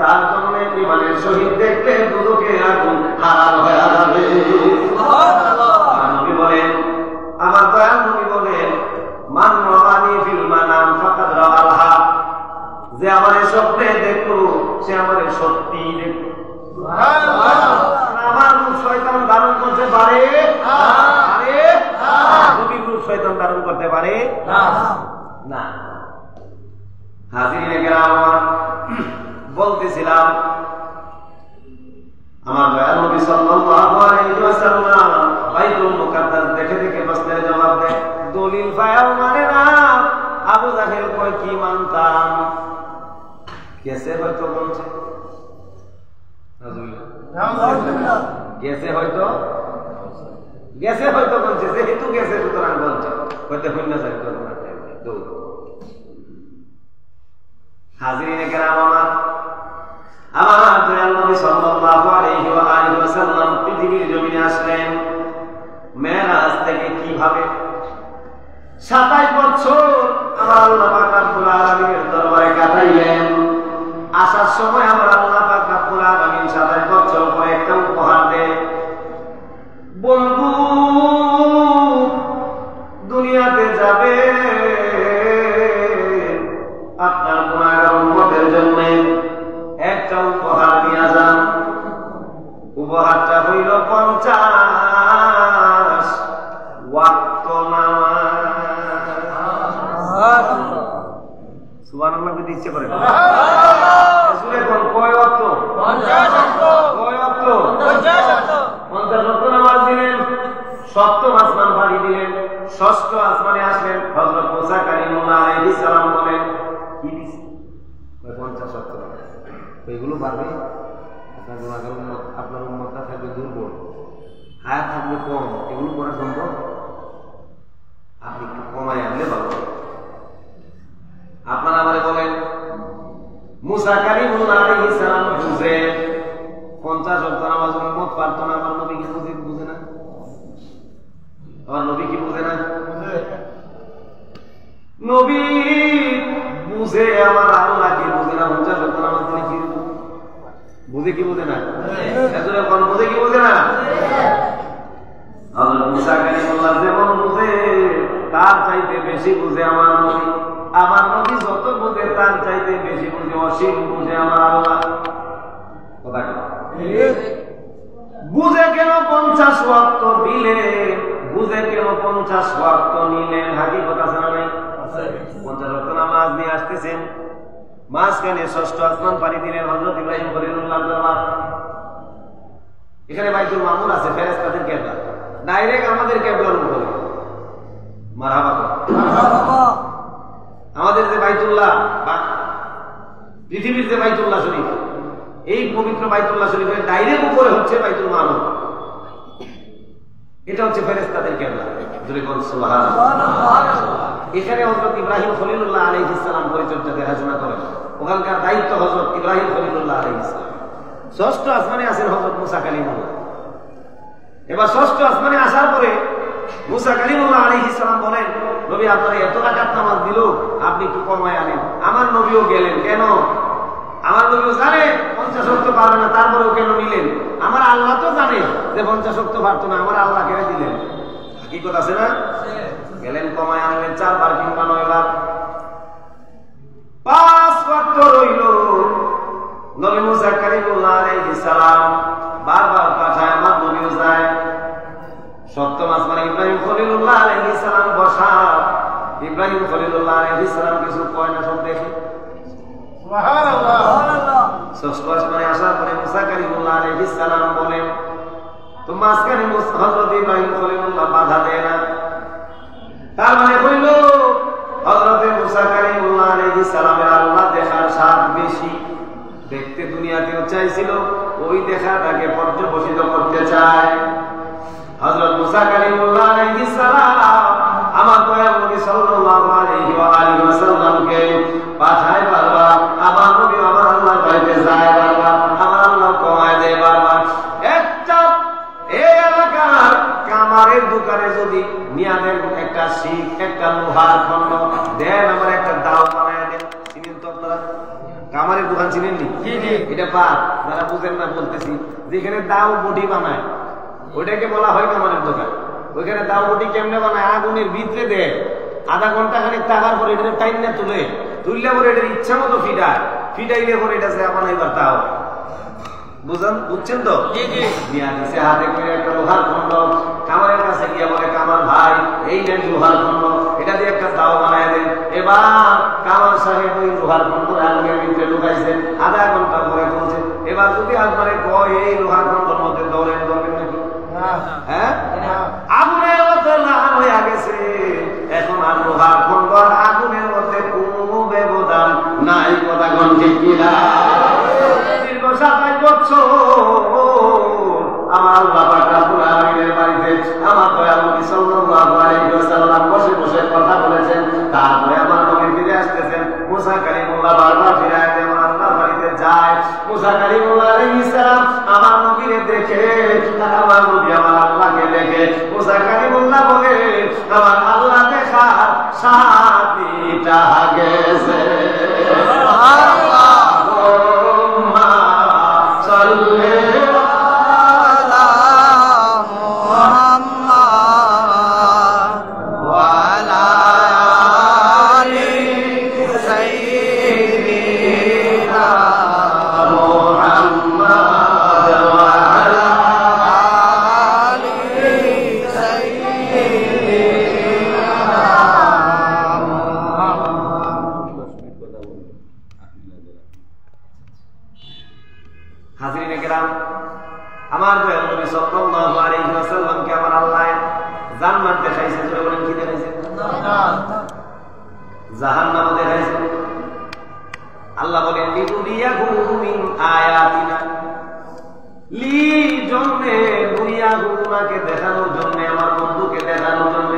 তার জন্য ইমানের শহীদ দেখলে দুদকে আগুন হারাম হয়ে যাবে। নবী বলেন, আমার দয়াল নবী বলেন, মান রাআনি ফিল মানাম ফাকাদ রাআল হক, যে আমার স্বপ্নে দেখলো সে আমার সত্যি দেখলো। আমার রূপ শয়তান ধারণ করতে পারে? নবীর রূপ শয়তান ধারণ করতে পারে না। হাজিরিনে কেরাম, বলতেছিলাম আমার দয়াল নবী সাল্লাল্লাহু আলাইহি ওয়াসাল্লাম বাইতুল মুকাদ্দাস দেখে দেখে প্রশ্নের জবাব দেয়। দলিল পায়াও মানে না। আবু জাহেল কয় কি মানতাম, কেসে হয়তো বলছে, গেছে হয়তো বলছে, যেহেতু গেছে সুতরাং বলছে, হয়তো হইল না যায়। হাজিরিনে কেরাম, আমার দয়াল নবী সাল্লাল্লাহু আলাইহি ওয়াসাল্লাম পৃথিবীর জমিনে আসলেন মেরাজ থেকে কিভাবে? 27 বছর আমার আল্লাহ পাক রব্বুল আলামিনের দরবারে কাটাইলেন। আসার সময় আমার আল্লাহ পাক রব্বুল আলামিন 27 বছর পরে একটা উপহার দেয়। বন্ধু দুনিয়াতে যাবে, আপনার গুনাহগার উম্মতের জন্য একটা উপহার নিয়ে যান। উপহারটা হইল 50 ওয়াক্ত নামাজ। সুবহানাল্লাহ বলতে ইচ্ছে করে না? আসলে কোন কয় ওয়াক্ত? 50 ওয়াক্ত। কয় ওয়াক্ত? 50 ওয়াক্ত। 50 ওয়াক্ত নামাজ দিলেন। সপ্তম আসমান পাড়ি দিলেন। ষষ্ঠ আসমানে আসলেন। হযরত মুসা কালিমুল্লাহ আলাইহিস সালাম বলেন, কি দিছি? 50 ওয়াক্ত। এগুলো পারবে? আপনার গুনাহগার উম্মত, আপনার উম্মতটা থাকবে দুর্বল, হায়াত থাকবে কম, এগুলো করা সম্ভব? আপনি একটু কমায় আনলে ভালো। আপনারা আমারে বলেন, মুসা কালিমুল্লাহ আলাইহিস সালাম বুঝে 50 ওয়াক্ত নামাজ উম্মত পারত না, আমার নবী কি বুঝে না? আমার নবী কি বুঝে না? নবী বুঝে, আমার আল্লাহ কি বুঝে না? 50 ওয়াক্ত নামাজ তিনি কি বুঝে? কি বুঝে না? এজন্য কোন বুঝে কি বুঝে না? হযরত মুসা কালিমুল্লাহ যেমন বুঝে তার চাইতে বেশি বুঝে আমার নবী। আমার নবী যত বুঝে তার চাইতে বেশি বুঝে, অসীম বুঝে আমার আল্লাহ। কথা ঠিক? বুঝে কেন 50 ওয়াক্ত দিলে, বুঝে কেন 50 ওয়াক্ত নিলেন? হাকিকত আছে না নাই? 50 ওয়াক্ত নামাজ নিয়ে আসতেছেন, মাঝখানে ষষ্ঠ আসমান পাড়ি দিলেন হযরত ইব্রাহিম খলিলুল্লাহর দরবার। এখানে বাইতুল মামুর আছে, ফেরেশতাদের কিবলা, ডাইরেক্ট আমাদের কিবলার উপরে। মারহাবা মারহাবা। আমাদের যে বাইতুল্লাহ, পৃথিবীর যে বাইতুল্লাহ শরীফ, এই পবিত্র বাইতুল্লাহ শরীফের ডাইরেক্ট উপরে হচ্ছে বাইতুল মামুর। এটা হচ্ছে ফেরেশতাদের কিবলা। জোরে বল সুবহানাল্লাহ। এখানে হযরত ইব্রাহিম খলিলুল্লাহ আলাইহিস সালাম পরিচর্যা দেখাশোনা করেন। ওখানকার দায়িত্ব হযরত ইব্রাহিম খলিলুল্লাহ আলাইহিস সালাম। ষষ্ঠ আসমানে আছেন হযরত মুসা কালিমুল্লাহ। এবার ষষ্ঠ আসমানে আসার পরে মুসা কালিমুল্লাহ আলাইহিস সালাম বলেন, নবী আপনারা এত রাকাত নামাজ দিল, আপনি একটু কমায় আনেন। আমার নবীও গেলেন। কেন? আমার নবীও জানে 50 ওয়াক্ত পারবে না, তারপরেও কেন নিলেন? আমার আল্লাহ তো জানে যে 50 ওয়াক্ত পারতো না, আমার আল্লাহ কেন দিলেন? হাকিকত আছে না? গেলেন, কমায় আনলেন 4 বার কিংবা 9 বার। 5 ওয়াক্ত রইল। নবী মুসা কালিমুল্লাহ আলাইহিস সালাম বারবার পাঠায়, আমার নবীও যায়। সপ্তম আসমানে ইব্রাহিম খলিলুল্লাহ আলাইহিস সালাম বসা। ইব্রাহিম খলিলুল্লাহ আলাইহিস সালাম কিছু কয় না, সব দেখে। সুবহানাল্লাহ সুবহানাল্লাহ। ষষ্ঠ আসমানে আসার পরে মুসা কালিমুল্লাহ আলাইহিস সালাম বলেন, তো মাঝখানে হযরত ইব্রাহিম খলিলুল্লাহ বাধা দেয় না। তার মানে হইল হযরত মুসা কালিমুল্লাহ আলাইহিস সালামের আল্লাহ দেখার স্বাদ বেশি। দেখতে দুনিয়াতেও চাইছিল, ওই দেখাটাকে পর্যবসিত করতে চায়। হযরত মুসা কালিমুল্লাহ আলাইহিস সালাম আমার দয়াল নবী সাল্লাল্লাহু আলাইহি ওয়াসাল্লামকে পাঠায় বারবার। আমার নবী আমার আল্লাহর বাড়িতে যায় বারবার, আমার আল্লাহ কমায় দেয় বারবার। একটা এই এলাকার কামারের দোকানে যদি নিয়ে দেন একটা শিখ, একটা লোহার খন্ড দেন, আমার একটা দাও বানায় দেন। চিনেন তো আপনারা? কামারের দোকান চিনেন নি? এটা পাট, যারা বুঝেন না বলতেছি, যেখানে দাও বটি বানায় ওইটাকে বলা হয় কামানের দোকান। ওইখানে দাও বটি কেমনে বানায়? আগুনের ভিতরে দেয়, আধা ঘন্টা খানিক থাকার পরে এটা টাইম না তুললে পরে এটার ইচ্ছা মতো ফিটাইলে পরে এটা বানাইবার তাও বুঝছেন তো? নিয়ে দিছে হাতে করে একটা লোহার খন্ড, কামারের কাছে গিয়ে বলে কামার ভাই এই নেন লোহার খন্ড, এটা দিয়ে একটা দাও বানায় দেন। এবার কামার সাহেব ওই লোহার খন্ড আগুনের ভিতরে ঢুকাইছে, আধা ঘন্টা পরে বলছে এবার যদি আপনারে কয় এই লোহার খন্ডের মধ্যে দৌড়েন ধরবেন নাকি? হ্যাঁ, আগুনের মধ্যে লাল হয়ে গেছে, এখন আর লোহার খন্ড আর আগুনের মধ্যে কোনো ব্যবধান নাই। কথা কোন ঠিক কিনা? 27 বছর আমার আল্লাহ পাক রব্বুল আলামিনের বাড়িতে আমার দয়াল নবী সাল্লাল্লাহু আলাইহি ওয়াসাল্লাম বসে বসে কথা বলেছেন। তারপরে আমার নবী ফিরে আসতেছেন, মুসা কালিমুল্লাহ বারবার ফিরে আসে আমার আল্লাহর বাড়িতে যায়। মুসা কালিমুল্লাহ আলাইহিস সালাম আমার নবীকে দেখে, আমার নবী আমার আল্লাহকে দেখে, মুসা কালিমুল্লাহ বলে আমার আল্লাহ দেখার সাথীটা গেছে। সুবহানাল্লাহ। আমার দয়াল নবী সাল্লাল্লাহু আলাইহি ওয়াসাল্লামকে আমার আল্লাহ জান্নাত দেখাইছে, জোরে বলেন কি দেখাইছে? জাহান্নাম দেখাইছে। আল্লাহ বলেন লিনুরিয়াহু মিন আয়াতিনা, লি জন্যে দুনিয়াহু উনাকে দেখানোর জন্য, আমার বন্ধুকে দেখানোর জন্য,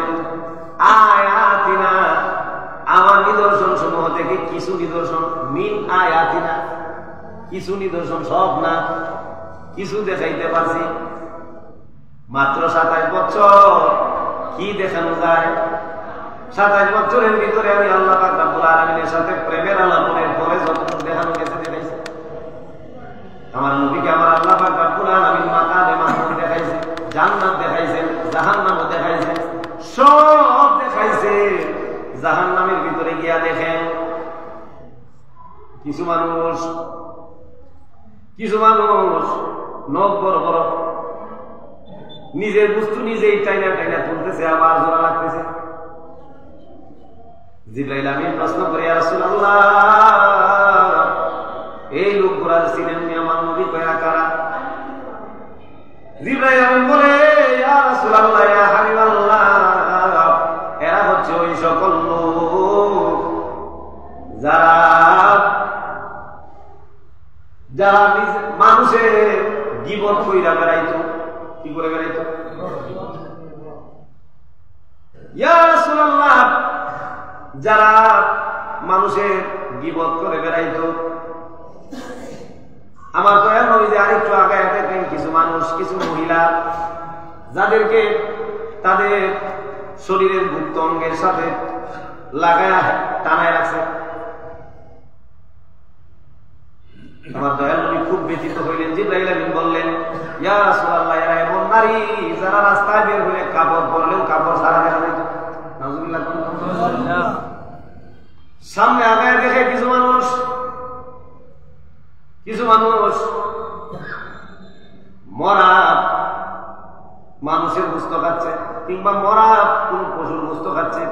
আয়াতিনা আমার নিদর্শন সমূহ থেকে কিছু নিদর্শন, মিন আয়াতিনা কিছু নিদর্শন, সব না, কিছু দেখাইতে পারছি। মাত্র 27 বছর কি দেখানো যায়? 27 বছরের ভিতরে আমি আল্লাহ পাক রব্বুল আলামিনের সাথে প্রেমের আলাপনের পরে যতটুকু দেখানো গেছে দেখাইছে। আমার নবীকে আমার আল্লাহ পাক রব্বুল আলামিন মাকামে মাহমুদ দেখাইছে, জান্নাত দেখাইছে, জাহান্নাম দেখাইছে, সব দেখাইছে। জাহান্নামের ভিতরে গিয়া দেখেন কিছু মানুষ নখ বড় বড়, নিজের বস্তু নিজেই টাইনা টাইনা তুলতেছে, আবার জোড়া লাগতেছে। জিবরাইল আমিন প্রশ্ন করে, ইয়া রাসূলুল্লাহ এই লোকগুলা চিনেন নি? আমার নবী কয়া কারা? জিবরাইল আমিন বলে, ইয়া রাসূলুল্লাহ ইয়া হাবিবাল্লাহ এরা হচ্ছে ওই সকল লোক যারা মানুষের গীবত কইরা বেড়াইতো। কি করে বেড়াইতো? ইয়া রাসূলুল্লাহ যারা মানুষের গীবত করে বেড়াইতো। আমার দয়াল নবী যে আরেকটু আগায় দেখেন কিছু মানুষ, কিছু মহিলা যাদেরকে তাদের শরীরের গুপ্ত অঙ্গের সাথে লাগায় টানায় রাখছে। আমার দয়াল নবী খুব ব্যথিত হইলেন। জিবরাইল আমিন বললেন, ইয়া রাসূলুল্লাহ এরা এমন নারী যারা রাস্তায় বের হয়ে কাপড় পরলেও কাপড় ছাড়া দেখা যায়। নাউযুবিল্লাহ। সামনে আগায় দেখে কিছু মানুষ মরা মানুষের গোশত খাচ্ছে, কিংবা মরা কোন পশুর গোশত খাচ্ছে।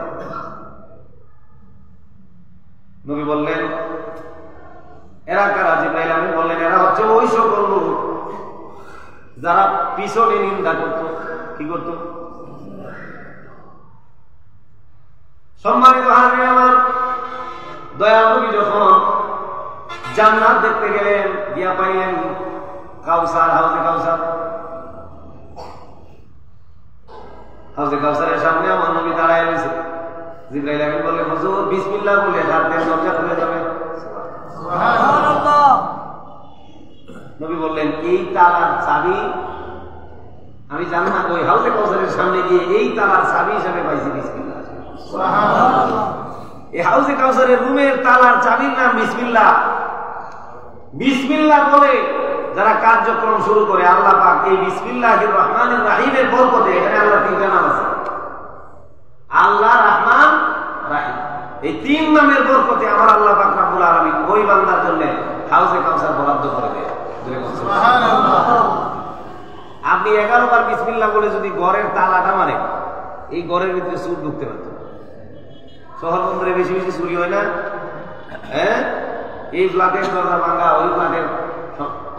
নবী বললেন এরা কারা? জিবরাইল আমিন বললেন এরা হচ্ছে ওই সকল লোক যারা পিছনে নিন্দা করত। কি করত? সম্মানিত হাজির আমার, দয়াল নবী যখন জান্নাত দেখতে গেলেন, গিয়া পাইলেন কাউসার, হাউজে কাউসার। হাউজে কাউসারের সামনে আমার নবী দাঁড়ায় রয়েছে। জিবরাইল আমিন বললেন হুজুর বিসমিল্লাহ বলে হাত দিয়ে দরজা খুলে যাবে। নবী বললেন এই তালার চাবি আমি জান্নাত ওই হাউজে কাউসারের সামনে গিয়ে এই তালার চাবি হিসাবে পাইছি। বিসমিল্লাহ। সুবহানাল্লাহ। এই হাউজে কাউসারের রুমের তালার চাবির নাম বিসমিল্লাহ। বিসমিল্লাহ বলে যারা কার্যক্রম শুরু করে, আল্লাহ পাক এই বিসমিল্লাহির রহমানির রহিমের বরকতে, এখানে আল্লাহ তিনটা নাম আছে, আল্লাহ, রহমান, রাহিম, এই তিন নামের বরকতে আমার আল্লাহ পাক রব্বুল আলামিন ওই বান্দার জন্য হাউজে কাউসার বরাদ্দ করে দেয়। সুবহানাল্লাহ। আপনি 11 বার বিসমিল্লাহ বলে যদি ঘরের তালাটা মারে, এই ঘরের ভিতরে চুর ঢুকতে পারত। শহর বন্দরে বেশি বেশি চুরি হয় না? হ্যাঁ, এই ফ্ল্যাটের দরজা ভাঙা, ওই ফ্ল্যাটের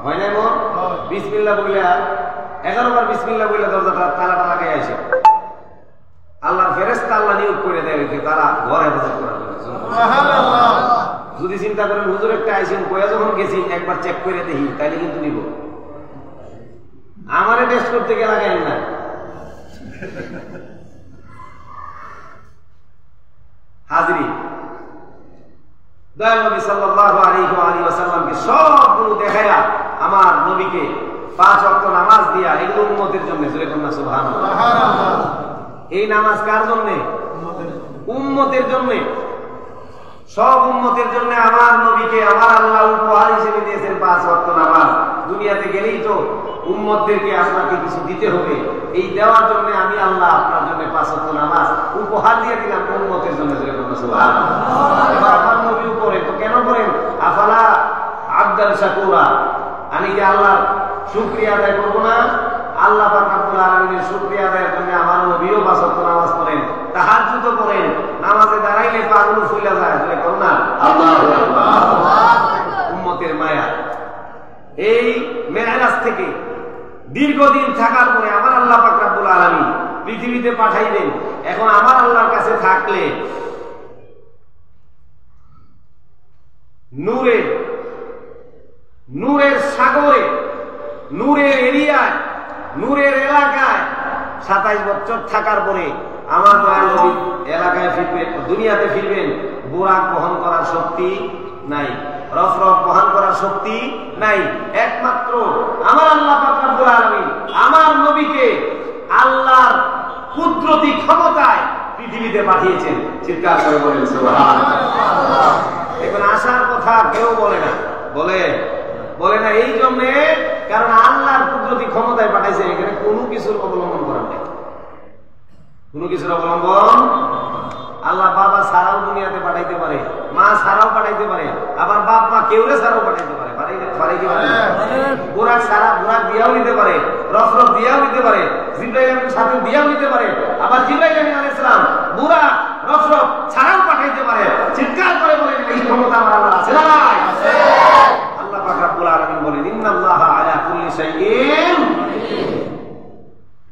হয় না? এমন বিসমিল্লাহ বইলা 11 বার বিসমিল্লাহ বইলা দরজাটা তালাটা লাগাই আসে, আল্লাহর ফেরেশতা আল্লাহ নিয়োগ করে দেয় ওই তালা ঘর হেফাজত করার জন্য। সুবহানাল্লাহ। যদি চিন্তা করেন হুজুর একটা আইসেন, কয়া যখন গেছি একবার চেক করে দেখি, তাইলে কিন্তু নিব। আমারে টেস্ট করতে গেলা কেন না? হাজরি, দয়াল নবী সাল্লাল্লাহু আলাইহি ওয়াসাল্লামকে সবগুলো দেখায়া আমার নবীকে 5 ওয়াক্ত নামাজ দিয়া এগুলো উম্মতের জন্য। জোরে কোন সুবহানাল্লাহ। এই নামাজ কার জন্য? উম্মতের জন্য। সব উম্মতের জন্য আমার নবীকে আমার আল্লাহ উপহার হিসেবে দিয়েছেন 5 ওয়াক্ত নামাজ। দুনিয়াতে গেলেই তো উম্মতদেরকে আপনাকে কিছু দিতে হবে, এই দেওয়ার জন্য আমি আল্লাহ আপনার জন্য 5 ওয়াক্ত নামাজ উপহার দিয়ে দিলাম উম্মতের জন্য। সুবহানাল্লাহ। আমার নবী উপরে তো কেন করেন আফালা আবদাল শাকুরা, আমি কি আল্লাহর শুকরিয়া আদায় করব না? আল্লাহ পাক রব্বুল আলামিনের শুকরিয়া আদায়ের জন্য আমার নবীও 5 ওয়াক্ত নামাজ পড়েন, তাহাজ্জুদও পড়েন, নামাজে দাঁড়াইলে পাগুলো ফুলে যায়। বলে কোন না আল্লাহু আকবার। উম্মতের মায়া। এই মেরাজ থেকে দীর্ঘদিন থাকার পরে আমার আল্লাহ পাক রব্বুল আলামিন পৃথিবীতে পাঠাইলেন। এখন আমার আল্লাহর কাছে থাকলে নূরের সাগরে, নূরের এরিয়ায়, নূরের এলাকায় 27 বছর থাকার পরে আমার দয়াল নবী এলাকায় ফিরবেন, দুনিয়াতে ফিরবেন। বোরাক বহন করার শক্তি নাই, রফরফ বহন করার শক্তি নাই। একমাত্র আমার আল্লাহ পাক রব্বুল আলামিন আমার নবীকে আল্লাহর কুদরতি ক্ষমতায় পৃথিবীতে পাঠিয়েছেন। চিৎকার করে বলেন সুবহানাল্লাহ। এখন আসার কথা কেউ বলে না, বলে না এই জন্যে কারণ আল্লাহর কুদরতি ক্ষমতায় পাঠাইছে। এখানে কোনো কিছুর অবলম্বন করার নেই, কোনো কিছুর অবলম্বন। আল্লাহ বাবা ছাড়াও দুনিয়াতে পাঠাইতে পারে, মা ছাড়াও পাঠাইতে পারে, আবার বাপ মা কেউরে ছাড়াও পাঠাইতে পারে। বোরাক ছাড়া বোরাক দিয়াও নিতে পারে, রফরফ দিয়াও নিতে পারে, জিবরাইল আমিন সাথে দিয়াও নিতে পারে, আবার জিবরাইল আমিন আলাইহিস সালাম বোরাক রফরফ ছাড়াও পাঠাইতে পারে। চিৎকার করে বলেন এই ক্ষমতা আমার আল্লাহ আছে না নাই? আছে। আল্লাহ পাক রব্বুল আলামিন বলেন ইন্নাল্লাহা আলা কুল্লি শাইইন।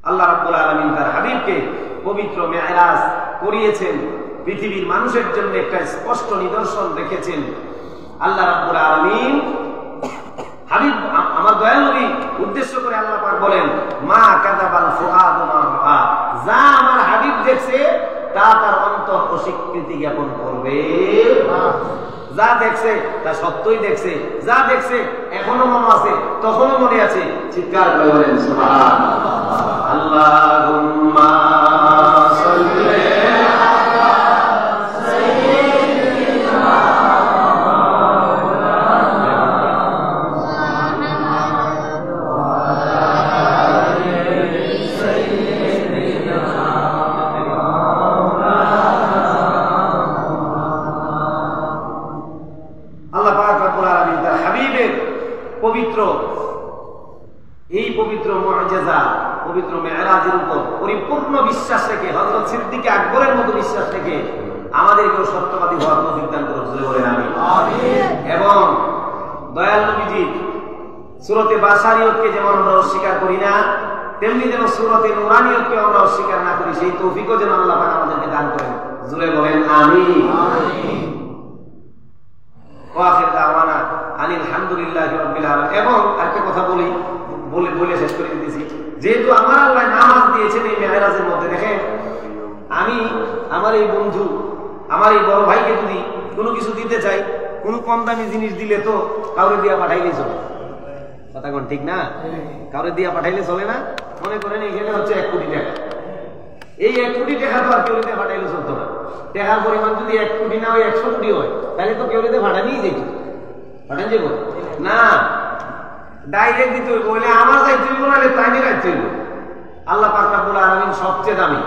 আল্লাহ রাব্বুল আলামিন তার হাবিবকে পবিত্র মেরাজ করিয়েছেন, পৃথিবীর মানুষের জন্য একটা স্পষ্ট নিদর্শন রেখেছেন। আল্লাহ রাব্বুল আলামিন হাবিব আমার দয়াল নবী উদ্দেশ্য করে আল্লাহ পাক বলেন মা কাযাবাল ফুআদু মা রাআ, যা আমার হাবিব দেখছে তা তার অন্তর অস্বীকৃতি জ্ঞাপন করবে না। যা দেখছে তা সত্যই দেখছে, যা দেখছে এখনো মনে আছে, তখনও মনে আছে। চিৎকার করে বলেন সুবহানাল্লাহ। আল্লাহুম্মা সাল্লি পবিত্র মুআজিজা, পবিত্র মেরাজের উপর পরিপূর্ণ বিশ্বাস রেখে, হযরত সিদ্দিক আকবরের মতো বিশ্বাস রেখে আমাদেরকেও সত্যবাদী হওয়ার তৌফিক দান করুন। বলেন আমিন। এবং দয়াল নবীজি সূরতে বাশারিয়তকে যেমন আমরা অস্বীকার করি না, তেমনি যেন সূরতে নূরানিয়তকে আমরা অস্বীকার না করি, সেই তৌফিকও যেন আল্লাহ পাক আমাদেরকে দান করেন। জোরে বলেন আমিন। ওয়া আখির দাওয়ানা আনিল হামদুলিল্লাহি রাব্বিল আলামিন। এবং একটা কথা বলে শেষ করে দিতেছি, যেহেতু আমার আল্লাহ নামাজ দিয়েছেন এই মেরাজের মধ্যে, দেখেন আমি আমার এই বন্ধু, আমার এই বড় ভাইকে যদি কোনো কিছু দিতে চাই, কোনো কম দামি জিনিস দিলে তো কাউরে দিয়া পাঠাইলেই চলে। কথা কোন ঠিক না? কাউরে দিয়া পাঠাইলে চলে না। মনে করেন এখানে হচ্ছে 1 কোটি টাকা, এই 1 কোটি টাকা তো আর কেউ দিয়ে পাঠাইলে চলতো না। টাকার পরিমাণ যদি 1 কোটি না হয় 100 কোটি হয়, তাহলে তো কেউ দিয়ে ভাড়া নিয়ে যেত। পাঠান যাব না, ডাইরেক্ট দিতে হইব, বলে আমার যাইতে হইব, নাহলে তাই নিয়ে রাখতে হইব। আল্লাহ পাক রব্বুল আলামিন সবচেয়ে দামি।